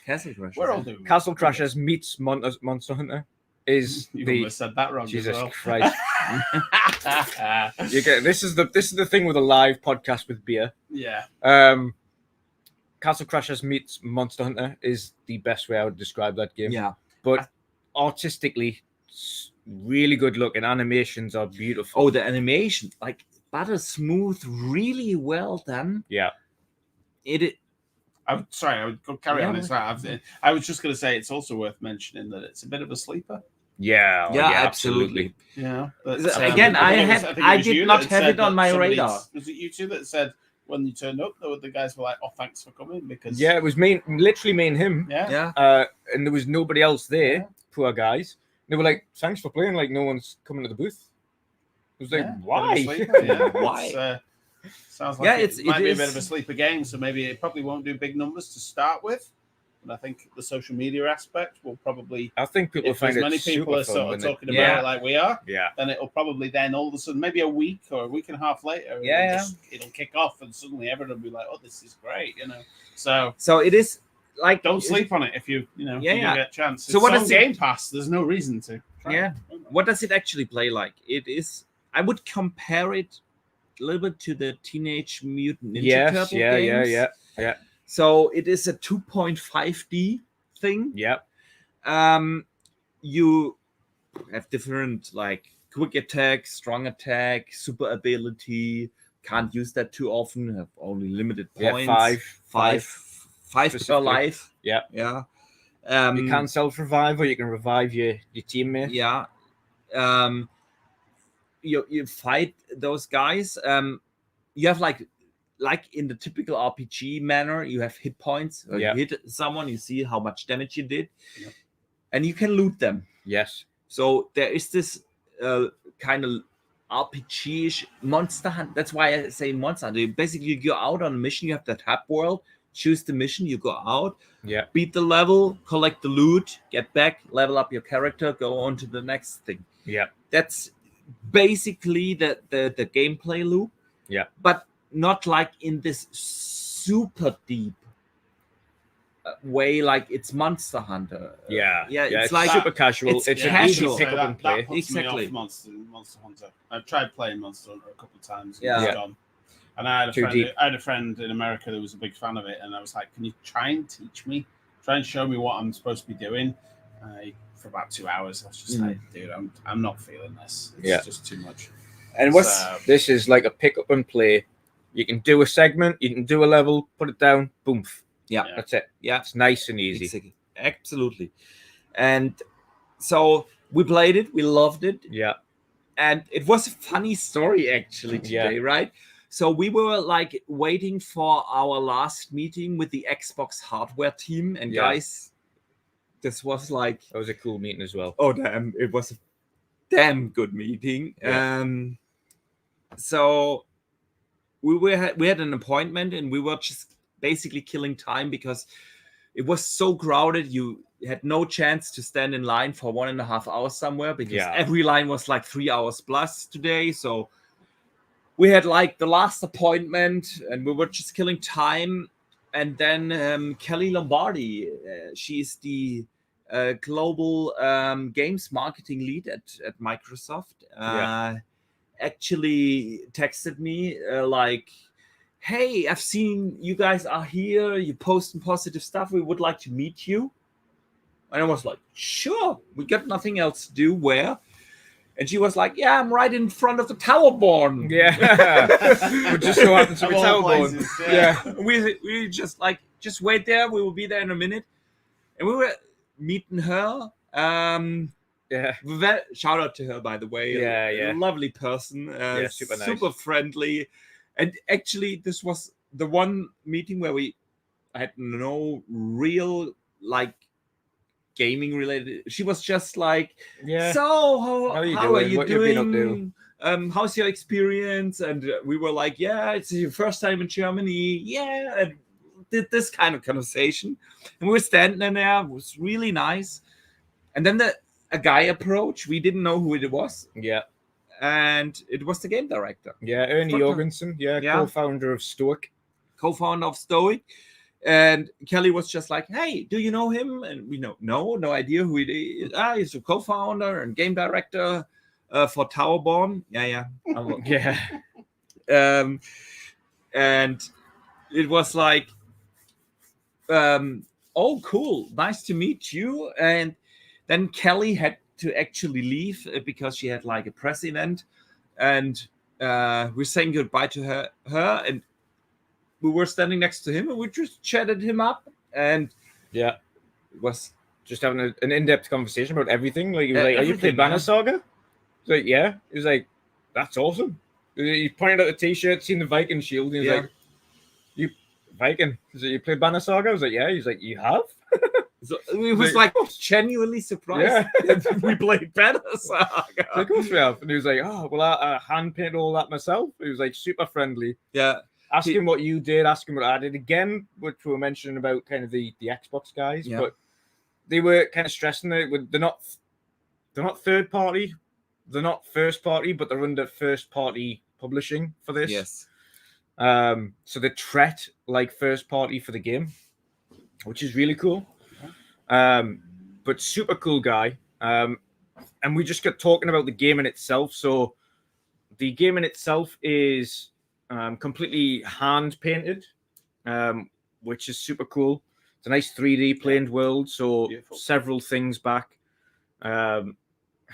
[SPEAKER 1] Castle Crashers.
[SPEAKER 6] We're all doing
[SPEAKER 3] Castle Crashers meets Monster Hunter. Is
[SPEAKER 6] you
[SPEAKER 3] the
[SPEAKER 6] almost said that wrong?
[SPEAKER 3] Jesus
[SPEAKER 6] as well.
[SPEAKER 3] Christ! This is the thing with a live podcast with beer.
[SPEAKER 6] Yeah.
[SPEAKER 3] Castle Crashers meets Monster Hunter is the best way I would describe that game.
[SPEAKER 1] Yeah,
[SPEAKER 3] but artistically, really good looking. Animations are beautiful.
[SPEAKER 1] Oh, the animation, like butter smooth, really well done.
[SPEAKER 3] Yeah.
[SPEAKER 6] I would go carry on. It's right. I was just going to say it's also worth mentioning that it's a bit of a sleeper.
[SPEAKER 1] Yeah, absolutely.
[SPEAKER 6] Yeah.
[SPEAKER 1] Again, I did not have it on my radar.
[SPEAKER 6] Was it you two that said when you turned up, the guys were like, "Oh, thanks for coming"? Because
[SPEAKER 3] it was literally me and him.
[SPEAKER 6] Yeah.
[SPEAKER 3] And there was nobody else there. Yeah. Poor guys. They were like, "Thanks for playing." Like no one's coming to the booth. I was like, "Why?
[SPEAKER 6] Why?" Sounds like it might be a bit of a sleeper game, so maybe it probably won't do big numbers to start with. But I think the social media aspect will probably.
[SPEAKER 3] I think people find
[SPEAKER 6] as many people are sort of talking about it like we are.
[SPEAKER 3] Yeah.
[SPEAKER 6] Then it'll probably all of a sudden, maybe a week or a week and a half later, it'll kick off, and suddenly everyone will be like, "Oh, this is great," So
[SPEAKER 1] it is like
[SPEAKER 6] don't sleep on it if you get a chance.
[SPEAKER 1] So what is
[SPEAKER 6] Game Pass? There's no reason to.
[SPEAKER 1] What does it actually play like? It is. I would compare it a little bit to the Teenage Mutant Ninja Turtle games.
[SPEAKER 3] Yeah.
[SPEAKER 1] So it is a 2.5D thing.
[SPEAKER 3] Yeah.
[SPEAKER 1] You have different like quick attack, strong attack, super ability. Can't use that too often. Have only limited points. Five per life.
[SPEAKER 3] Yeah.
[SPEAKER 1] Yeah.
[SPEAKER 3] You can self-revive, or you can revive your teammate.
[SPEAKER 1] Yeah. You fight those guys. You have like in the typical RPG manner, you have hit points. You hit someone, you see how much damage you did, and you can loot them.
[SPEAKER 3] Yes.
[SPEAKER 1] So there is this kind of RPG-ish Monster Hunt. That's why I say Monster Hunt. Basically, you go out on a mission. You have that hub world. choose the mission, you go out,
[SPEAKER 3] Yeah.
[SPEAKER 1] beat the level, collect the loot, get back, level up your character, go on to the next thing.
[SPEAKER 3] Yeah.
[SPEAKER 1] That's basically the gameplay loop.
[SPEAKER 3] Yeah.
[SPEAKER 1] But not like in this super deep way, like it's Monster Hunter.
[SPEAKER 3] Yeah.
[SPEAKER 1] It's like
[SPEAKER 3] super casual.
[SPEAKER 1] it's
[SPEAKER 3] It's
[SPEAKER 1] casual.
[SPEAKER 3] an easy pick up and play.
[SPEAKER 6] That puts
[SPEAKER 1] Exactly.
[SPEAKER 6] me off Monster Hunter. I've tried playing Monster Hunter a couple of times. And
[SPEAKER 1] Yeah.
[SPEAKER 6] it's gone. And I
[SPEAKER 3] Too
[SPEAKER 6] had
[SPEAKER 3] deep.
[SPEAKER 6] a friend in America that was a big fan of it, and I was like, "Can you try and teach me? Try and show me what I'm supposed to be doing?" For about 2 hours, I was just like, "Dude, I'm not feeling this. It's just too much."
[SPEAKER 3] And this is like a pick up and play. You can do a segment, you can do a level, put it down, boom.
[SPEAKER 1] Yeah.
[SPEAKER 3] That's it.
[SPEAKER 1] Yeah.
[SPEAKER 3] It's nice and easy.
[SPEAKER 1] Exactly. Absolutely. And so we played it, we loved it.
[SPEAKER 3] Yeah.
[SPEAKER 1] And it was a funny story actually today, right? So we were like waiting for our last meeting with the Xbox hardware team. And guys, this was like...
[SPEAKER 3] That was a cool meeting as well.
[SPEAKER 1] Oh, damn. It was a damn good meeting.
[SPEAKER 3] Yeah.
[SPEAKER 1] So we had an appointment and we were just basically killing time because it was so crowded. You had no chance to stand in line for 1.5 hours somewhere because every line was like 3 hours plus today. So we had like the last appointment and we were just killing time. And then Kelly Lombardi, she's the global games marketing lead at Microsoft, actually texted me like, "Hey, I've seen you guys are here. You posting positive stuff. We would like to meet you." And I was like, "Sure, we got nothing else to do. Where?" And she was like, "Yeah, I'm right in front of the Towerborn."
[SPEAKER 3] Yeah. We just so happens to be Towerborn.
[SPEAKER 1] Yeah. We just like, just wait there. We will be there in a minute. And we were meeting her. Shout out to her, by the way.
[SPEAKER 3] Yeah.
[SPEAKER 1] Lovely person.
[SPEAKER 3] Super nice.
[SPEAKER 1] Super friendly. And actually, this was the one meeting where we had no real like gaming related. She was just like, "So how are you doing?
[SPEAKER 3] What you've been up to?
[SPEAKER 1] How's your experience?" And we were like, "Yeah, it's your first time in Germany." Yeah, and did this kind of conversation, and we were standing there. It was really nice. And then a guy approached. We didn't know who it was.
[SPEAKER 3] Yeah.
[SPEAKER 1] And it was the game director.
[SPEAKER 3] Yeah, Ernie Jorgensen. Yeah, co-founder of Stoic.
[SPEAKER 1] Co-founder of Stoic. And Kelly was just like, "Hey, do you know him?" And we know, no idea who he is. He's a co-founder and game director for Towerborn. Yeah. And it was like, "Oh, cool. Nice to meet you." And then Kelly had to actually leave because she had like a press event. And we're saying goodbye to her. And we were standing next to him and we just chatted him up. And
[SPEAKER 3] it
[SPEAKER 1] was
[SPEAKER 3] just having an in-depth conversation about everything. Like, he was like, "Are you playing Banner Saga?" He's like, "Yeah." He was like, "That's awesome." He pointed out the t-shirt, seen the Viking shield, and he was like, "You Viking?" He's like, "You play Banner Saga?" I was like, "Yeah." He's like, "You have?"
[SPEAKER 1] So we was like genuinely surprised that we played Banner Saga.
[SPEAKER 3] Of course we have. And he was like, "Oh, well, I hand painted all that myself." He was like super friendly.
[SPEAKER 1] Yeah.
[SPEAKER 3] Ask him what you did, ask him what I did again, which we were mentioning about kind of the Xbox guys, but they were kind of stressing that they're not third party, they're not first party, but they're under first party publishing for this.
[SPEAKER 1] Yes.
[SPEAKER 3] So they treat like first party for the game, which is really cool. But super cool guy. And we just got talking about the game in itself. So the game in itself is completely hand painted, which is super cool. It's a nice 3D planed world, so beautiful. Several things back.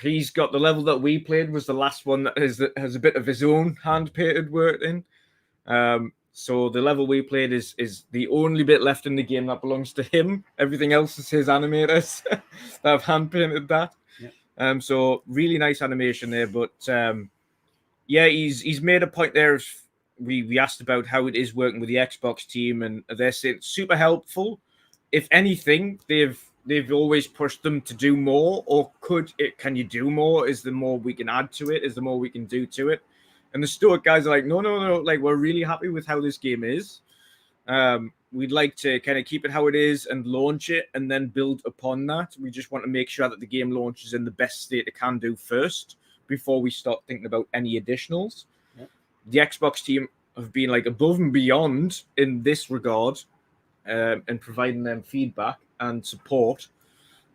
[SPEAKER 3] He's got the level that we played was the last one that has a bit of his own hand painted work in. So the level we played is the only bit left in the game that belongs to him. Everything else is his animators that have hand painted that. Yeah. So really nice animation there, but he's made a point there of. We asked about how it is working with the Xbox team, and they're saying super helpful. If anything, they've always pushed them to do more, or can you do more? Is there more we can add to it? Is there more we can do to it? And the Stoic guys are like, no, like we're really happy with how this game is. we'd like to kind of keep it how it is and launch it and then build upon that. We just want to make sure that the game launches in the best state it can do first before we start thinking about any additionals. Yeah. The Xbox team have been like above and beyond in this regard, and providing them feedback and support.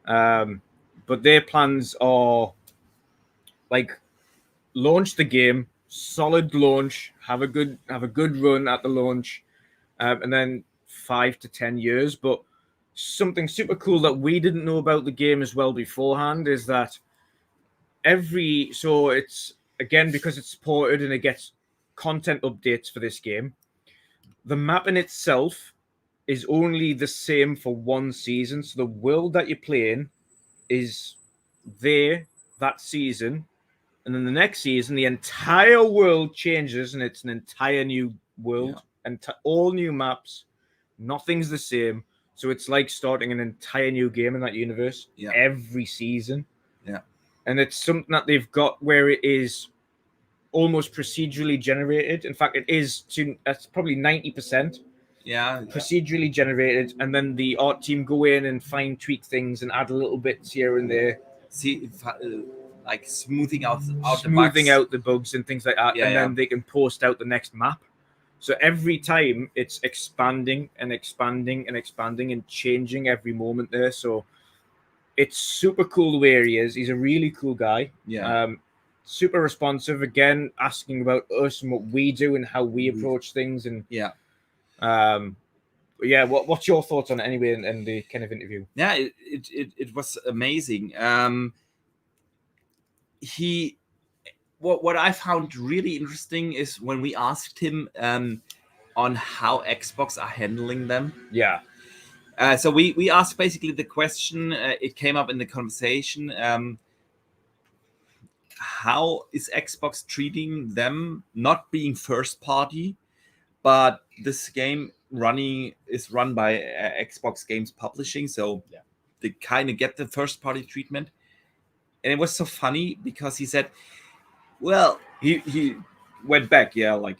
[SPEAKER 3] But their plans are like launch the game, solid launch, have a good run at the launch, and then 5 to 10 years. But something super cool that we didn't know about the game as well beforehand is that so it's again because it's supported and it gets content updates for this game. The map in itself is only the same for one season, so the world that you're playing is there that season, and then the next season the entire world changes and it's an entire new world and all new maps. Nothing's the same, so it's like starting an entire new game in that universe every season. And it's something that they've got where it is almost procedurally generated. In fact, that's probably 90% procedurally generated, and then the art team go in and fine tweak things and add a little bits here and there.
[SPEAKER 1] See, like smoothing out
[SPEAKER 3] the bugs and things like that, then they can post out the next map. So every time it's expanding and expanding and expanding and changing every moment there. So it's super cool the way he is. He's a really cool guy. Super responsive. Again, asking about us and what we do and how we approach things. And what's your thoughts on it anyway in the kind of interview?
[SPEAKER 1] Yeah, it was amazing. What I found really interesting is when we asked him on how Xbox are handling them. So we asked basically the question, it came up in the conversation, how is Xbox treating them, not being first party, but this game is run by Xbox Games Publishing, so they kind of get the first party treatment. And it was so funny because he said, well, he went back, like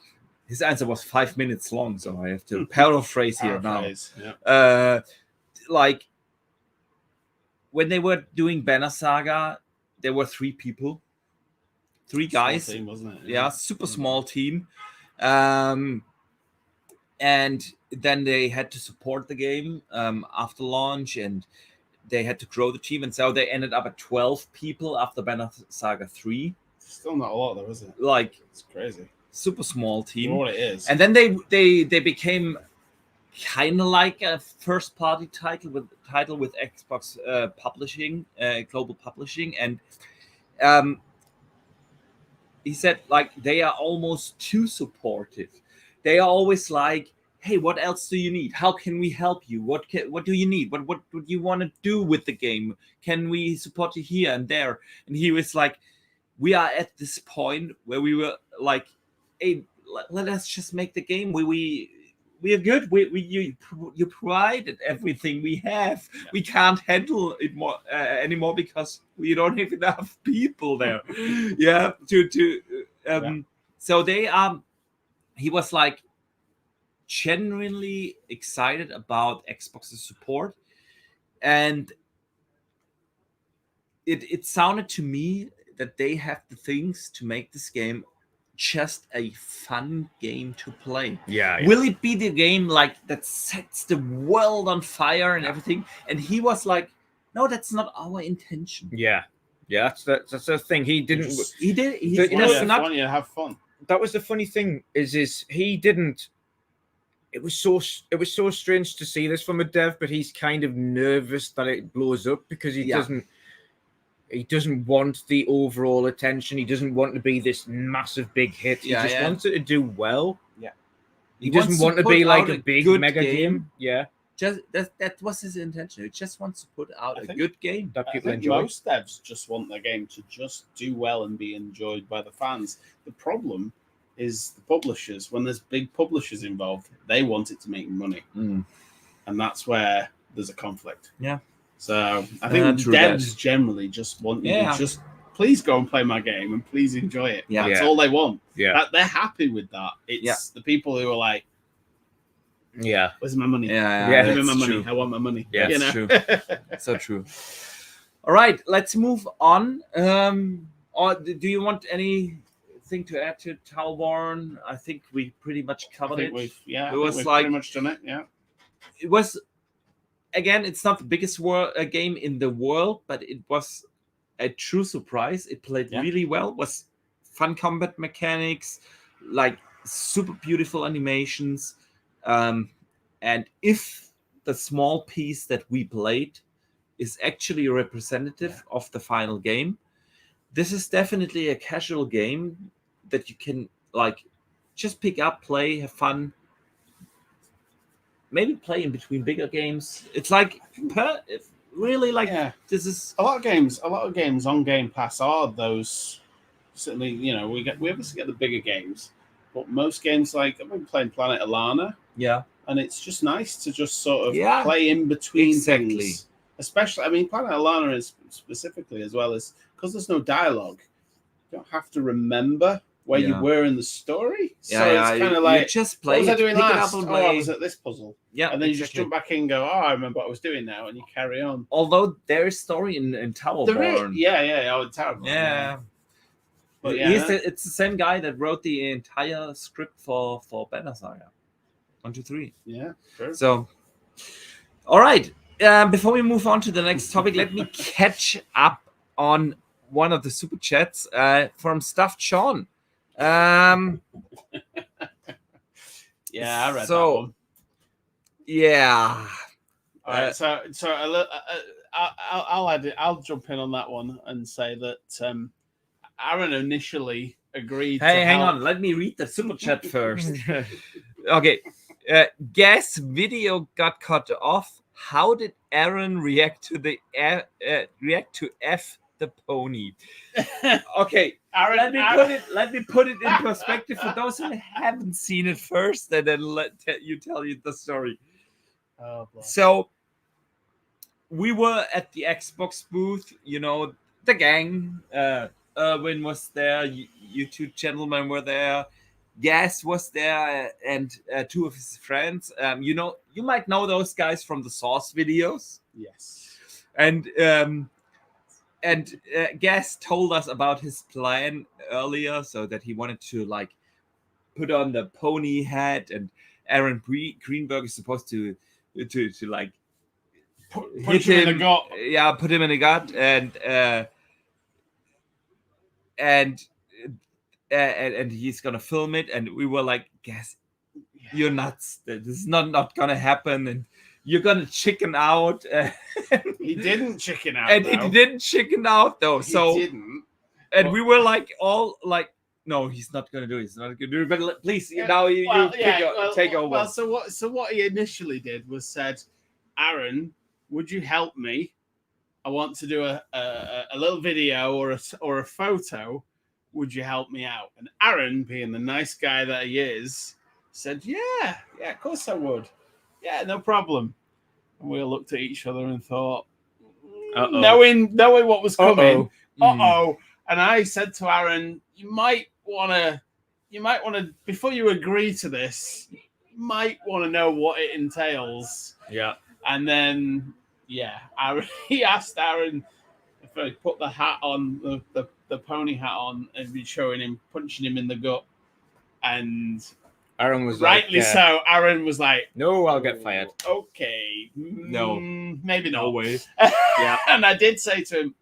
[SPEAKER 1] his answer was 5 minutes long, so I have to paraphrase here now. Like when they were doing Banner Saga, there were 3 people, 3 guys,
[SPEAKER 6] team, wasn't it?
[SPEAKER 1] Super small team, and then they had to support the game after launch, and they had to grow the team, and so they ended up at 12 people after Banner Saga 3.
[SPEAKER 6] Still not a lot though, is it?
[SPEAKER 1] Like,
[SPEAKER 6] it's crazy.
[SPEAKER 1] Super small team.
[SPEAKER 6] For what it is.
[SPEAKER 1] And then they became kind of like a first party title with Xbox publishing, global publishing, and he said like they are almost too supportive. They are always like, hey, what else do you need? How can we help you? What do you need? What do you want to do with the game? Can we support you here and there? And he was like, we are at this point where we were like, hey, let us just make the game. We are good. You provided everything we have. Yeah. We can't handle it more anymore because we don't have enough people there. So they he was like genuinely excited about Xbox's support, and it sounded to me that they have the things to make this game just a fun game to play. Will it be the game like that sets the world on fire and everything? And he was like, no, that's not our intention.
[SPEAKER 3] That's the thing. He didn't.
[SPEAKER 1] He did.
[SPEAKER 6] Fun, have fun.
[SPEAKER 3] That was the funny thing. Is he didn't. It was so strange to see this from a dev, but he's kind of nervous that it blows up because he doesn't. He doesn't want the overall attention. He doesn't want to be this massive big hit. He just wants it to do well. He doesn't want to be like a big mega game.
[SPEAKER 1] Just that was his intention. He just wants to put out a good game
[SPEAKER 3] that people enjoy.
[SPEAKER 6] Most devs just want their game to just do well and be enjoyed by the fans. The problem is the publishers. When there's big publishers involved, they want it to make money, and that's where there's a conflict. So I think devs generally just want you to just please go and play my game and please enjoy it. That's all they want. They're happy with that. It's the people who are like,
[SPEAKER 3] Yeah.
[SPEAKER 6] Where's my money?
[SPEAKER 1] Yeah,
[SPEAKER 6] Give me my
[SPEAKER 1] that's
[SPEAKER 6] money.
[SPEAKER 1] true.
[SPEAKER 6] I want my money.
[SPEAKER 3] Yeah,
[SPEAKER 6] you
[SPEAKER 1] that's
[SPEAKER 6] know?
[SPEAKER 1] true. So true. All right, let's move on. Or do you want anything to add to Towerborn? I think we pretty much
[SPEAKER 6] I
[SPEAKER 1] covered
[SPEAKER 6] think
[SPEAKER 1] it.
[SPEAKER 6] we've pretty much done it. Yeah.
[SPEAKER 1] It was, again, it's not the biggest game in the world, but it was a true surprise. It played really well. It was fun combat mechanics, like super beautiful animations, and if the small piece that we played is actually representative of the final game, this is definitely a casual game that you can like just pick up, play, have fun, maybe play in between bigger games. It's like really like this is
[SPEAKER 6] a lot of games on Game Pass are those. Certainly, we obviously get the bigger games, but most games, like I've been playing Planet Alana, and it's just nice to just sort of play in between things. Especially, I mean, Planet Alana is specifically, as well as because there's no dialogue, you don't have to remember where you were in the story. So it's kind of like,
[SPEAKER 1] you just play.
[SPEAKER 6] What was I doing last?
[SPEAKER 1] I
[SPEAKER 6] was at this puzzle.
[SPEAKER 1] Yeah,
[SPEAKER 6] and then you just jump back in and go, I remember what I was doing now, and you carry on.
[SPEAKER 1] Although there is story in Towerborn.
[SPEAKER 6] In Towerborn.
[SPEAKER 1] Yeah. But it's the same guy that wrote the entire script for Banner Saga 1, 2, 3.
[SPEAKER 6] Yeah, sure.
[SPEAKER 1] So, all right. Before we move on to the next topic, let me catch up on one of the super chats from Stuffed Sean.
[SPEAKER 6] Yeah, I read that one.
[SPEAKER 1] Yeah.
[SPEAKER 6] All right. So I'll add it. I'll jump in on that one and say that Aaron initially agreed.
[SPEAKER 1] Hang on. Let me read the super chat first. Okay. Gas video got cut off. How did Aaron react to F the pony? Okay,
[SPEAKER 6] Aaron,
[SPEAKER 1] let me put it in perspective for those who haven't seen it first, and then tell you the story.
[SPEAKER 6] Oh, boy.
[SPEAKER 1] So we were at the Xbox booth. The gang. Erwin was there. You two gentlemen were there. Gas was there, and two of his friends. You might know those guys from the Source videos.
[SPEAKER 6] Yes.
[SPEAKER 1] And Gas told us about his plan earlier, so that he wanted to like put on the pony hat, and Aaron Greenberg is supposed to like
[SPEAKER 6] put him in the gut.
[SPEAKER 1] Yeah, put him in the gut, and he's gonna film it, and we were like, Gas, you're nuts. This is not gonna happen, and you're gonna chicken out.
[SPEAKER 6] He didn't chicken out,
[SPEAKER 1] and he didn't chicken out though.
[SPEAKER 6] He didn't.
[SPEAKER 1] And we were like, all like, no, he's not gonna do it. He's not gonna do it. But please, now take over.
[SPEAKER 6] Well, so what he initially did was said, Aaron, would you help me? I want to do a little video or a photo. Would you help me out? And Aaron, being the nice guy that he is, said, yeah, of course I would. Yeah, no problem. And we all looked at each other and thought, knowing what was coming, And I said to Aaron, you might want to, before you agree to this, you might want to know what it entails.
[SPEAKER 3] Yeah.
[SPEAKER 6] And then, he asked Aaron if I put the hat on, the pony hat on, and be showing him, punching him in the gut. And
[SPEAKER 3] Aaron was
[SPEAKER 6] rightly so. Aaron was like,
[SPEAKER 3] "No, I'll get fired."
[SPEAKER 6] Okay,
[SPEAKER 1] no,
[SPEAKER 6] maybe not.
[SPEAKER 1] No way.
[SPEAKER 6] Yeah, and I did say to him,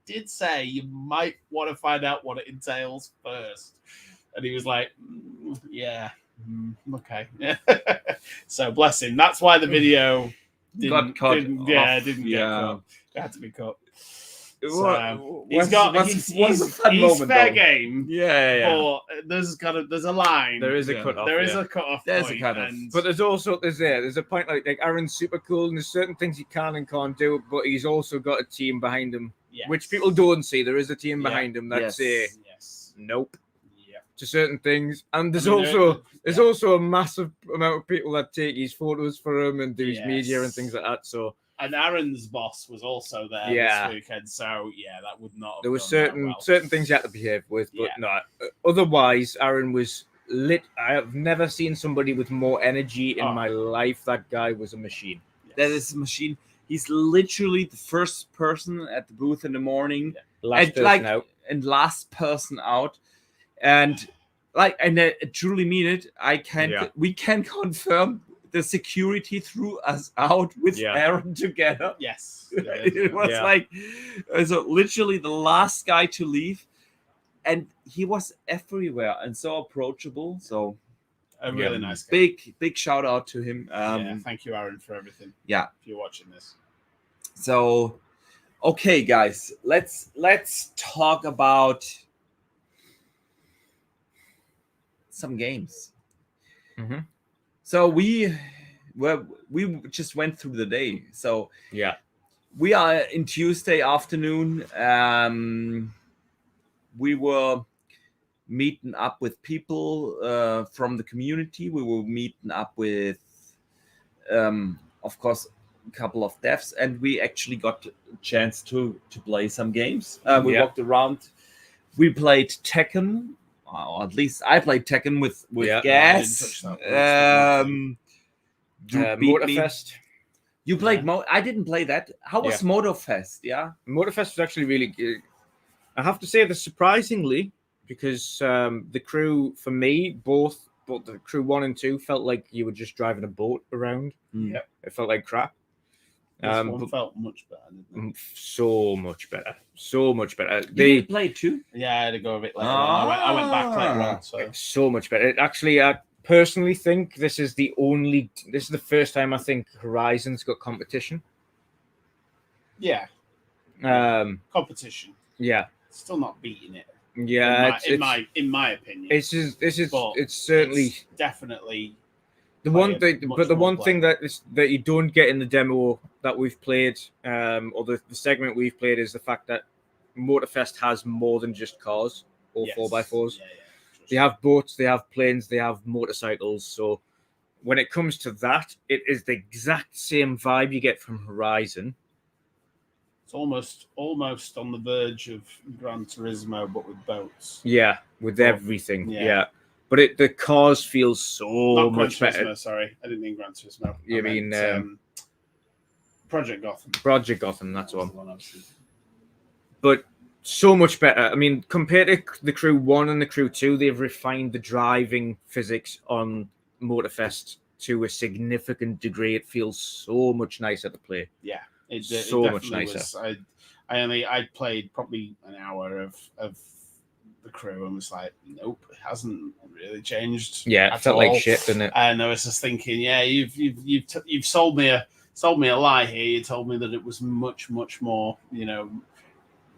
[SPEAKER 6] you might want to find out what it entails first. And he was like, okay. So bless him. That's why the video didn't get cut. It had to be cut. So, he's fair game.
[SPEAKER 1] Yeah.
[SPEAKER 6] But there's a line.
[SPEAKER 3] There is a cutoff.
[SPEAKER 6] There is a cutoff.
[SPEAKER 1] There's a cutoff.
[SPEAKER 3] But there's a point like Aaron's super cool, and there's certain things he can and can't do, but he's also got a team behind him, which people don't see. There is a team behind him that say nope to certain things, and there's also a massive amount of people that take his photos for him and do his media and things like that. So.
[SPEAKER 6] And Aaron's boss was also there this weekend, so that would not.
[SPEAKER 3] There were certain things you had to behave with, but no. Otherwise, Aaron was I have never seen somebody with more energy in my life. That guy was a machine.
[SPEAKER 1] Yes. That is a machine. He's literally the first person at the booth in the morning,
[SPEAKER 3] last person out,
[SPEAKER 1] and last person out, and I truly mean it. We can confirm the security threw us out with Aaron together.
[SPEAKER 6] Yes,
[SPEAKER 1] it was so literally the last guy to leave, and he was everywhere and so approachable. So.
[SPEAKER 6] A really nice guy.
[SPEAKER 1] Big shout out to him.
[SPEAKER 6] Thank you, Aaron, for everything.
[SPEAKER 1] Yeah,
[SPEAKER 6] if you're watching this.
[SPEAKER 1] So, okay, guys, let's talk about some games.
[SPEAKER 3] Mm-hmm.
[SPEAKER 1] So we just went through the day. So we are in Tuesday afternoon. We were meeting up with people from the community. We were meeting up with, of course, a couple of devs, and we actually got a chance to play some games. We walked around. We played Tekken, or at least I played Tekken with Gas.
[SPEAKER 3] Motorfest.
[SPEAKER 1] You played I didn't play that. How was Motorfest? Yeah,
[SPEAKER 3] Motorfest was actually really good. I have to say that surprisingly, because the crew, for me, both the crew 1 and 2 felt like you were just driving a boat around.
[SPEAKER 6] Yeah,
[SPEAKER 3] it felt like crap.
[SPEAKER 6] This one felt much better, didn't it?
[SPEAKER 3] So much better.
[SPEAKER 1] They played too.
[SPEAKER 6] Yeah, I had to go a bit later on. I went back later on.
[SPEAKER 3] So much better. It actually, I personally think this is the first time I think Horizon's got competition.
[SPEAKER 6] Yeah. Competition.
[SPEAKER 3] Yeah.
[SPEAKER 6] Still not beating it.
[SPEAKER 3] Yeah,
[SPEAKER 6] in my opinion,
[SPEAKER 3] it's certainly
[SPEAKER 6] definitely
[SPEAKER 3] the one thing. But the one thing that you don't get in the demo that we've played, or the segment we've played, is the fact that Motorfest has more than just cars or 4x4s. They have boats, they have planes, they have motorcycles. So when it comes to that, it is the exact same vibe you get from Horizon.
[SPEAKER 6] Almost on the verge of Gran Turismo, but with boats.
[SPEAKER 3] Yeah, with everything. Yeah. But the cars feel so much better.
[SPEAKER 6] Sorry, I didn't mean Gran Turismo.
[SPEAKER 3] You mean
[SPEAKER 6] Project Gotham?
[SPEAKER 3] Project Gotham, that's one. But so much better. I mean, compared to the Crew 1 and the Crew 2, they've refined the driving physics on Motorfest to a significant degree. It feels so much nicer to play.
[SPEAKER 6] Yeah. It
[SPEAKER 3] much nicer.
[SPEAKER 6] I played probably an hour of the Crew and was like, nope, it hasn't really changed.
[SPEAKER 3] Yeah, it felt like shit, didn't it?
[SPEAKER 6] And I was just thinking, you've sold me a lie here. You told me that it was much more,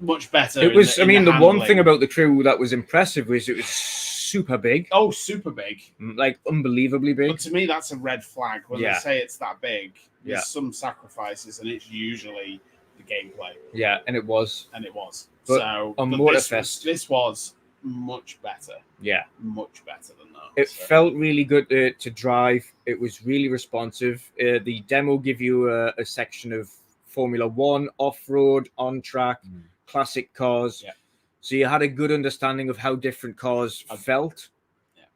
[SPEAKER 6] much better.
[SPEAKER 3] It was. The one thing about the Crew that was impressive was it was super big.
[SPEAKER 6] Oh, super big,
[SPEAKER 3] like unbelievably big.
[SPEAKER 6] But to me, that's a red flag when they say it's that big. There's some sacrifices, and it's usually the gameplay.
[SPEAKER 3] Yeah, and it was.
[SPEAKER 6] But so on Motorfest, this was much better.
[SPEAKER 3] Yeah,
[SPEAKER 6] much better than that.
[SPEAKER 3] It felt really good to drive. It was really responsive. The demo give you a section of Formula 1, off-road, on-track, classic cars. Yeah. So you had a good understanding of how different cars felt,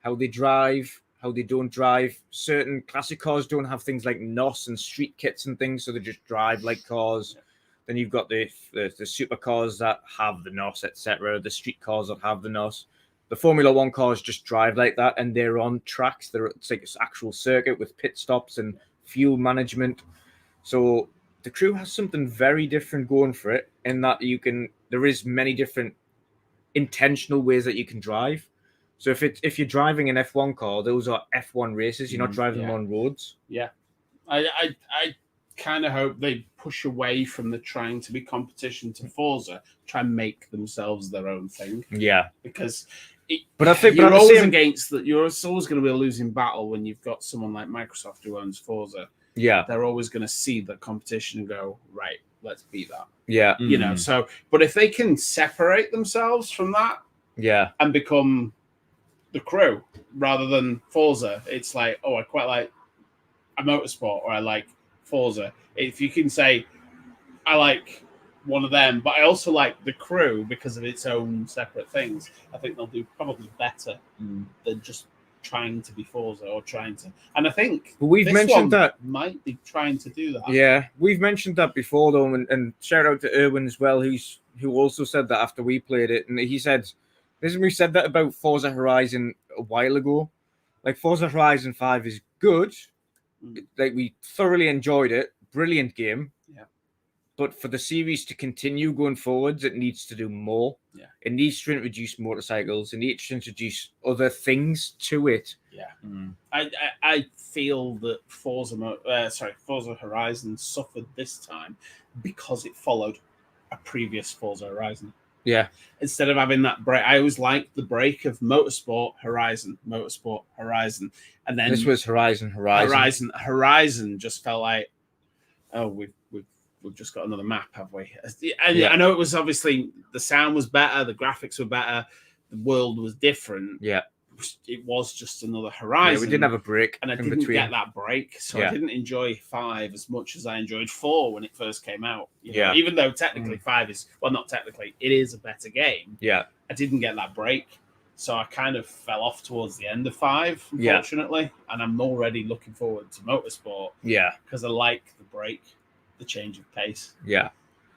[SPEAKER 3] how they drive, how they don't drive. Certain classic cars don't have things like NOS and street kits and things, so they just drive like cars. Yeah. Then you've got the supercars that have the NOS, etc. The street cars that have the NOS. The Formula 1 cars just drive like that, and they're on tracks. It's like an actual circuit with pit stops and fuel management. So the Crew has something very different going for it in that there is many different intentional ways that you can drive. So if you're driving an F1 car, those are F1 races. You're not driving them on roads.
[SPEAKER 6] Yeah, I kind of hope they push away from the trying to be competition to Forza, try and make themselves their own thing.
[SPEAKER 3] Yeah,
[SPEAKER 6] because
[SPEAKER 3] you're
[SPEAKER 6] always against that. It's always going to be a losing battle when you've got someone like Microsoft who owns Forza.
[SPEAKER 3] Yeah,
[SPEAKER 6] they're always going to see the competition and go, right, let's beat that.
[SPEAKER 3] Yeah,
[SPEAKER 6] So, but if they can separate themselves from that, and become the Crew rather than Forza, it's like, oh, I quite like a motorsport, or I like Forza. If you can say, I like one of them, but I also like the Crew because of its own separate things, I think they'll do probably better than just trying to be Forza or trying to, and I think
[SPEAKER 3] we've
[SPEAKER 6] this
[SPEAKER 3] mentioned
[SPEAKER 6] one
[SPEAKER 3] that
[SPEAKER 6] might be trying to do that.
[SPEAKER 3] Yeah, we've mentioned that before though, and shout out to Erwin as well, who also said that after we played it, and he said, "Listen, we said that about Forza Horizon a while ago. Like Forza Horizon 5 is good, like we thoroughly enjoyed it, brilliant game.
[SPEAKER 6] Yeah.
[SPEAKER 3] But for the series to continue going forwards, it needs to do more.
[SPEAKER 6] Yeah.
[SPEAKER 3] It needs to introduce motorcycles. It needs to introduce other things to it.
[SPEAKER 6] Yeah. I feel that Forza Horizon suffered this time because it followed a previous Forza Horizon.
[SPEAKER 3] Yeah.
[SPEAKER 6] Instead of having that break, I always liked the break of Motorsport Horizon, and then
[SPEAKER 3] this was Horizon.
[SPEAKER 6] Horizon just felt like, oh, we've just got another map, have we? And I know it was obviously the sound was better, the graphics were better, the world was different.
[SPEAKER 3] Yeah.
[SPEAKER 6] It was just another Horizon.
[SPEAKER 3] Yeah, we didn't have a break,
[SPEAKER 6] and I didn't get that break, so I didn't enjoy 5 as much as I enjoyed 4 when it first came out. You know, even though technically 5 is, well, not technically, it is a better game.
[SPEAKER 3] Yeah,
[SPEAKER 6] I didn't get that break, so I kind of fell off towards the end of 5, unfortunately. And I'm already looking forward to Motorsport.
[SPEAKER 3] Yeah,
[SPEAKER 6] because I like the break, the change of pace.
[SPEAKER 3] Yeah.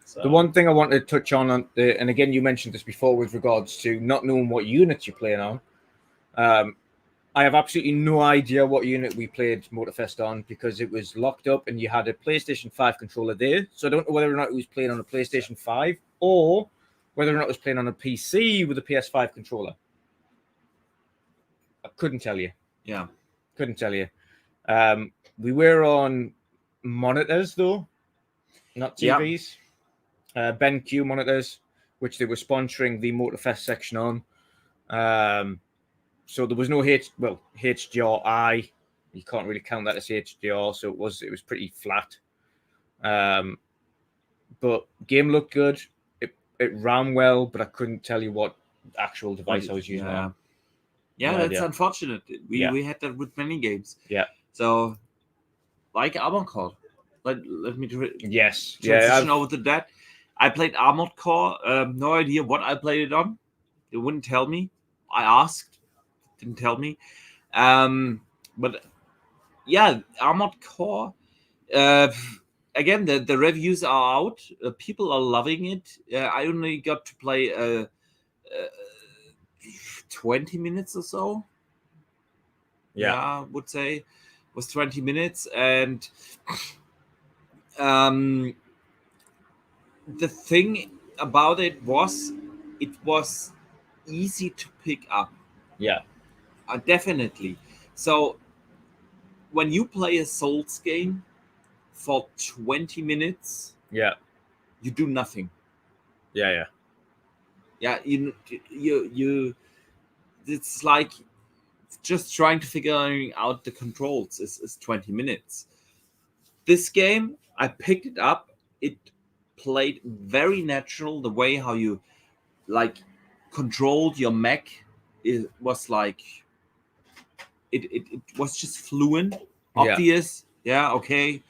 [SPEAKER 6] So.
[SPEAKER 3] The one thing I want to touch on, and again, you mentioned this before with regards to not knowing what units you're playing on. I have absolutely no idea what unit we played Motorfest on because it was locked up and you had a PlayStation 5 controller there. So I don't know whether or not it was playing on a PlayStation 5 or whether or not it was playing on a PC with a PS5 controller. I couldn't tell you.
[SPEAKER 1] Yeah.
[SPEAKER 3] Couldn't tell you. We were on monitors, though, not TVs. BenQ monitors, which they were sponsoring the Motorfest section on. So there was no HDR. You can't really count that as HDR, so it was pretty flat. But game looked good. It ran well, but I couldn't tell you what actual device I was using.
[SPEAKER 1] Yeah, that's unfortunate. We had that with many games.
[SPEAKER 3] Yeah.
[SPEAKER 1] So, like Armored Core. Let me
[SPEAKER 3] Yes.
[SPEAKER 1] transition over to that. I played Armored Core. No idea what I played it on. They wouldn't tell me. I asked. Didn't tell me. But yeah, Armored Core. Again, the reviews are out. People are loving it. I only got to play 20 minutes or so. Yeah, I would say it was 20 minutes. And the thing about it was easy to pick up.
[SPEAKER 3] Yeah.
[SPEAKER 1] Definitely. So when you play a Souls game for 20 minutes, you do nothing.
[SPEAKER 3] Yeah.
[SPEAKER 1] You it's like just trying to figure out the controls is 20 minutes. This game, I picked it up. It played very natural. The way how you like controlled your mech, it was like it was just fluent, obvious. Yeah, okay.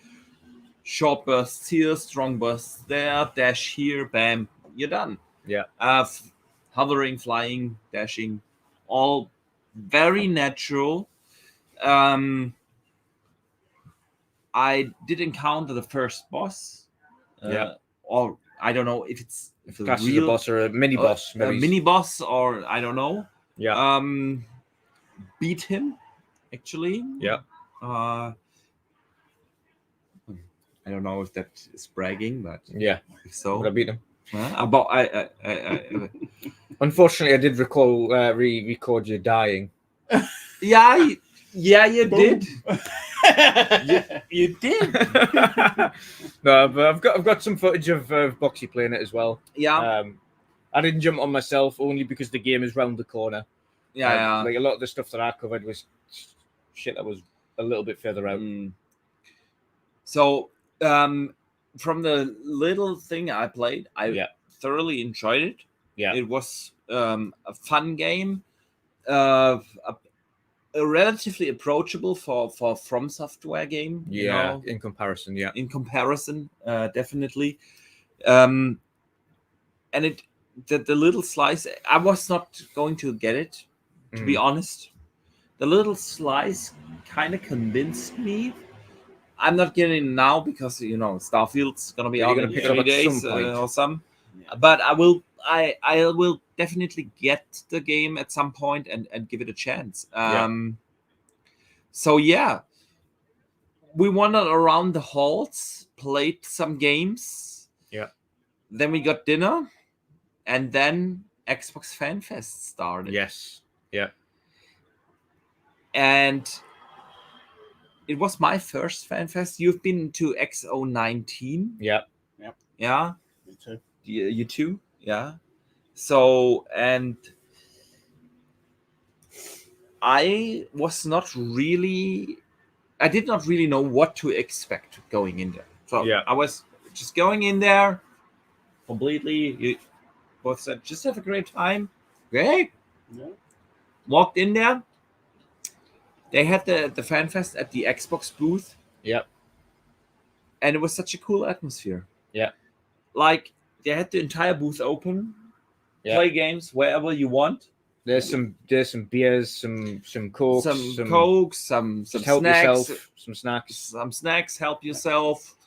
[SPEAKER 1] Short bursts here, strong bursts there, dash here, bam, you're done.
[SPEAKER 3] Yeah.
[SPEAKER 1] Hovering, flying, dashing, all very natural. I did encounter the first boss. Or I don't know if it's
[SPEAKER 3] a real boss or a mini boss.
[SPEAKER 1] A mini boss, or I don't know.
[SPEAKER 3] Yeah.
[SPEAKER 1] Beat him, actually.
[SPEAKER 3] Yeah.
[SPEAKER 1] I don't know if that is bragging, but if so,
[SPEAKER 3] but I beat him.
[SPEAKER 1] I
[SPEAKER 3] Unfortunately, I did recall record you dying.
[SPEAKER 1] Yeah, you did. you did.
[SPEAKER 3] No, but I've got some footage of Boxy playing it as well.
[SPEAKER 1] Yeah.
[SPEAKER 3] I didn't jump on myself only because the game is round the corner.
[SPEAKER 1] Yeah.
[SPEAKER 3] Like a lot of the stuff that I covered was shit that was a little bit further out.
[SPEAKER 1] So, from the little thing I played, I thoroughly enjoyed it.
[SPEAKER 3] Yeah.
[SPEAKER 1] It was a fun game. A relatively approachable for From Software game.
[SPEAKER 3] Yeah,
[SPEAKER 1] you know?
[SPEAKER 3] in comparison,
[SPEAKER 1] definitely. And the little slice, I was not going to get it, to be honest. the little slice kind of convinced me. I'm not getting it now because Starfield's gonna be out in
[SPEAKER 3] pick it
[SPEAKER 1] 3
[SPEAKER 3] up at
[SPEAKER 1] days
[SPEAKER 3] some point.
[SPEAKER 1] or some.
[SPEAKER 6] Yeah.
[SPEAKER 1] But I will definitely get the game at some point and give it a chance. So yeah, we wandered around the halls, played some games.
[SPEAKER 3] Yeah.
[SPEAKER 1] Then we got dinner, and then Xbox Fanfest started.
[SPEAKER 3] Yes. Yeah.
[SPEAKER 1] And it was my first Fanfest. You've been to XO19.
[SPEAKER 3] Yeah.
[SPEAKER 1] Yeah.
[SPEAKER 6] Me too.
[SPEAKER 1] You too. Yeah. So, and I did not really know what to expect going in there. So
[SPEAKER 3] Yeah.
[SPEAKER 1] I was just going in there completely. You both said, just have a great time. Great.
[SPEAKER 6] Yeah.
[SPEAKER 1] Walked in there. They had the Fanfest at the Xbox booth.
[SPEAKER 3] Yep.
[SPEAKER 1] And it was such a cool atmosphere.
[SPEAKER 3] Yeah.
[SPEAKER 1] Like, they had the entire booth open.
[SPEAKER 3] Yeah.
[SPEAKER 1] Play games wherever you want.
[SPEAKER 3] There's some beers, some cokes,
[SPEAKER 1] some cokes, some
[SPEAKER 3] help
[SPEAKER 1] snacks,
[SPEAKER 3] yourself, some snacks.
[SPEAKER 1] Help yourself.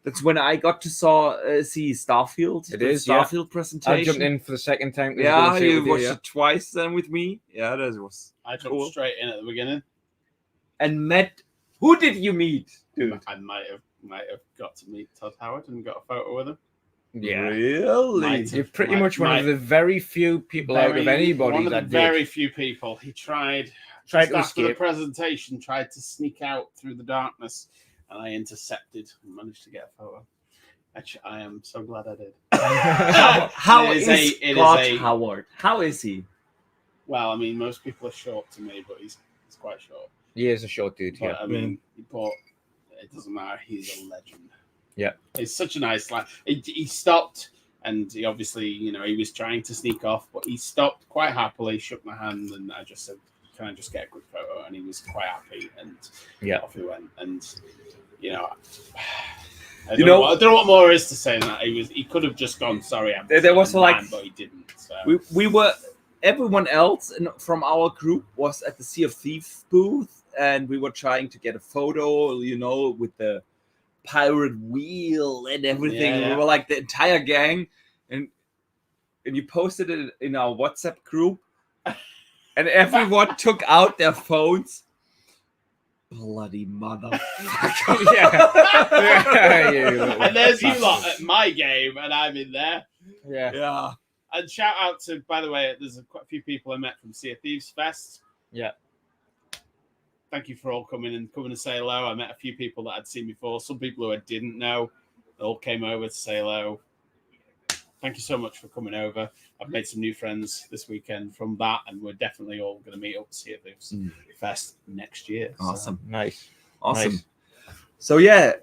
[SPEAKER 1] That's when I got to see Starfield.
[SPEAKER 3] It is
[SPEAKER 1] Starfield presentation.
[SPEAKER 3] I jumped in for the second time.
[SPEAKER 1] Yeah, you watched it twice then with me. Yeah, that was.
[SPEAKER 6] I jumped straight in at the beginning.
[SPEAKER 1] And met. Who did you meet, dude?
[SPEAKER 6] I might have got to meet Todd Howard and got a photo with him.
[SPEAKER 3] Yeah,
[SPEAKER 1] really.
[SPEAKER 3] You're pretty much one of the very few people out of anybody
[SPEAKER 6] one of
[SPEAKER 3] that
[SPEAKER 6] the very few people. He tried
[SPEAKER 3] to
[SPEAKER 6] after
[SPEAKER 3] escape
[SPEAKER 6] the presentation, tried to sneak out through the darkness, and I intercepted and managed to get a photo. Actually, I am so glad I did.
[SPEAKER 1] How is Todd Howard? How is he?
[SPEAKER 6] Well, I mean, most people are short to me, but he's quite short.
[SPEAKER 3] He is a short dude.
[SPEAKER 6] But,
[SPEAKER 3] Yeah,
[SPEAKER 6] I mean, it doesn't matter. He's a legend.
[SPEAKER 3] Yeah,
[SPEAKER 6] he's such a nice lad. He stopped, and he obviously, he was trying to sneak off, but he stopped quite happily, shook my hand, and I just said, "Can I just get a quick photo?" And he was quite happy, and off he went. And I don't know what more is to say than that. He could have just gone, "Sorry,
[SPEAKER 1] there was
[SPEAKER 6] but he didn't." So.
[SPEAKER 1] We were. Everyone else from our group was at the Sea of Thieves booth, and we were trying to get a photo, with the pirate wheel and everything.
[SPEAKER 6] Yeah.
[SPEAKER 1] We were like the entire gang, and you posted it in our WhatsApp group, and everyone took out their phones. Bloody motherfucker!
[SPEAKER 6] Yeah. And there's you lot at my game, and I'm in there.
[SPEAKER 1] Yeah.
[SPEAKER 6] And shout out to, by the way, there's quite a few people I met from Sea of Thieves Fest.
[SPEAKER 3] Yeah.
[SPEAKER 6] Thank you for all coming to say hello. I met a few people that I'd seen before. Some people who I didn't know. They all came over to say hello. Thank you so much for coming over. I've made some new friends this weekend from that, and we're definitely all going to meet up at Sea of Thieves Fest next year.
[SPEAKER 1] Awesome.
[SPEAKER 6] So.
[SPEAKER 3] Nice.
[SPEAKER 1] Awesome. Nice. So, yeah,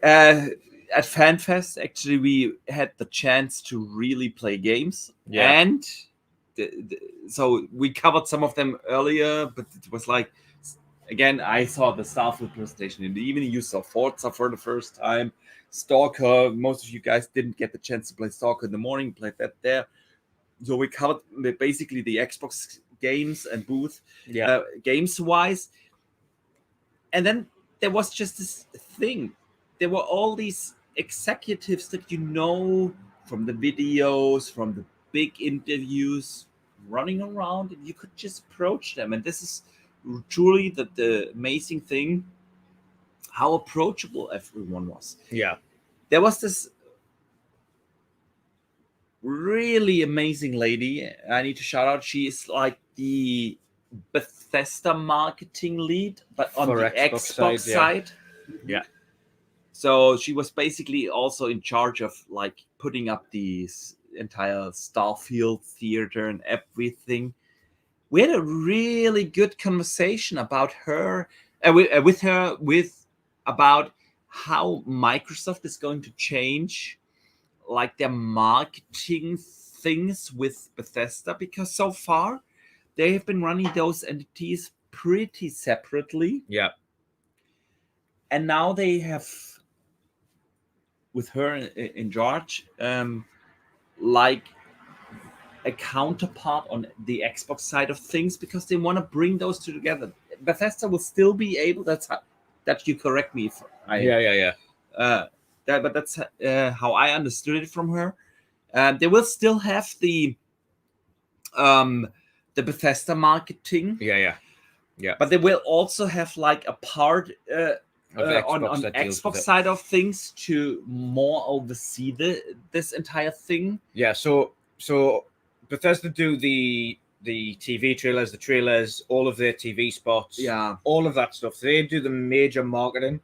[SPEAKER 1] at FanFest, actually, we had the chance to really play games. Yeah. And so we covered some of them earlier, but it was like, again, I saw the Starfield presentation in the evening. You saw Forza for the first time. Stalker, most of you guys didn't get the chance to play Stalker in the morning, played that there. So we covered basically the Xbox games and booth, games-wise. And then there was just this thing. There were all these executives that from the videos, from the big interviews, running around, and you could just approach them. And this is truly the amazing thing, how approachable everyone was.
[SPEAKER 3] Yeah.
[SPEAKER 1] There was this really amazing lady I need to shout out. She is like the Bethesda marketing lead, but on the Xbox side.
[SPEAKER 3] Yeah.
[SPEAKER 1] So she was basically also in charge of like putting up the entire Starfield theater and everything. We had a really good conversation about her, about how Microsoft is going to change like their marketing things with Bethesda, because so far they have been running those entities pretty separately.
[SPEAKER 3] Yeah.
[SPEAKER 1] And now they have, with her in charge, like a counterpart on the Xbox side of things because they want to bring those two together. Bethesda will still be able. That you correct me if I.
[SPEAKER 3] Yeah.
[SPEAKER 1] But that's how I understood it from her. They will still have the Bethesda marketing.
[SPEAKER 3] Yeah.
[SPEAKER 1] But they will also have like a part on
[SPEAKER 3] Xbox
[SPEAKER 1] Xbox side of things to more oversee this entire thing.
[SPEAKER 3] Yeah. So Bethesda do the TV trailers, all of their TV spots, all of that stuff. They do the major marketing.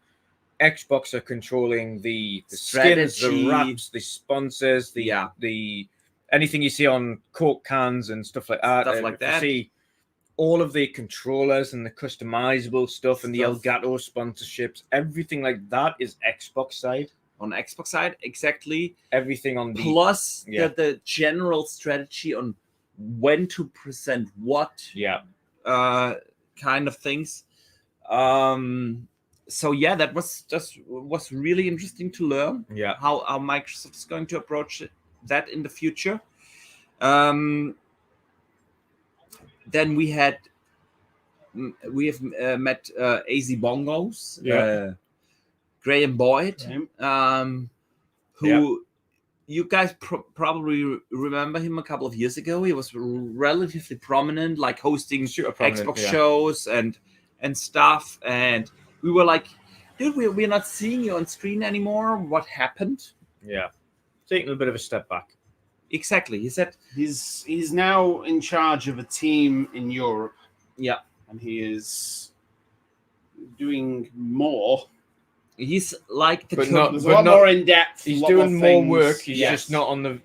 [SPEAKER 3] Xbox are controlling the skins, the wraps, the sponsors, the anything you see on Coke cans and stuff like that. You see all of the controllers and the customizable stuff and the Elgato sponsorships, everything like that is Xbox side.
[SPEAKER 1] On Xbox side, exactly.
[SPEAKER 3] Everything on the
[SPEAKER 1] plus the general strategy on when to present what. Kind of things. So that was really interesting to learn. How Microsoft is going to approach that in the future. Then we have met AZ Bongos, Graham Boyd, who you guys probably remember him a couple of years ago. He was relatively prominent, like hosting Xbox shows and stuff. And we were like, dude, we're not seeing you on screen anymore. What happened?
[SPEAKER 3] Yeah. Taking a bit of a step back.
[SPEAKER 1] Exactly. He said
[SPEAKER 6] he's now in charge of a team in Europe.
[SPEAKER 1] Yeah.
[SPEAKER 6] And he is doing more.
[SPEAKER 1] He's like
[SPEAKER 6] there's a lot more in depth.
[SPEAKER 3] He's doing more work. He's just not on the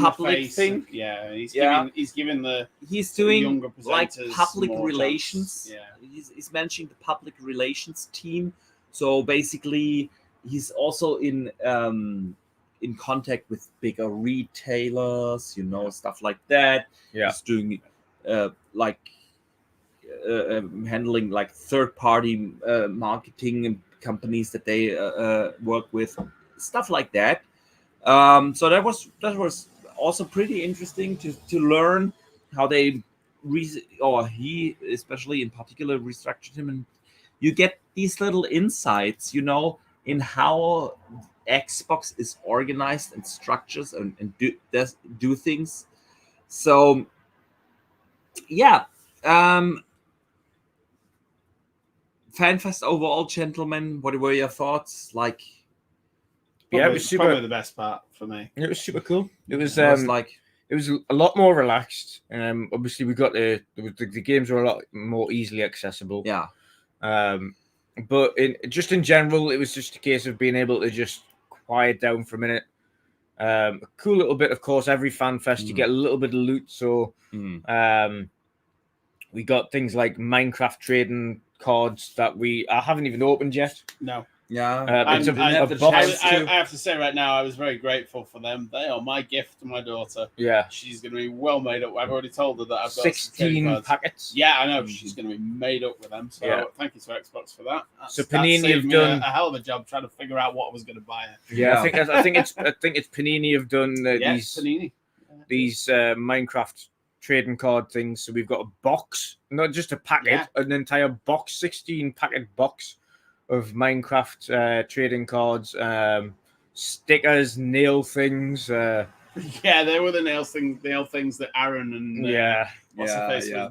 [SPEAKER 1] public thing.
[SPEAKER 6] Yeah, he's giving the
[SPEAKER 1] doing like public relations. Yeah, he's managing the public relations team. So basically, he's also in contact with bigger retailers, stuff like that.
[SPEAKER 3] Yeah,
[SPEAKER 1] he's doing handling like third-party marketing companies that they work with, stuff like that. So that was also pretty interesting to learn how they he especially in particular restructured him, and you get these little insights, in how Xbox is organized and structures and do things. So Fanfest overall, gentlemen, what were your thoughts? Like,
[SPEAKER 6] it was probably the best part for me.
[SPEAKER 3] It was super cool. It was a lot more relaxed. Obviously, we got the games were a lot more easily accessible.
[SPEAKER 1] Yeah.
[SPEAKER 3] But in general, it was just a case of being able to just quiet down for a minute. A cool little bit, of course. Every Fanfest, you get a little bit of loot. So, we got things like Minecraft trading cards that I haven't even opened yet.
[SPEAKER 6] No.
[SPEAKER 1] Yeah.
[SPEAKER 6] I have to say right now, I was very grateful for them. They are my gift to my daughter.
[SPEAKER 3] Yeah.
[SPEAKER 6] She's going to be well made up. I've already told her that I've got
[SPEAKER 3] 16 packets.
[SPEAKER 6] Yeah, I know. She's going to be made up with them. So thank you to Xbox for that.
[SPEAKER 3] So Panini have done
[SPEAKER 6] a hell of a job trying to figure out what I was going to buy her.
[SPEAKER 3] Yeah, I think it's Panini have done
[SPEAKER 6] Panini.
[SPEAKER 3] These Minecraft trading card things. So we've got a box, not just a packet, an entire box, 16 packet box of Minecraft trading cards, stickers, nail things.
[SPEAKER 6] They were the nail things that Aaron and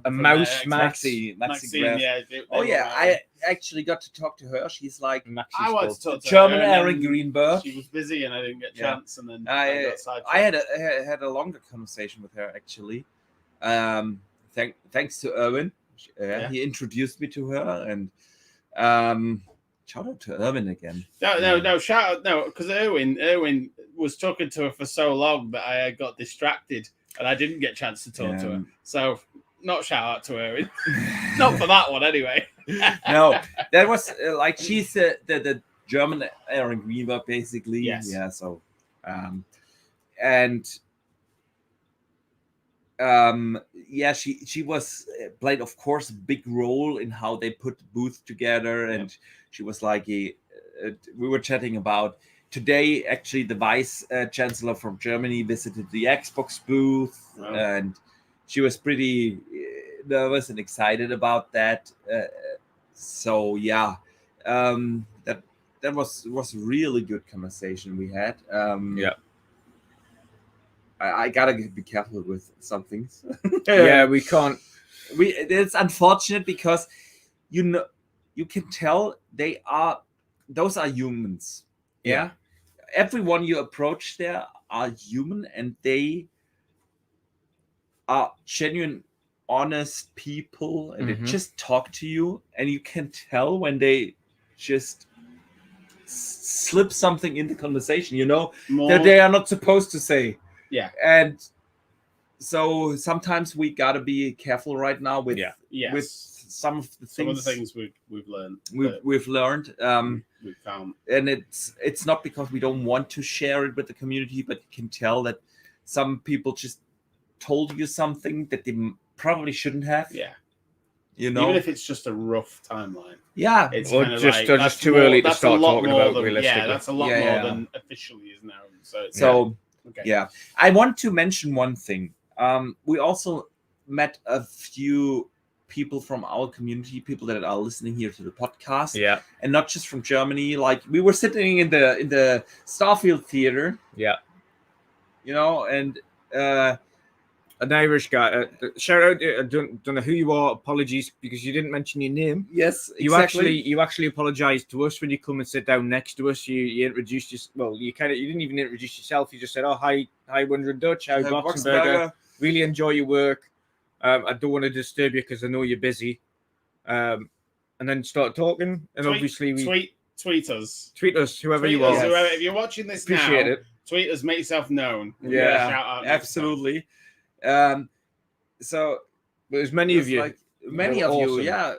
[SPEAKER 3] a mouse,
[SPEAKER 6] Maxine.
[SPEAKER 1] I actually got to talk to her. She's like,
[SPEAKER 6] I wanted to talk to
[SPEAKER 1] German Aaron Greenberg.
[SPEAKER 6] She was busy and I didn't get a chance. And then
[SPEAKER 1] I had a longer conversation with her actually. Thanks to Erwin. He introduced me to her, and shout out to Erwin again.
[SPEAKER 6] No, shout out, no, because Erwin was talking to her for so long that I got distracted and I didn't get a chance to talk to her. So, not shout out to Erwin. Not for that one, anyway.
[SPEAKER 1] No, that was like she's the German Aaron Greenberg, basically.
[SPEAKER 6] Yes.
[SPEAKER 1] Yeah. So, she was played, of course, a big role in how they put the booth together, and she was like we were chatting about today, actually, the vice chancellor from Germany visited the Xbox booth, and she was pretty nervous and excited about that. So yeah, that was really good conversation we had. I gotta be careful with some things.
[SPEAKER 3] Yeah, we can't.
[SPEAKER 1] It's unfortunate because you can tell those are humans. Yeah. Everyone you approach there are human, and they are genuine, honest people, and they just talk to you, and you can tell when they just slip something in the conversation, that they are not supposed to say.
[SPEAKER 6] Yeah.
[SPEAKER 1] And so sometimes we gotta be careful right now with some of the things
[SPEAKER 6] we've learned.
[SPEAKER 1] We've learned.
[SPEAKER 6] We found,
[SPEAKER 1] and it's not because we don't want to share it with the community, but you can tell that some people just told you something that they probably shouldn't have.
[SPEAKER 6] Yeah.
[SPEAKER 1] Even
[SPEAKER 6] if it's just a rough timeline.
[SPEAKER 1] Yeah.
[SPEAKER 6] It's
[SPEAKER 3] or
[SPEAKER 6] kind of
[SPEAKER 3] just,
[SPEAKER 6] like,
[SPEAKER 3] just too early to start talking about
[SPEAKER 6] than,
[SPEAKER 3] realistically.
[SPEAKER 6] Yeah, that's a lot more than officially is now.
[SPEAKER 1] So I want to mention one thing. We also met a few people from our community, people that are listening here to the podcast.
[SPEAKER 3] Yeah.
[SPEAKER 1] And not just from Germany. Like, we were sitting in the Starfield theater.
[SPEAKER 3] Yeah.
[SPEAKER 1] And
[SPEAKER 3] an Irish guy. Shout out! I don't know who you are. Apologies because you didn't mention your name.
[SPEAKER 1] Yes, exactly.
[SPEAKER 3] You actually apologized to us when you come and sit down next to us. You introduced yourself. Well, you didn't even introduce yourself. You just said, "Oh, hi, Wonder Dutch, hi, Boxenberger. Really enjoy your work. I don't want to disturb you because I know you're busy." And then start talking, and obviously we
[SPEAKER 6] tweet us,
[SPEAKER 3] whoever you are.
[SPEAKER 6] Whoever, if you're watching this
[SPEAKER 3] Appreciate
[SPEAKER 6] now,
[SPEAKER 3] it.
[SPEAKER 6] Tweet us, make yourself known.
[SPEAKER 1] Yeah,
[SPEAKER 6] shout out
[SPEAKER 1] absolutely. So
[SPEAKER 3] there's many of you.
[SPEAKER 1] Many of you, yeah.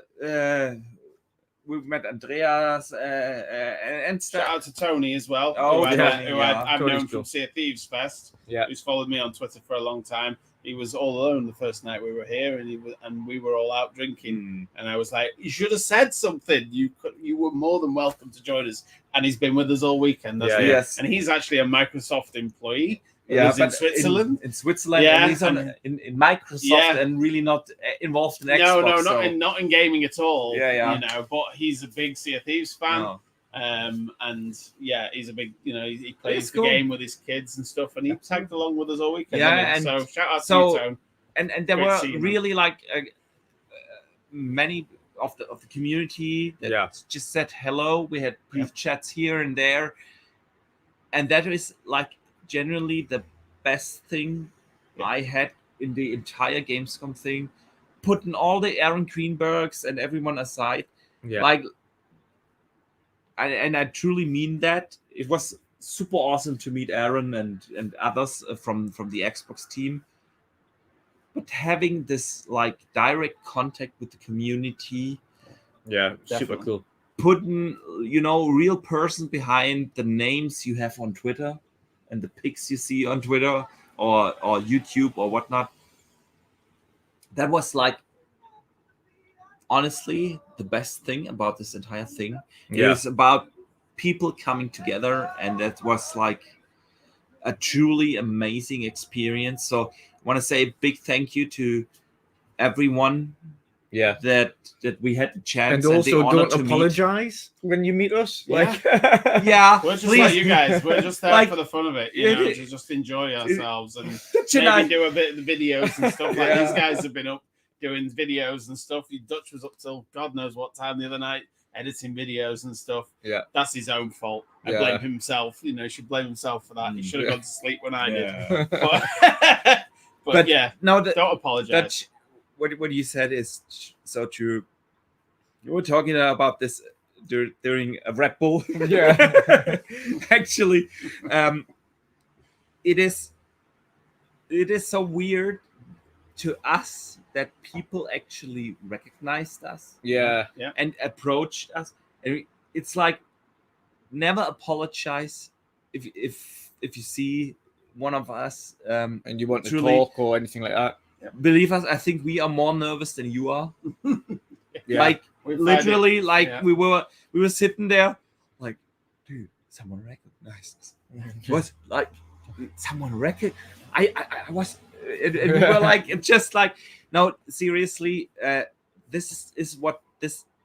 [SPEAKER 1] We've met Andreas and stuff.
[SPEAKER 6] Shout out to Tony as well.
[SPEAKER 1] Oh,
[SPEAKER 6] I've
[SPEAKER 3] Tony's
[SPEAKER 6] known
[SPEAKER 3] cool.
[SPEAKER 6] from Sea of Thieves Fest.
[SPEAKER 3] Yeah,
[SPEAKER 6] who's followed me on Twitter for a long time. He was all alone the first night we were here, and we were all out drinking. And I was like, "You should have said something. You were more than welcome to join us." And he's been with us all weekend.
[SPEAKER 1] Yes.
[SPEAKER 6] And he's actually a Microsoft employee.
[SPEAKER 1] Yeah,
[SPEAKER 6] in Switzerland.
[SPEAKER 1] In Switzerland,
[SPEAKER 6] yeah,
[SPEAKER 1] and he's in Microsoft and really not involved in Xbox.
[SPEAKER 6] No, not in gaming at all.
[SPEAKER 1] Yeah.
[SPEAKER 6] But he's a big Sea of Thieves fan.
[SPEAKER 1] Oh.
[SPEAKER 6] And he's a big, he plays the game with his kids and stuff, and he tagged along with us all weekend.
[SPEAKER 1] Yeah, and
[SPEAKER 6] so shout out to you, Tone.
[SPEAKER 1] And there were really many of the community that just said hello. We had brief chats here and there, and that is generally the best thing I had in the entire Gamescom thing. Putting all the Aaron Greenbergs and everyone aside, and I truly mean that. It was super awesome to meet Aaron and others from the Xbox team. But having this direct contact with the community,
[SPEAKER 3] super cool.
[SPEAKER 1] Putting real person behind the names you have on Twitter and the pics you see on Twitter or YouTube or whatnot. That was honestly the best thing about this entire thing. It was about people coming together, and that was a truly amazing experience. So I want to say a big thank you to everyone that we had the chance
[SPEAKER 3] and also don't
[SPEAKER 1] to
[SPEAKER 3] apologize when you meet us.
[SPEAKER 6] We're just like you guys. We're just there for the fun of it, to just enjoy ourselves and maybe do a bit of the videos and stuff. These guys have been up doing videos and stuff. Dutch was up till God knows what time the other night editing videos and stuff.
[SPEAKER 3] Yeah,
[SPEAKER 6] that's his own fault. I blame himself. He should blame himself for that. He should have gone to sleep when I did. But no, don't apologize.
[SPEAKER 1] What you said is so true. You were talking about this during a Red Bull. Actually, it is so weird to us that people actually recognized us, and approached us. And it's never apologize if you see one of us and
[SPEAKER 3] you want to talk or anything like that.
[SPEAKER 1] Believe us, I think we are more nervous than you are. Literally, we were sitting there, dude, someone Nice. Was like someone record. I was. And we were like, just like, no, seriously. This is what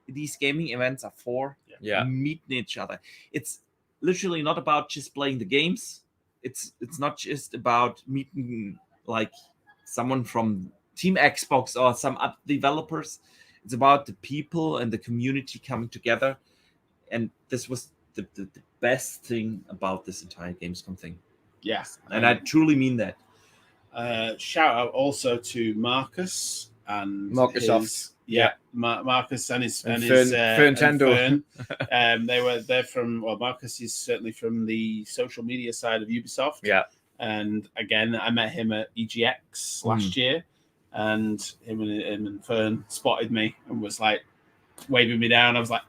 [SPEAKER 1] these gaming events are for.
[SPEAKER 3] Yeah.
[SPEAKER 1] Meeting each other. It's literally not about just playing the games. It's not just about meeting like someone from Team Xbox or some other developers. It's about the people and the community coming together. And this was the best thing about this entire Gamescom thing.
[SPEAKER 6] Yes.
[SPEAKER 1] And I truly mean that.
[SPEAKER 6] Shout out also to Marcus and
[SPEAKER 3] Marcus.
[SPEAKER 6] Marcus and his
[SPEAKER 3] Fern.
[SPEAKER 6] They're from, well, Marcus is certainly from the social media side of Ubisoft.
[SPEAKER 3] Yeah.
[SPEAKER 6] And again, I met him at EGX last year, and him and Fern spotted me and was like waving me down. I was like,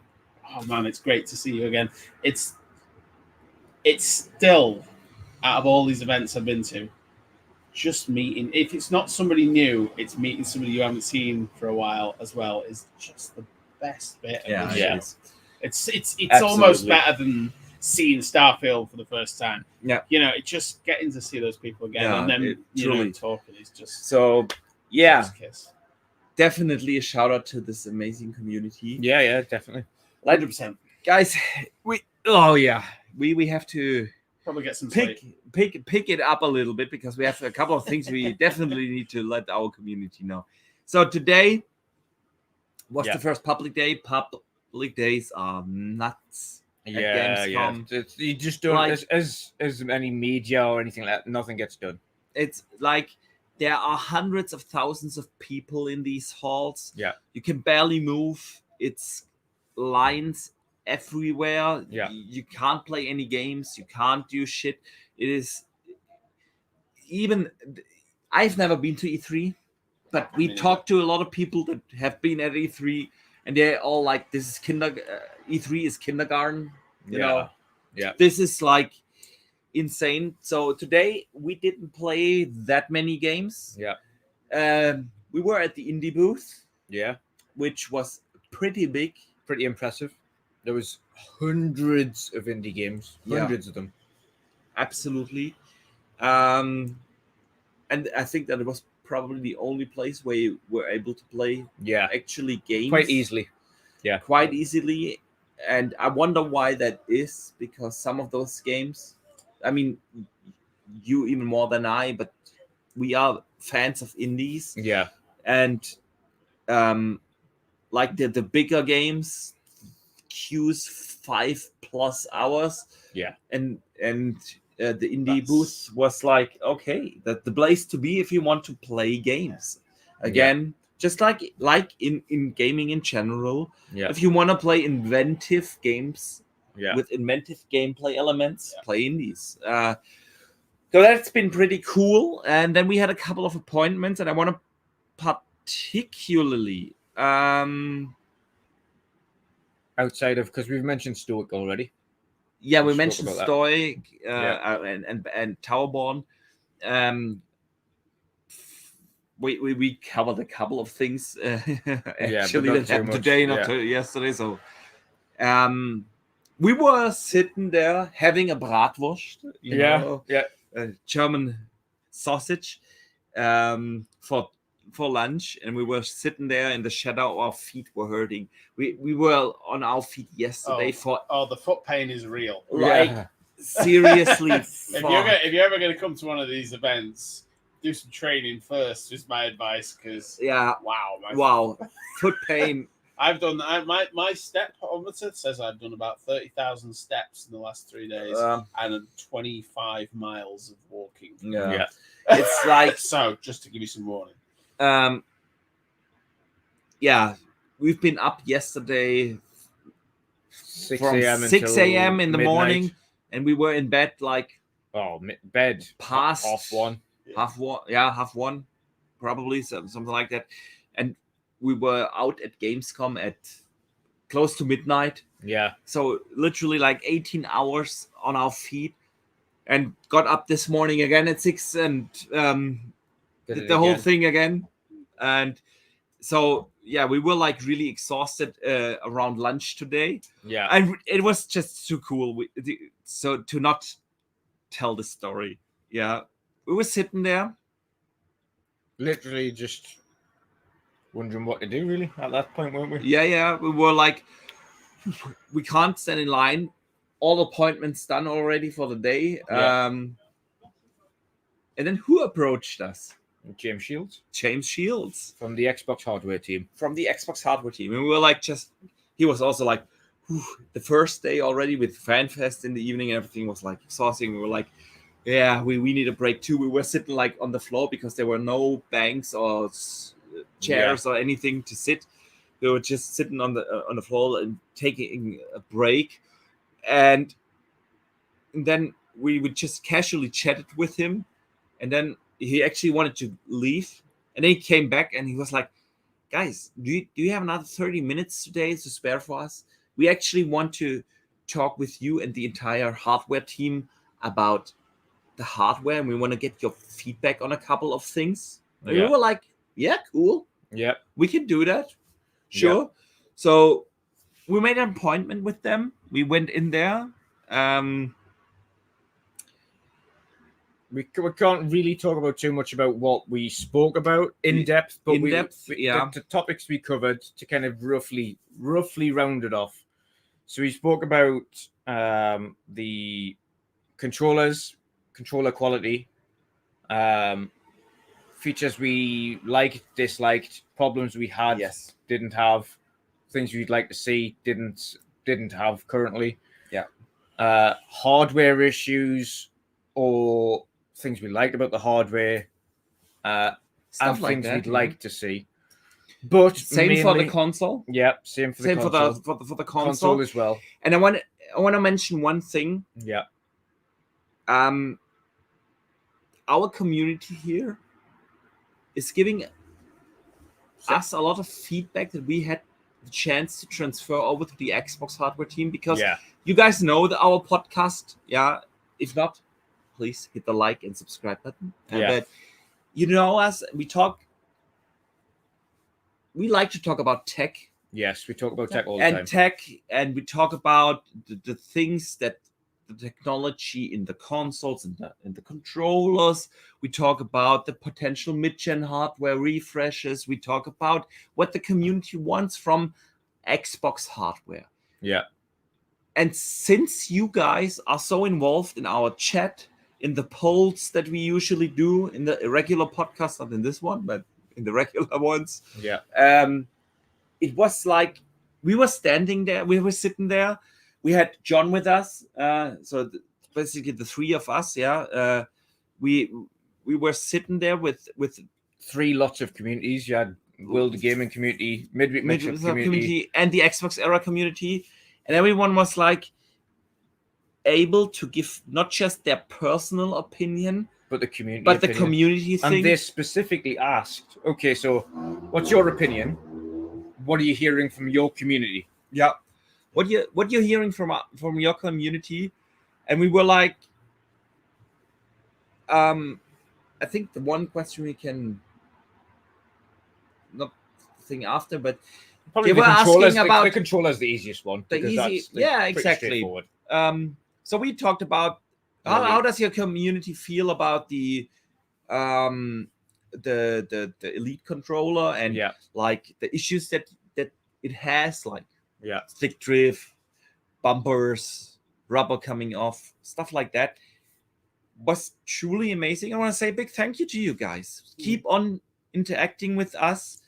[SPEAKER 6] oh man, it's great to see you again. It's still, out of all these events I've been to, just meeting, if it's not somebody new, it's meeting somebody you haven't seen for a while as well, is just the best bit of the show. It's almost better than seeing Starfield for the first time.
[SPEAKER 1] Yeah.
[SPEAKER 6] You know, it's just getting to see those people again and then truly talking is just
[SPEAKER 1] so
[SPEAKER 6] kiss.
[SPEAKER 1] Definitely a shout out to this amazing community.
[SPEAKER 3] Yeah, definitely.
[SPEAKER 6] 100%.
[SPEAKER 1] Guys, we have to
[SPEAKER 6] probably get some
[SPEAKER 1] pick it up a little bit because we have a couple of things we definitely need to let our community know. So today was the first public day. Public days are nuts. Gamescom.
[SPEAKER 3] You just don't like, as any media or anything like that. Nothing gets done.
[SPEAKER 1] It's like there are hundreds of thousands of people in these halls.
[SPEAKER 3] Yeah,
[SPEAKER 1] you can barely move. It's lines everywhere.
[SPEAKER 3] Yeah,
[SPEAKER 1] you can't play any games. You can't do shit. It is even. I've never been to E3, but we talked to a lot of people that have been at E3. And they're all like, "This is E3 is kindergarten." You know, this is like insane. So today we didn't play that many games.
[SPEAKER 3] Yeah,
[SPEAKER 1] we were at the indie booth.
[SPEAKER 3] Yeah,
[SPEAKER 1] which was pretty big,
[SPEAKER 3] pretty impressive. There was hundreds of indie games, hundreds of them.
[SPEAKER 1] Absolutely, and I think that it was probably the only place where you were able to play actually games
[SPEAKER 3] quite easily.
[SPEAKER 1] And I wonder why that is, because some of those games, I mean, you even more than I, but we are fans of indies. And like the bigger games, queues 5+ hours. And the indie booth was like, okay, the place to be if you want to play games. Again, just like in gaming in general, if you want to play inventive games with inventive gameplay elements, play indies. So that's been pretty cool. And then we had a couple of appointments, and I want to particularly
[SPEAKER 3] outside of, because we've mentioned Stalker already.
[SPEAKER 1] Yeah, we mentioned Stoic and Towerborn. We covered a couple of things actually that happened today, not yesterday. So we were sitting there having a bratwurst, you know, German sausage for lunch, and we were sitting there in the shadow. Our feet were hurting. We were on our feet yesterday
[SPEAKER 6] the foot pain is real.
[SPEAKER 1] Like seriously.
[SPEAKER 6] If you're ever going to come to one of these events, do some training first. Just my advice, because
[SPEAKER 1] wow, foot pain.
[SPEAKER 6] I've done my stepometer says I've done about 30,000 steps in the last 3 days and 25 miles of walking.
[SPEAKER 1] It's like
[SPEAKER 6] so. Just to give you some warning.
[SPEAKER 1] We've been up yesterday
[SPEAKER 3] 6
[SPEAKER 1] a.m. in the morning, and we were in bed like past
[SPEAKER 3] half one,
[SPEAKER 1] half one, probably something like that. And we were out at Gamescom at close to midnight. So literally like 18 hours on our feet, and got up this morning again at 6 and did the whole thing again. And so we were like really exhausted around lunch today. And it was just too cool. so to not tell the story, yeah, we were sitting there,
[SPEAKER 3] literally just wondering what to do. Really, at that point, weren't we?
[SPEAKER 1] Yeah. We were like, we can't stand in line. All appointments done already for the day.
[SPEAKER 3] Yeah.
[SPEAKER 1] And then who approached us?
[SPEAKER 3] James Shields
[SPEAKER 1] from
[SPEAKER 3] the Xbox hardware team.
[SPEAKER 1] And we were like, he was also like, the first day already with Fanfest in the evening, everything was like exhausting. We were like, yeah, we need a break too. We were sitting like on the floor because there were no banks or chairs or anything to sit. We were just sitting on the floor and taking a break, and then we would just casually chatted with him, and then he actually wanted to leave, and then he came back and he was like, guys, do you have another 30 minutes today to spare for us? We actually want to talk with you and the entire hardware team about the hardware, and we want to get your feedback on a couple of things. And we were like, yeah, cool.
[SPEAKER 3] Yeah,
[SPEAKER 1] we can do that. Sure. Yeah. So we made an appointment with them. We went in there.
[SPEAKER 3] We can't really talk about too much about what we spoke about in depth, but the topics we covered to kind of roughly round it off. So we spoke about the controller quality, features we liked, disliked, problems we had, didn't have, things we'd like to see, didn't have currently.
[SPEAKER 1] Yeah.
[SPEAKER 3] Hardware issues or things we liked about the hardware, and
[SPEAKER 1] like
[SPEAKER 3] things
[SPEAKER 1] that,
[SPEAKER 3] we'd like to see. But
[SPEAKER 1] same for the console.
[SPEAKER 3] Yeah, same for the console.
[SPEAKER 1] For the console
[SPEAKER 3] as well.
[SPEAKER 1] And I want to mention one thing.
[SPEAKER 3] Yeah.
[SPEAKER 1] Our community here is giving us a lot of feedback that we had the chance to transfer over to the Xbox hardware team, because you guys know our podcast. Yeah. If not, please hit the like and subscribe button. But you know us, we like to talk about tech.
[SPEAKER 3] Yes, we talk about tech all the time.
[SPEAKER 1] And we talk about the things that the technology in the consoles and the controllers. We talk about the potential mid-gen hardware refreshes. We talk about what the community wants from Xbox hardware.
[SPEAKER 3] Yeah.
[SPEAKER 1] And since you guys are so involved in our chat, in the polls that we usually do in the regular podcast, not in this one, but in the regular ones, it was like we were standing there, we were sitting there. We had John with us, so basically the three of us. We were sitting there with
[SPEAKER 3] three lots of communities. You had World Gaming community, Midweek community,
[SPEAKER 1] and the Xbox Era community, and everyone was like able to give not just their personal opinion,
[SPEAKER 3] but the community,
[SPEAKER 1] the community thing.
[SPEAKER 3] And they specifically asked, okay, so what's your opinion? What are you hearing from your community?
[SPEAKER 1] Yeah. What you're hearing from your community? And we were like, I think the one question we can not think after, but
[SPEAKER 3] probably they were asking about the controller is the easiest one.
[SPEAKER 1] Exactly. So we talked about how does your community feel about the Elite controller and like the issues that it has, like stick drift, bumpers, rubber coming off, stuff like that. Was truly amazing. I want to say a big thank you to you guys. Keep on interacting with us.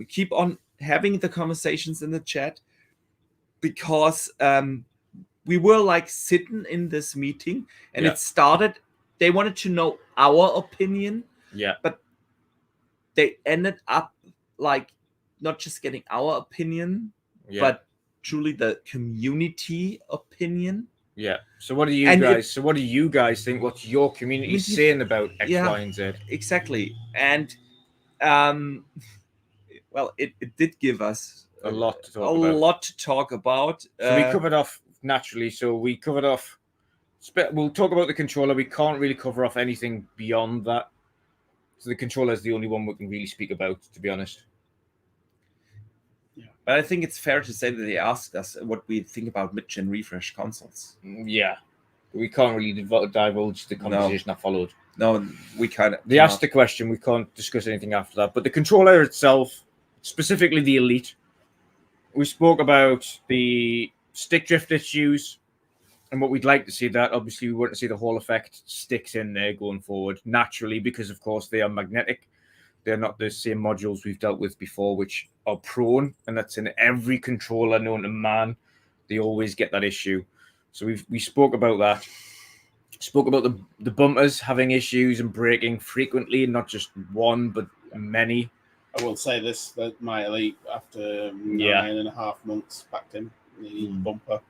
[SPEAKER 1] Keep on having the conversations in the chat, because we were like sitting in this meeting and it started. They wanted to know our opinion, but they ended up like not just getting our opinion, but truly the community opinion.
[SPEAKER 3] Yeah. So what do you guys? So what do you guys think? What's your community saying about X, Y, and Z?
[SPEAKER 1] Exactly. And well, it did give us
[SPEAKER 3] a lot to
[SPEAKER 1] talk about.
[SPEAKER 3] So we covered off naturally. So we covered off. We'll talk about the controller. We can't really cover off anything beyond that. So the controller is the only one we can really speak about, to be honest.
[SPEAKER 1] But I think it's fair to say that they asked us what we think about mid-gen refresh consoles.
[SPEAKER 3] Yeah. We can't really divulge the conversation that followed.
[SPEAKER 1] No, we kind of...
[SPEAKER 3] They asked the question. We can't discuss anything after that. But the controller itself, specifically the Elite, we spoke about the stick drift issues and what we'd like to see. That obviously we want to see the Hall effect sticks in there going forward naturally, because of course they are magnetic. They're not the same modules we've dealt with before, which are prone, and that's in every controller known to man. They always get that issue. So we spoke about that. Spoke about the bumpers having issues and breaking frequently, not just one but many.
[SPEAKER 6] I will say this, that my Elite, after 9.5 months, backed in the bumper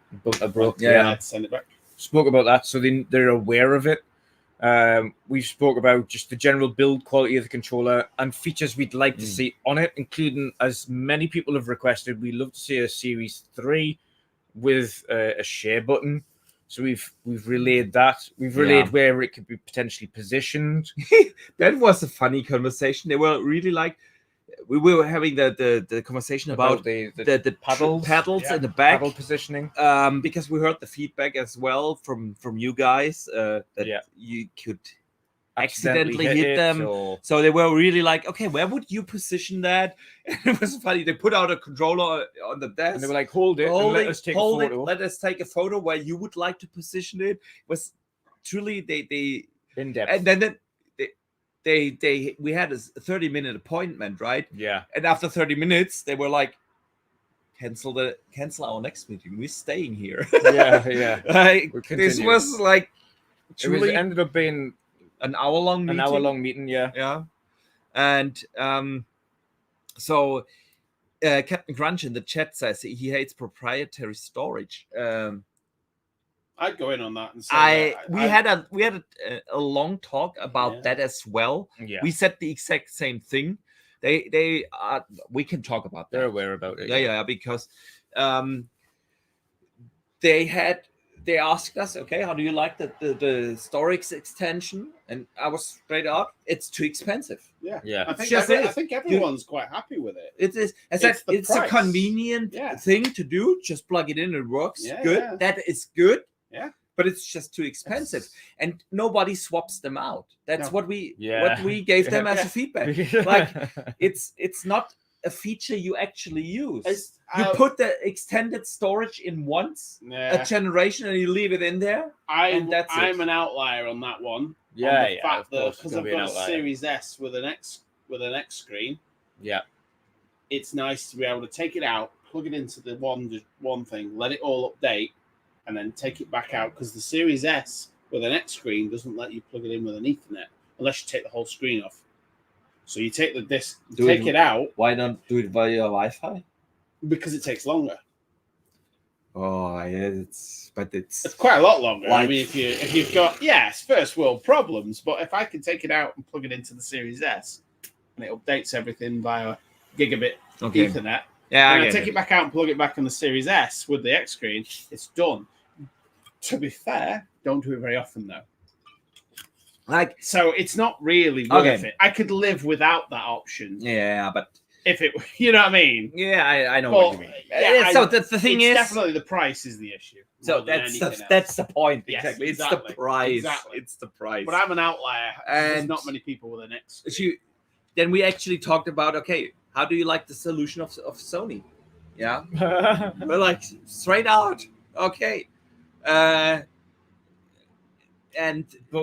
[SPEAKER 6] broke. I had to send it back.
[SPEAKER 3] Spoke about that, so they're aware of it. We spoke about just the general build quality of the controller and features we'd like to see on it, including, as many people have requested, we'd love to see a Series 3 with a share button. So we've relayed that. We've relayed where it could be potentially positioned.
[SPEAKER 1] That was a funny conversation. They were really like, we were having the conversation about the paddles in the back,
[SPEAKER 3] paddle positioning,
[SPEAKER 1] because we heard the feedback as well from you guys that you could accidentally hit them. So they were really like, okay, where would you position that? And it was funny. They put out a controller on the desk,
[SPEAKER 3] and they were like, hold it, and let us take a photo.
[SPEAKER 1] Let us take a photo where you would like to position it. It was truly they
[SPEAKER 3] in depth.
[SPEAKER 1] And then we had a 30-minute appointment, right?
[SPEAKER 3] Yeah.
[SPEAKER 1] And after 30 minutes, they were like, cancel our next meeting. We're staying here.
[SPEAKER 3] Yeah.
[SPEAKER 1] This was like
[SPEAKER 3] truly ended up being
[SPEAKER 1] an hour-long meeting.
[SPEAKER 3] An hour-long meeting,
[SPEAKER 1] yeah. And so Captain Crunch in the chat says he hates proprietary storage.
[SPEAKER 6] I'd go in on that and say
[SPEAKER 1] we had a long talk about that as well.
[SPEAKER 3] Yeah.
[SPEAKER 1] We said the exact same thing. They we can talk about that.
[SPEAKER 3] They're aware about it.
[SPEAKER 1] Yeah, because they asked us, okay, how do you like the storage extension? And I was straight up, it's too expensive.
[SPEAKER 3] Yeah.
[SPEAKER 6] I think everyone's quite happy with it.
[SPEAKER 1] It is. It's a convenient thing to do. Just plug it in, it works. Good. Yeah. That is good.
[SPEAKER 6] Yeah.
[SPEAKER 1] But it's just too expensive, and nobody swaps them out. That's what we gave them as a feedback. Like it's not a feature you actually use. You put the extended storage in once a generation, and you leave it in there.
[SPEAKER 6] I'm an outlier on that one.
[SPEAKER 1] Yeah,
[SPEAKER 6] fact that because I've got a Series S with an X screen.
[SPEAKER 3] Yeah,
[SPEAKER 6] it's nice to be able to take it out, plug it into the one thing, let it all update, and then take it back out, because the Series S with an X screen doesn't let you plug it in with an Ethernet unless you take the whole screen off. So you take the disc, it out.
[SPEAKER 1] Why not do it via Wi-Fi?
[SPEAKER 6] Because it takes longer.
[SPEAKER 1] Oh, yeah, it's
[SPEAKER 6] quite a lot longer. Like, I mean, if you've got it's first world problems, but if I can take it out and plug it into the Series S, and it updates everything via gigabit Ethernet.
[SPEAKER 1] Yeah,
[SPEAKER 6] I take it back out and plug it back on the Series S with the X screen. It's done. To be fair, don't do it very often though. So it's not really worth it. I could live without that option.
[SPEAKER 1] Yeah, but
[SPEAKER 6] if it, you know what I mean?
[SPEAKER 1] Yeah, I know what you mean. So the thing is,
[SPEAKER 6] definitely the price is the issue.
[SPEAKER 1] So that's the point. Yes, exactly. It's the price. Exactly. It's the price.
[SPEAKER 6] But I'm an outlier. And there's not many people with an X.
[SPEAKER 1] Then we actually talked about, okay, how do you like the solution of Sony? Yeah, we're like straight out. Okay.
[SPEAKER 3] But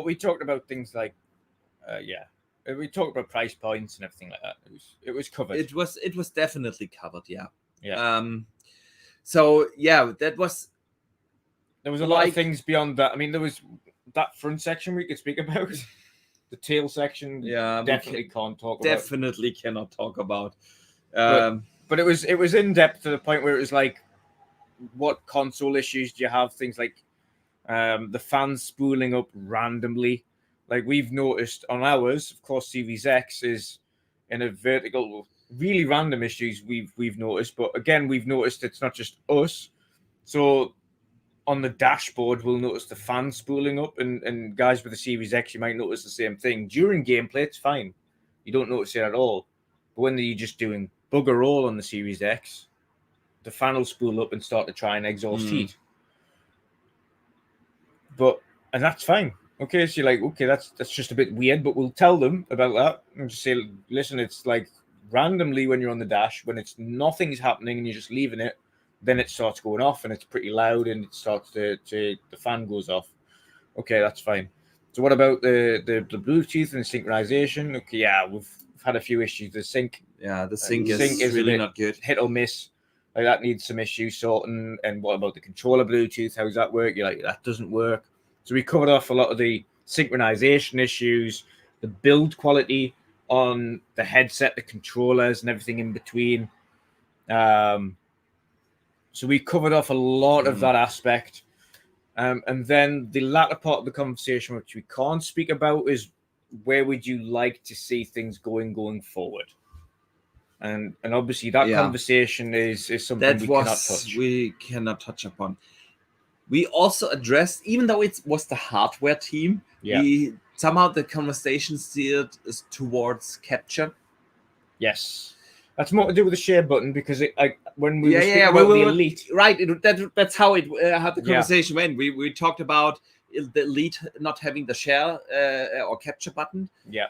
[SPEAKER 3] we talked about things like, we talked about price points and everything like that. It was covered.
[SPEAKER 1] It was definitely covered. Yeah.
[SPEAKER 3] So
[SPEAKER 1] that was.
[SPEAKER 3] There was a lot of things beyond that. I mean, there was that front section we could speak about. The tail section.
[SPEAKER 1] Yeah.
[SPEAKER 3] Definitely can't talk about.
[SPEAKER 1] Definitely cannot talk about.
[SPEAKER 3] But it was in depth to the point where it was like, what console issues do you have? Things like the fans spooling up randomly. Like we've noticed on ours, of course, Series X is in a vertical, really random issues we've noticed. But again, we've noticed it's not just us. So on the dashboard, we'll notice the fans spooling up, and guys with the Series X, you might notice the same thing. During gameplay, it's fine. You don't notice it at all. But when you're just doing bugger all on the Series X, the fan will spool up and start to try and exhaust heat. And that's fine. Okay, so you're like, okay, that's just a bit weird, but we'll tell them about that and just say, listen, it's like randomly when you're on the dash, when nothing's happening and you're just leaving it, then it starts going off and it's pretty loud and it starts the fan goes off. Okay, that's fine. So what about the Bluetooth and synchronization? Okay, yeah, we've had a few issues. The sync,
[SPEAKER 1] the sync is really not good.
[SPEAKER 3] Hit or miss. Like that needs some issues sorting. And what about the controller Bluetooth? How does that work? You're like, that doesn't work. So we covered off a lot of the synchronization issues, the build quality on the headset, the controllers, and everything in between. So we covered off a lot of that aspect. And then the latter part of the conversation, which we can't speak about, is where would you like to see things going forward? And obviously that conversation is something
[SPEAKER 1] we cannot touch upon. We also addressed, even though it was the hardware team, somehow the conversation steered towards capture.
[SPEAKER 3] Yes. That's more to do with the share button because when we were speaking about the Elite,
[SPEAKER 1] right? That's how it how the conversation went. We talked about the Elite not having the share or capture button.
[SPEAKER 3] Yeah,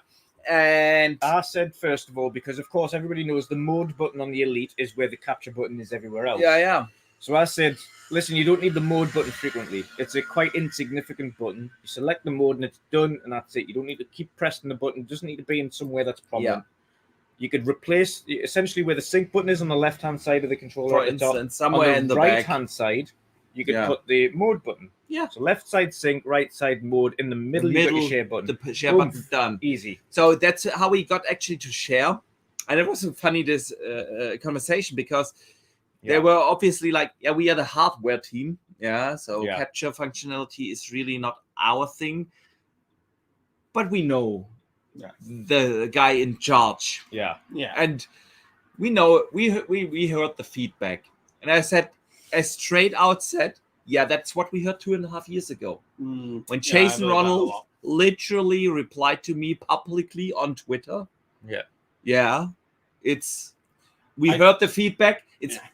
[SPEAKER 1] and
[SPEAKER 3] I said first of all because of course everybody knows the mode button on the Elite is where the capture button is everywhere else.
[SPEAKER 1] Yeah.
[SPEAKER 3] So I said, listen, you don't need the mode button frequently. It's a quite insignificant button. You select the mode and it's done, and that's it. You don't need to keep pressing the button. It doesn't need to be in somewhere that's prominent. Yeah. You could replace essentially where the sync button is on the left-hand side of the controller.
[SPEAKER 1] For instance, somewhere in the
[SPEAKER 3] right-hand side, you could put the mode button.
[SPEAKER 1] Yeah.
[SPEAKER 3] So left side sync, right side mode. In the middle, you got your share button.
[SPEAKER 1] The share button done.
[SPEAKER 3] Easy.
[SPEAKER 1] So that's how we got actually to share. And it was funny, this conversation, because they were obviously like, we are the hardware team. So capture functionality is really not our thing. But we know the guy in charge.
[SPEAKER 3] Yeah.
[SPEAKER 1] And we know, we heard the feedback. And I said, straight out said, that's what we heard 2.5 years ago. When Jason Ronald literally replied to me publicly on Twitter. We heard the feedback.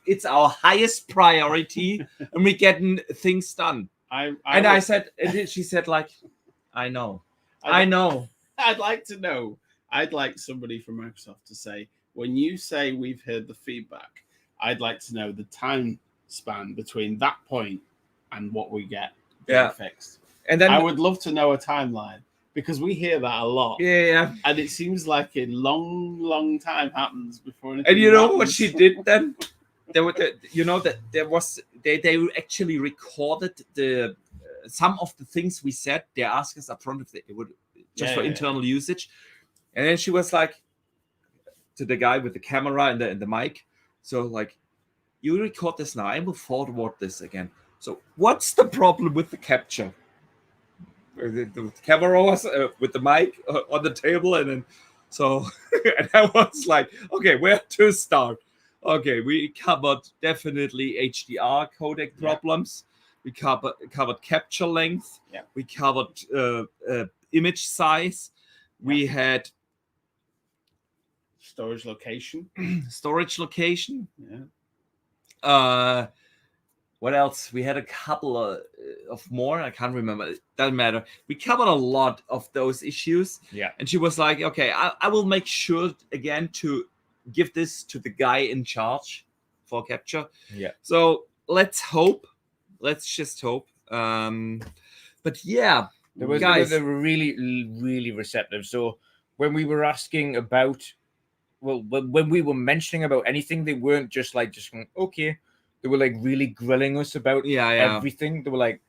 [SPEAKER 1] It's our highest priority, and we're getting things done. I said, and she said, like, I know.
[SPEAKER 6] I'd like to know. I'd like somebody from Microsoft to say, when you say we've heard the feedback, I'd like to know the time span between that point and what we get fixed. And then I would love to know a timeline, because we hear that a lot. And it seems like a long time happens before anything.
[SPEAKER 1] And you know what she did then? They actually recorded some of the things we said. They asked us up front if it would just for internal usage. And then she was like to the guy with the camera and the mic. So like, you record this now, I will forward this again. So what's the problem with the capture? The camera was with the mic on the table, and then and I was like, okay, where to start? Okay, we covered definitely HDR codec problems. We covered capture length. We covered image size. We had
[SPEAKER 6] storage location.
[SPEAKER 1] What else? We had a couple of more. I can't remember. It doesn't matter. We covered a lot of those issues. And she was like, okay, I will make sure again to give this to the guy in charge for capture. So let's hope. Let's just hope. But yeah,
[SPEAKER 3] they were really, really receptive. So when we were asking about, when we were mentioning about anything, they weren't just going, okay. They were like really grilling us about everything. They were like,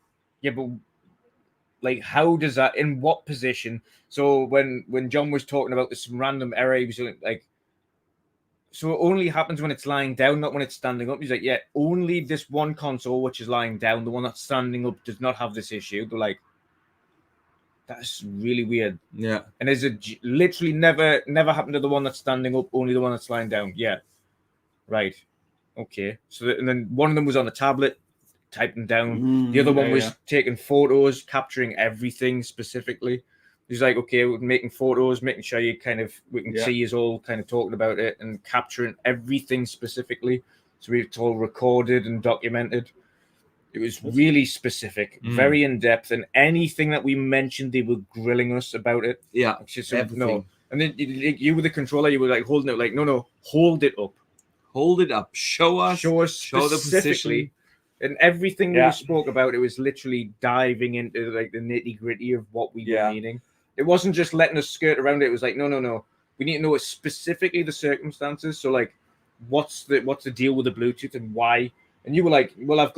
[SPEAKER 3] but like, how does that, in what position? So when John was talking about this random error, he was like, so it only happens when it's lying down, not when it's standing up. He's like, only this one console, which is lying down, the one that's standing up does not have this issue. They're like, that's really weird. And is it literally never happened to the one that's standing up, only the one that's lying down? Right. Okay. So and then one of them was on a tablet, typing down. The other one was taking photos, capturing everything specifically. He's like, okay, we're making photos, making sure we can see you all kind of talking about it and capturing everything specifically. So it's all recorded and documented. It was really specific, very in depth, and anything that we mentioned, they were grilling us about it.
[SPEAKER 1] Yeah,
[SPEAKER 3] just no. And then you with the controller, you were like holding it, like no, hold it up, show us the position. And everything we spoke about, it was literally diving into like the nitty gritty of what we were meaning. It wasn't just letting us skirt around it. It was like no, we need to know specifically the circumstances. So like, what's the deal with the Bluetooth and why? And you were like, well, I've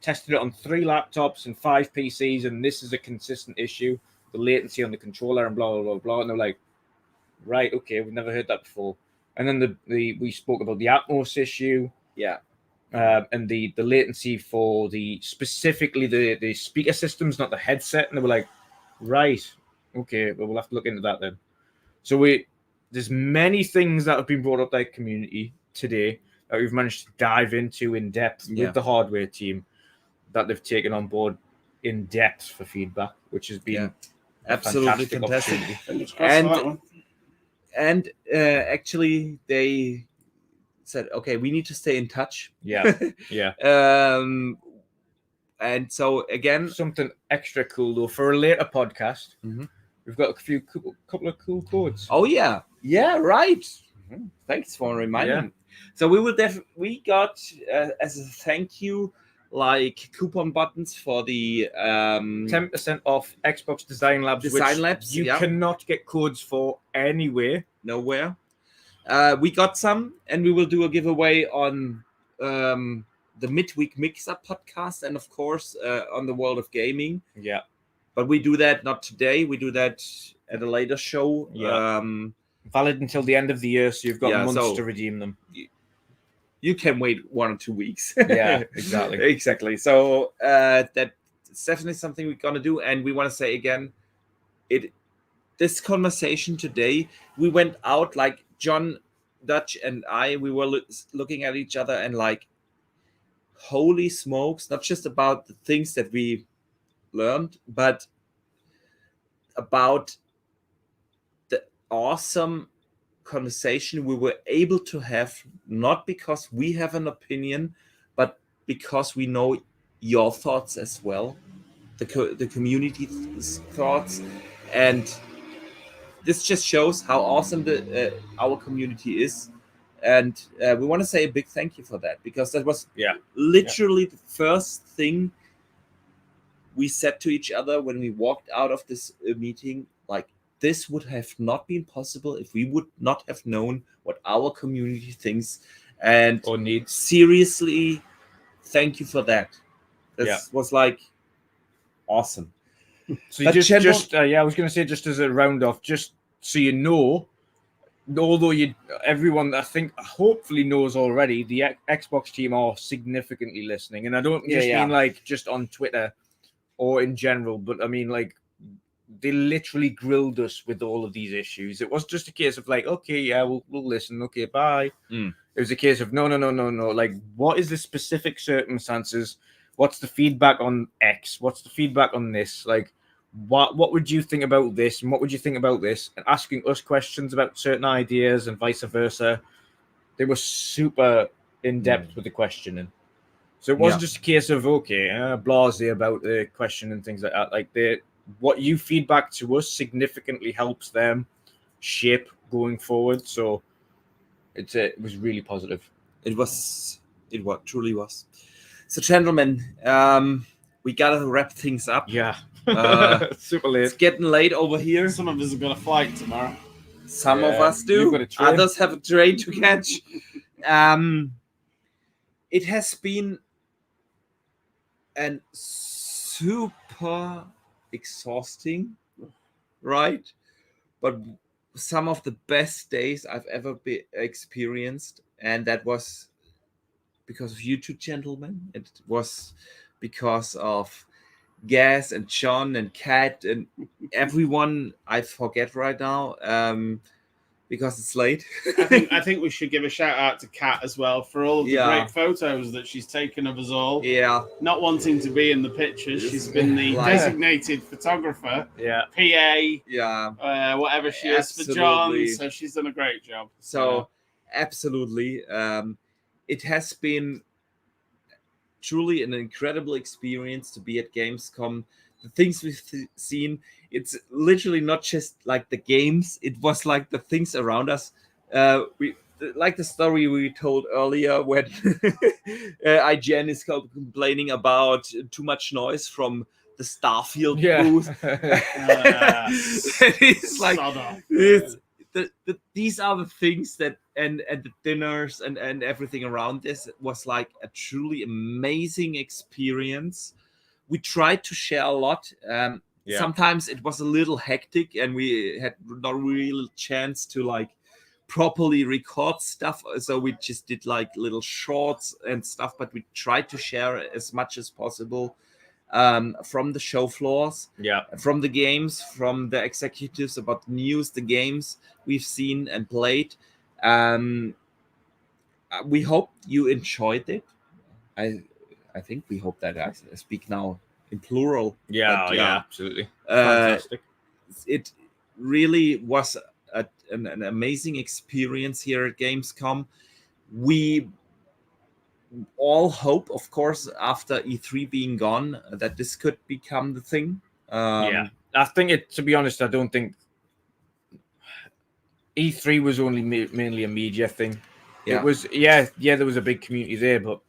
[SPEAKER 3] tested it on 3 laptops and 5 PCs, and this is a consistent issue. The latency on the controller and blah blah blah blah. And they're like, right, okay, we've never heard that before. And then we spoke about the Atmos issue, and the latency for specifically the speaker systems, not the headset. And they were like, right, okay, well, we'll have to look into that then. So there's many things that have been brought up by the community today that we've managed to dive into in depth with the hardware team, that they've taken on board in depth for feedback, which has been
[SPEAKER 1] absolutely fantastic. And actually, they said, okay, we need to stay in touch. And so again,
[SPEAKER 3] something extra cool though for a later podcast. We've got a couple of cool codes.
[SPEAKER 1] Oh yeah, right. Thanks for reminding me. So we got as a thank you, like coupon buttons for the
[SPEAKER 3] 10% off Xbox Design Labs. You cannot get codes for nowhere.
[SPEAKER 1] We got some, and we will do a giveaway on the Midweek Mix-Up podcast, and of course on the World of Gaming.
[SPEAKER 3] Yeah,
[SPEAKER 1] but we do that not today. We do that at a later show.
[SPEAKER 3] Valid until the end of the year, so you've got months to redeem them.
[SPEAKER 1] You can wait 1 or 2 weeks.
[SPEAKER 3] Yeah, exactly.
[SPEAKER 1] Exactly. So that's definitely something we're gonna do, and we want to say again, this conversation today, we went out like John, Dutch, and we were looking at each other and like, holy smokes! Not just about the things that we learned, but about the awesome conversation we were able to have, not because we have an opinion, but because we know your thoughts as well, the community's thoughts, and this just shows how awesome our community is. And we want to say a big thank you for that, because that was literally the first thing we said to each other when we walked out of this meeting. Like, this would have not been possible if we would not have known what our community thinks and
[SPEAKER 3] or needs.
[SPEAKER 1] Seriously, thank you for that. This was like awesome.
[SPEAKER 3] So you I was going to say, just as a round off, just so you know, although everyone I think hopefully knows already, the Xbox team are significantly listening, and I don't just mean like just on Twitter or in general, but I mean like they literally grilled us with all of these issues. It was just a case of like, okay, yeah, we'll listen, okay, bye. It was a case of no. Like, what is the specific circumstances? What's the feedback on X? What's the feedback on this? Like, what would you think about this? And what would you think about this? And asking us questions about certain ideas and vice versa. They were super in depth with the questioning. So it wasn't just a case of, okay, blasé about the question and things like that. Like, what you feedback to us significantly helps them shape going forward. So it was really positive.
[SPEAKER 1] It truly was. So, gentlemen, we gotta wrap things up.
[SPEAKER 3] Yeah. Super late.
[SPEAKER 1] It's getting late over here.
[SPEAKER 6] Some of us have got a flight tomorrow.
[SPEAKER 1] Some of us do. Others have a train to catch. It has been super exhausting, right? But some of the best days I've ever experienced, and that was because of you two gentlemen. It was because of Gas and John and Kat and everyone I forget right now, because it's late.
[SPEAKER 6] I think we should give a shout out to Kat as well for all of the great photos that she's taken of us all.
[SPEAKER 1] Yeah.
[SPEAKER 6] Not wanting to be in the pictures. She's been the designated photographer.
[SPEAKER 3] Yeah.
[SPEAKER 6] PA.
[SPEAKER 1] Yeah.
[SPEAKER 6] Whatever she is for John. So she's done a great job.
[SPEAKER 1] So absolutely. it has been truly an incredible experience to be at Gamescom. The things we've seen, it's literally not just like the games, it was like the things around us. We like the story we told earlier when IGN is complaining about too much noise from the Starfield booth. It's like these are the things that and the dinners and everything around this was like a truly amazing experience. We tried to share a lot. Sometimes it was a little hectic and we had not really chance to like properly record stuff, so we just did like little shorts and stuff, but we tried to share as much as possible from the show floors, from the games, from the executives about the news, the games we've seen and played. We hope you enjoyed it. I think we hope that I speak now in plural.
[SPEAKER 3] Yeah, absolutely.
[SPEAKER 1] Fantastic. It really was an amazing experience here at Gamescom. We all hope, of course, after E3 being gone, that this could become the thing.
[SPEAKER 3] I think to be honest, I don't think E3 was only mainly a media thing. It was, there was a big community there, but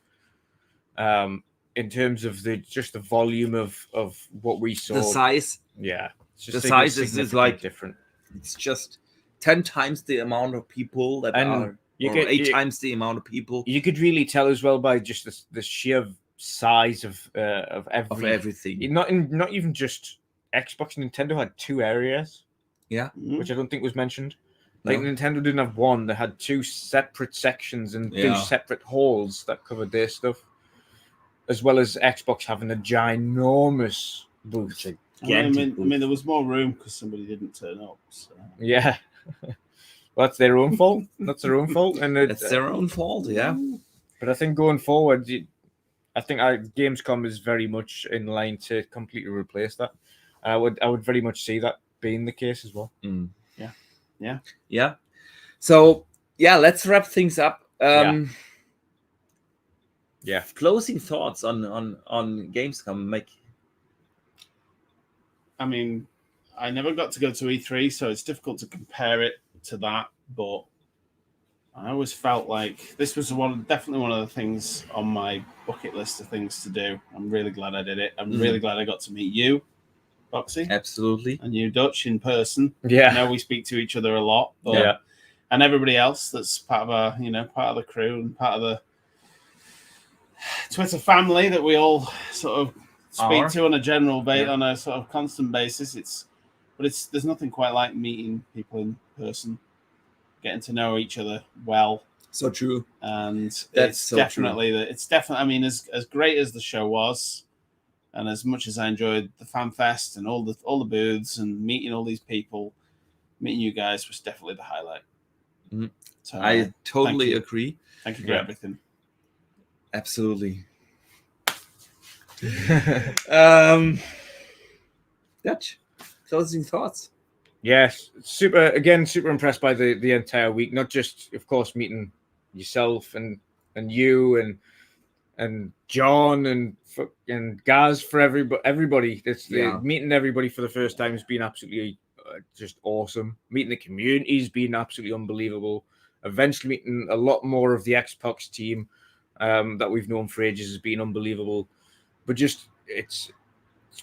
[SPEAKER 3] in terms of the volume of what we saw,
[SPEAKER 1] the size,
[SPEAKER 3] the
[SPEAKER 1] size is like different. It's just 10 times the amount of people that are, or 8 times the amount of people.
[SPEAKER 3] You could really tell as well by just the sheer size of
[SPEAKER 1] everything.
[SPEAKER 3] Not even just Xbox. Nintendo had 2 areas, which I don't think was mentioned. Like Nintendo didn't have one; they had 2 separate sections and 2 separate halls that covered their stuff, as well as Xbox having a ginormous booth.
[SPEAKER 6] I mean, there was more room because somebody didn't turn up. So.
[SPEAKER 3] Yeah, well, that's their own fault. That's their own fault, and
[SPEAKER 1] it's their own fault. Yeah,
[SPEAKER 3] but I think going forward, I think our Gamescom is very much in line to completely replace that. I would very much see that being the case as well.
[SPEAKER 6] Yeah.
[SPEAKER 1] So let's wrap things up. Closing thoughts on Gamescom, Mike.
[SPEAKER 6] I mean, I never got to go to E3, so it's difficult to compare it to that. But I always felt like this was definitely one of the things on my bucket list of things to do. I'm really glad I did it. I'm really glad I got to meet you, Boxy.
[SPEAKER 1] Absolutely.
[SPEAKER 6] And you, Dutch, in person.
[SPEAKER 3] Yeah.
[SPEAKER 6] I know we speak to each other a lot. But, and everybody else that's part of part of the crew and part of the Twitter family that we all sort of speak to on a general on a sort of constant basis. There's nothing quite like meeting people in person, getting to know each other well.
[SPEAKER 1] So true.
[SPEAKER 6] And
[SPEAKER 1] it's so
[SPEAKER 6] definitely I mean, as great as the show was, and as much as I enjoyed the Fanfest and all the booths and meeting all these people, meeting you guys was definitely the highlight.
[SPEAKER 1] So I totally agree.
[SPEAKER 6] Thank you for everything.
[SPEAKER 1] Absolutely. Dutch, closing thoughts.
[SPEAKER 3] Yes, super impressed by the entire week. Not just, of course, meeting yourself and you and John and Gaz, for everybody. Meeting everybody for the first time has been absolutely just awesome. Meeting the community has been absolutely unbelievable. Eventually meeting a lot more of the Xbox team that we've known for ages has been unbelievable. But just it's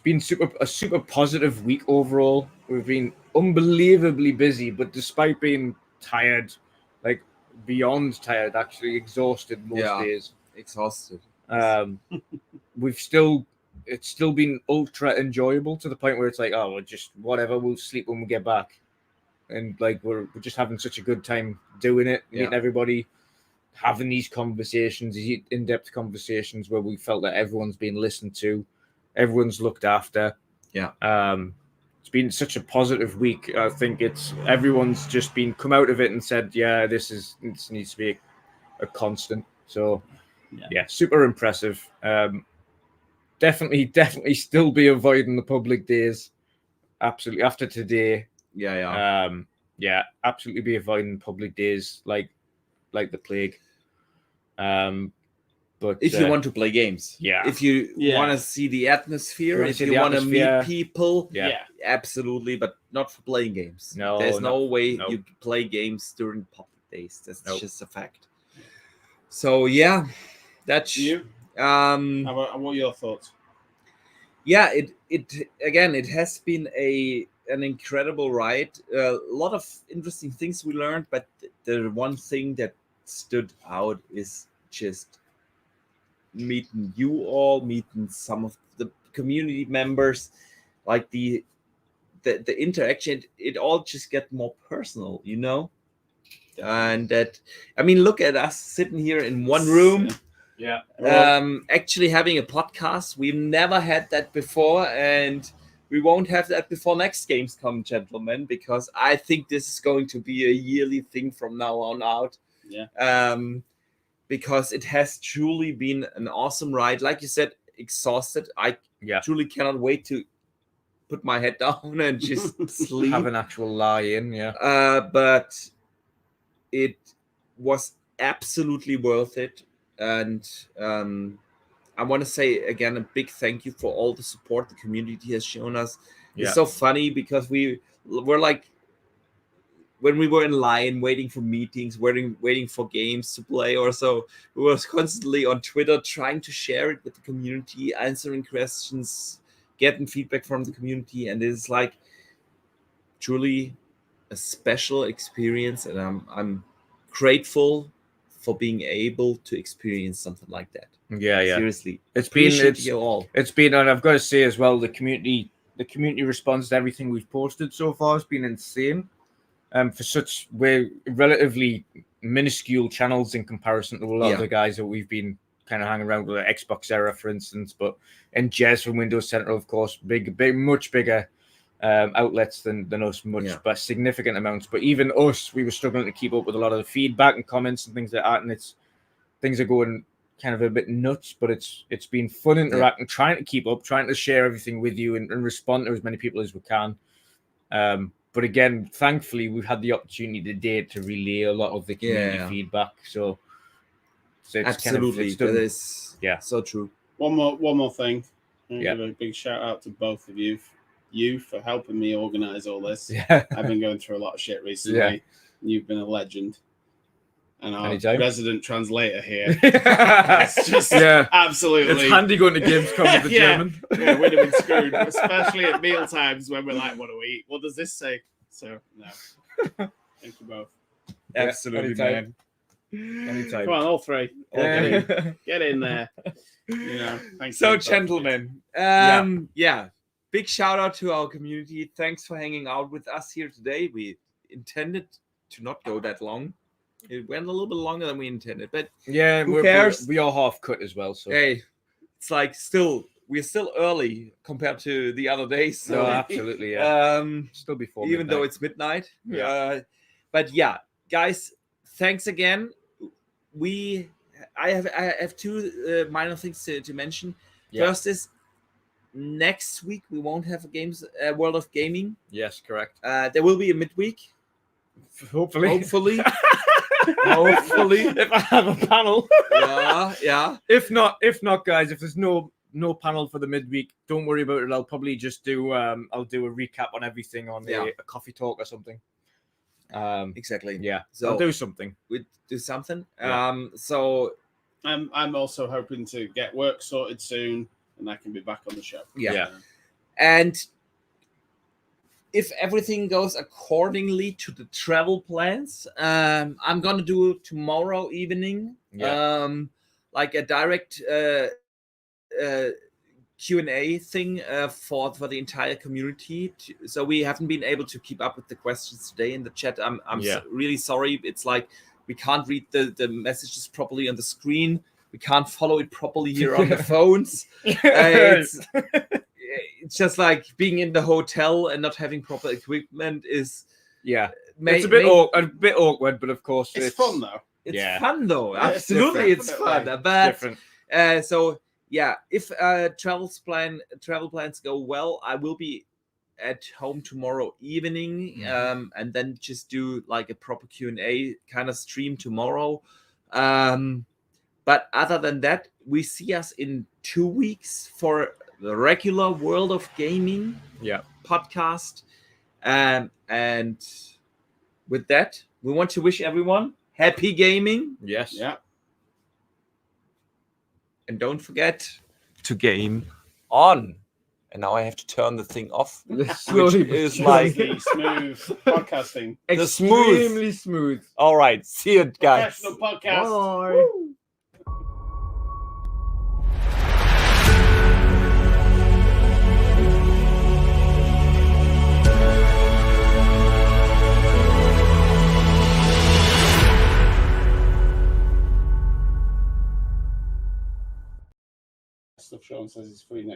[SPEAKER 3] been a super positive week overall. We've been unbelievably busy, but despite being tired, like beyond tired, actually exhausted most days.
[SPEAKER 1] Exhausted.
[SPEAKER 3] It's still been ultra enjoyable to the point where it's like, oh, just whatever, we'll sleep when we get back. And like we're just having such a good time doing it, meeting everybody, having these conversations, these in-depth conversations where we felt that everyone's been listened to, everyone's looked after. It's been such a positive week. I think everyone's just been come out of it and said, this needs to be a constant. So super impressive. Definitely still be avoiding the public days. Absolutely. After today. Absolutely be avoiding public days like the plague. But
[SPEAKER 1] if you want to play games,
[SPEAKER 3] yeah.
[SPEAKER 1] If you want to see the atmosphere, if you want to meet people, absolutely, but not for playing games.
[SPEAKER 3] No,
[SPEAKER 1] there's no way you play games during public days. That's just a fact. So yeah, that's
[SPEAKER 6] you. What are your thoughts?
[SPEAKER 1] Yeah, it has been an incredible ride. A lot of interesting things we learned, but the one thing that stood out is just meeting you all, meeting some of the community members, like the interaction. It all just get more personal, and that, I mean, look at us sitting here in one room.
[SPEAKER 3] Yeah.
[SPEAKER 1] Actually having a podcast. We've never had that before, and we won't have that before next Gamescom, gentlemen, because I think this is going to be a yearly thing from now on out.
[SPEAKER 6] Yeah.
[SPEAKER 1] Because it has truly been an awesome ride. Like you said, exhausted. I truly cannot wait to put my head down and just sleep.
[SPEAKER 3] Have an actual lie-in,
[SPEAKER 1] but it was absolutely worth it. And I want to say again a big thank you for all the support the community has shown us. It's so funny because we're like, when we were in line waiting for meetings, waiting for games to play or so, we were constantly on Twitter trying to share it with the community, answering questions, getting feedback from the community, and it's like truly a special experience, and I'm grateful for being able to experience something like that.
[SPEAKER 3] Yeah.
[SPEAKER 1] Seriously,
[SPEAKER 3] It's been, and I've got to say as well, the community response to everything we've posted so far has been insane. For such relatively minuscule channels in comparison to a lot of the guys that we've been kind of hanging around with, like Xbox Era, for instance, and Jez from Windows Central, of course, much bigger outlets than us, but significant amounts. But even us, we were struggling to keep up with a lot of the feedback and comments and things like that, and things are going kind of a bit nuts, but it's been fun interacting, trying to keep up, trying to share everything with you and respond to as many people as we can. But again, thankfully, we've had the opportunity today to relay a lot of the community feedback. So it's
[SPEAKER 1] absolutely, that is so true.
[SPEAKER 6] One more thing. Give a big shout out to both of you for helping me organize all this. I've been going through a lot of shit recently. You've been a legend. And our resident translator here. It's just absolutely.
[SPEAKER 3] It's handy going to Gamescom with the German.
[SPEAKER 6] Yeah, we'd have been screwed, especially at meal times when we're like, "What do we eat? What does this say?" So no. Thank you both.
[SPEAKER 1] Absolutely, man.
[SPEAKER 3] Anytime.
[SPEAKER 6] Come on, all three. Get in there. Thanks.
[SPEAKER 1] So, gentlemen, big shout out to our community. Thanks for hanging out with us here today. We intended to not go that long. It went a little bit longer than we intended, but who cares?
[SPEAKER 3] We are half cut as well, so
[SPEAKER 1] hey, it's like we're still early compared to the other days. So
[SPEAKER 3] absolutely, still before
[SPEAKER 1] even though it's midnight. But guys, thanks again. I have two minor things to mention. First is next week we won't have a World of Gaming.
[SPEAKER 3] Yes, correct.
[SPEAKER 1] There will be a midweek.
[SPEAKER 3] Hopefully.
[SPEAKER 1] Hopefully,
[SPEAKER 3] if I have a panel.
[SPEAKER 1] Yeah.
[SPEAKER 3] If not, guys, if there's no panel for the midweek, don't worry about it. I'll probably just do I'll do a recap on everything on a coffee talk or something.
[SPEAKER 1] Exactly.
[SPEAKER 3] Yeah.
[SPEAKER 1] So
[SPEAKER 3] I'll do something.
[SPEAKER 1] We do something.
[SPEAKER 3] Yeah.
[SPEAKER 1] So
[SPEAKER 6] I'm also hoping to get work sorted soon, and I can be back on the show.
[SPEAKER 1] Yeah. And if everything goes accordingly to the travel plans, I'm gonna do tomorrow evening, like a direct Q&A thing for the entire community. So we haven't been able to keep up with the questions today in the chat. I'm really sorry. It's like we can't read the messages properly on the screen. We can't follow it properly here on the phones. It's just like being in the hotel and not having proper equipment is
[SPEAKER 3] it's a bit awkward, but of course
[SPEAKER 6] it's fun though.
[SPEAKER 1] It's fun though. Absolutely, it's fun. But so if travel plans go well, I will be at home tomorrow evening, and then just do like a proper Q&A kind of stream tomorrow. But other than that, we see us in 2 weeks for the regular World of Gaming podcast. And with that, we want to wish everyone happy gaming.
[SPEAKER 3] Yes.
[SPEAKER 6] Yeah.
[SPEAKER 1] And don't forget to game on. And now I have to turn the thing off,
[SPEAKER 3] Slowly,
[SPEAKER 1] which is like
[SPEAKER 6] smooth podcasting.
[SPEAKER 3] extremely smooth.
[SPEAKER 1] All right, see you guys.
[SPEAKER 6] Professional podcast.
[SPEAKER 3] Bye.
[SPEAKER 6] Stuff Sean says is free next.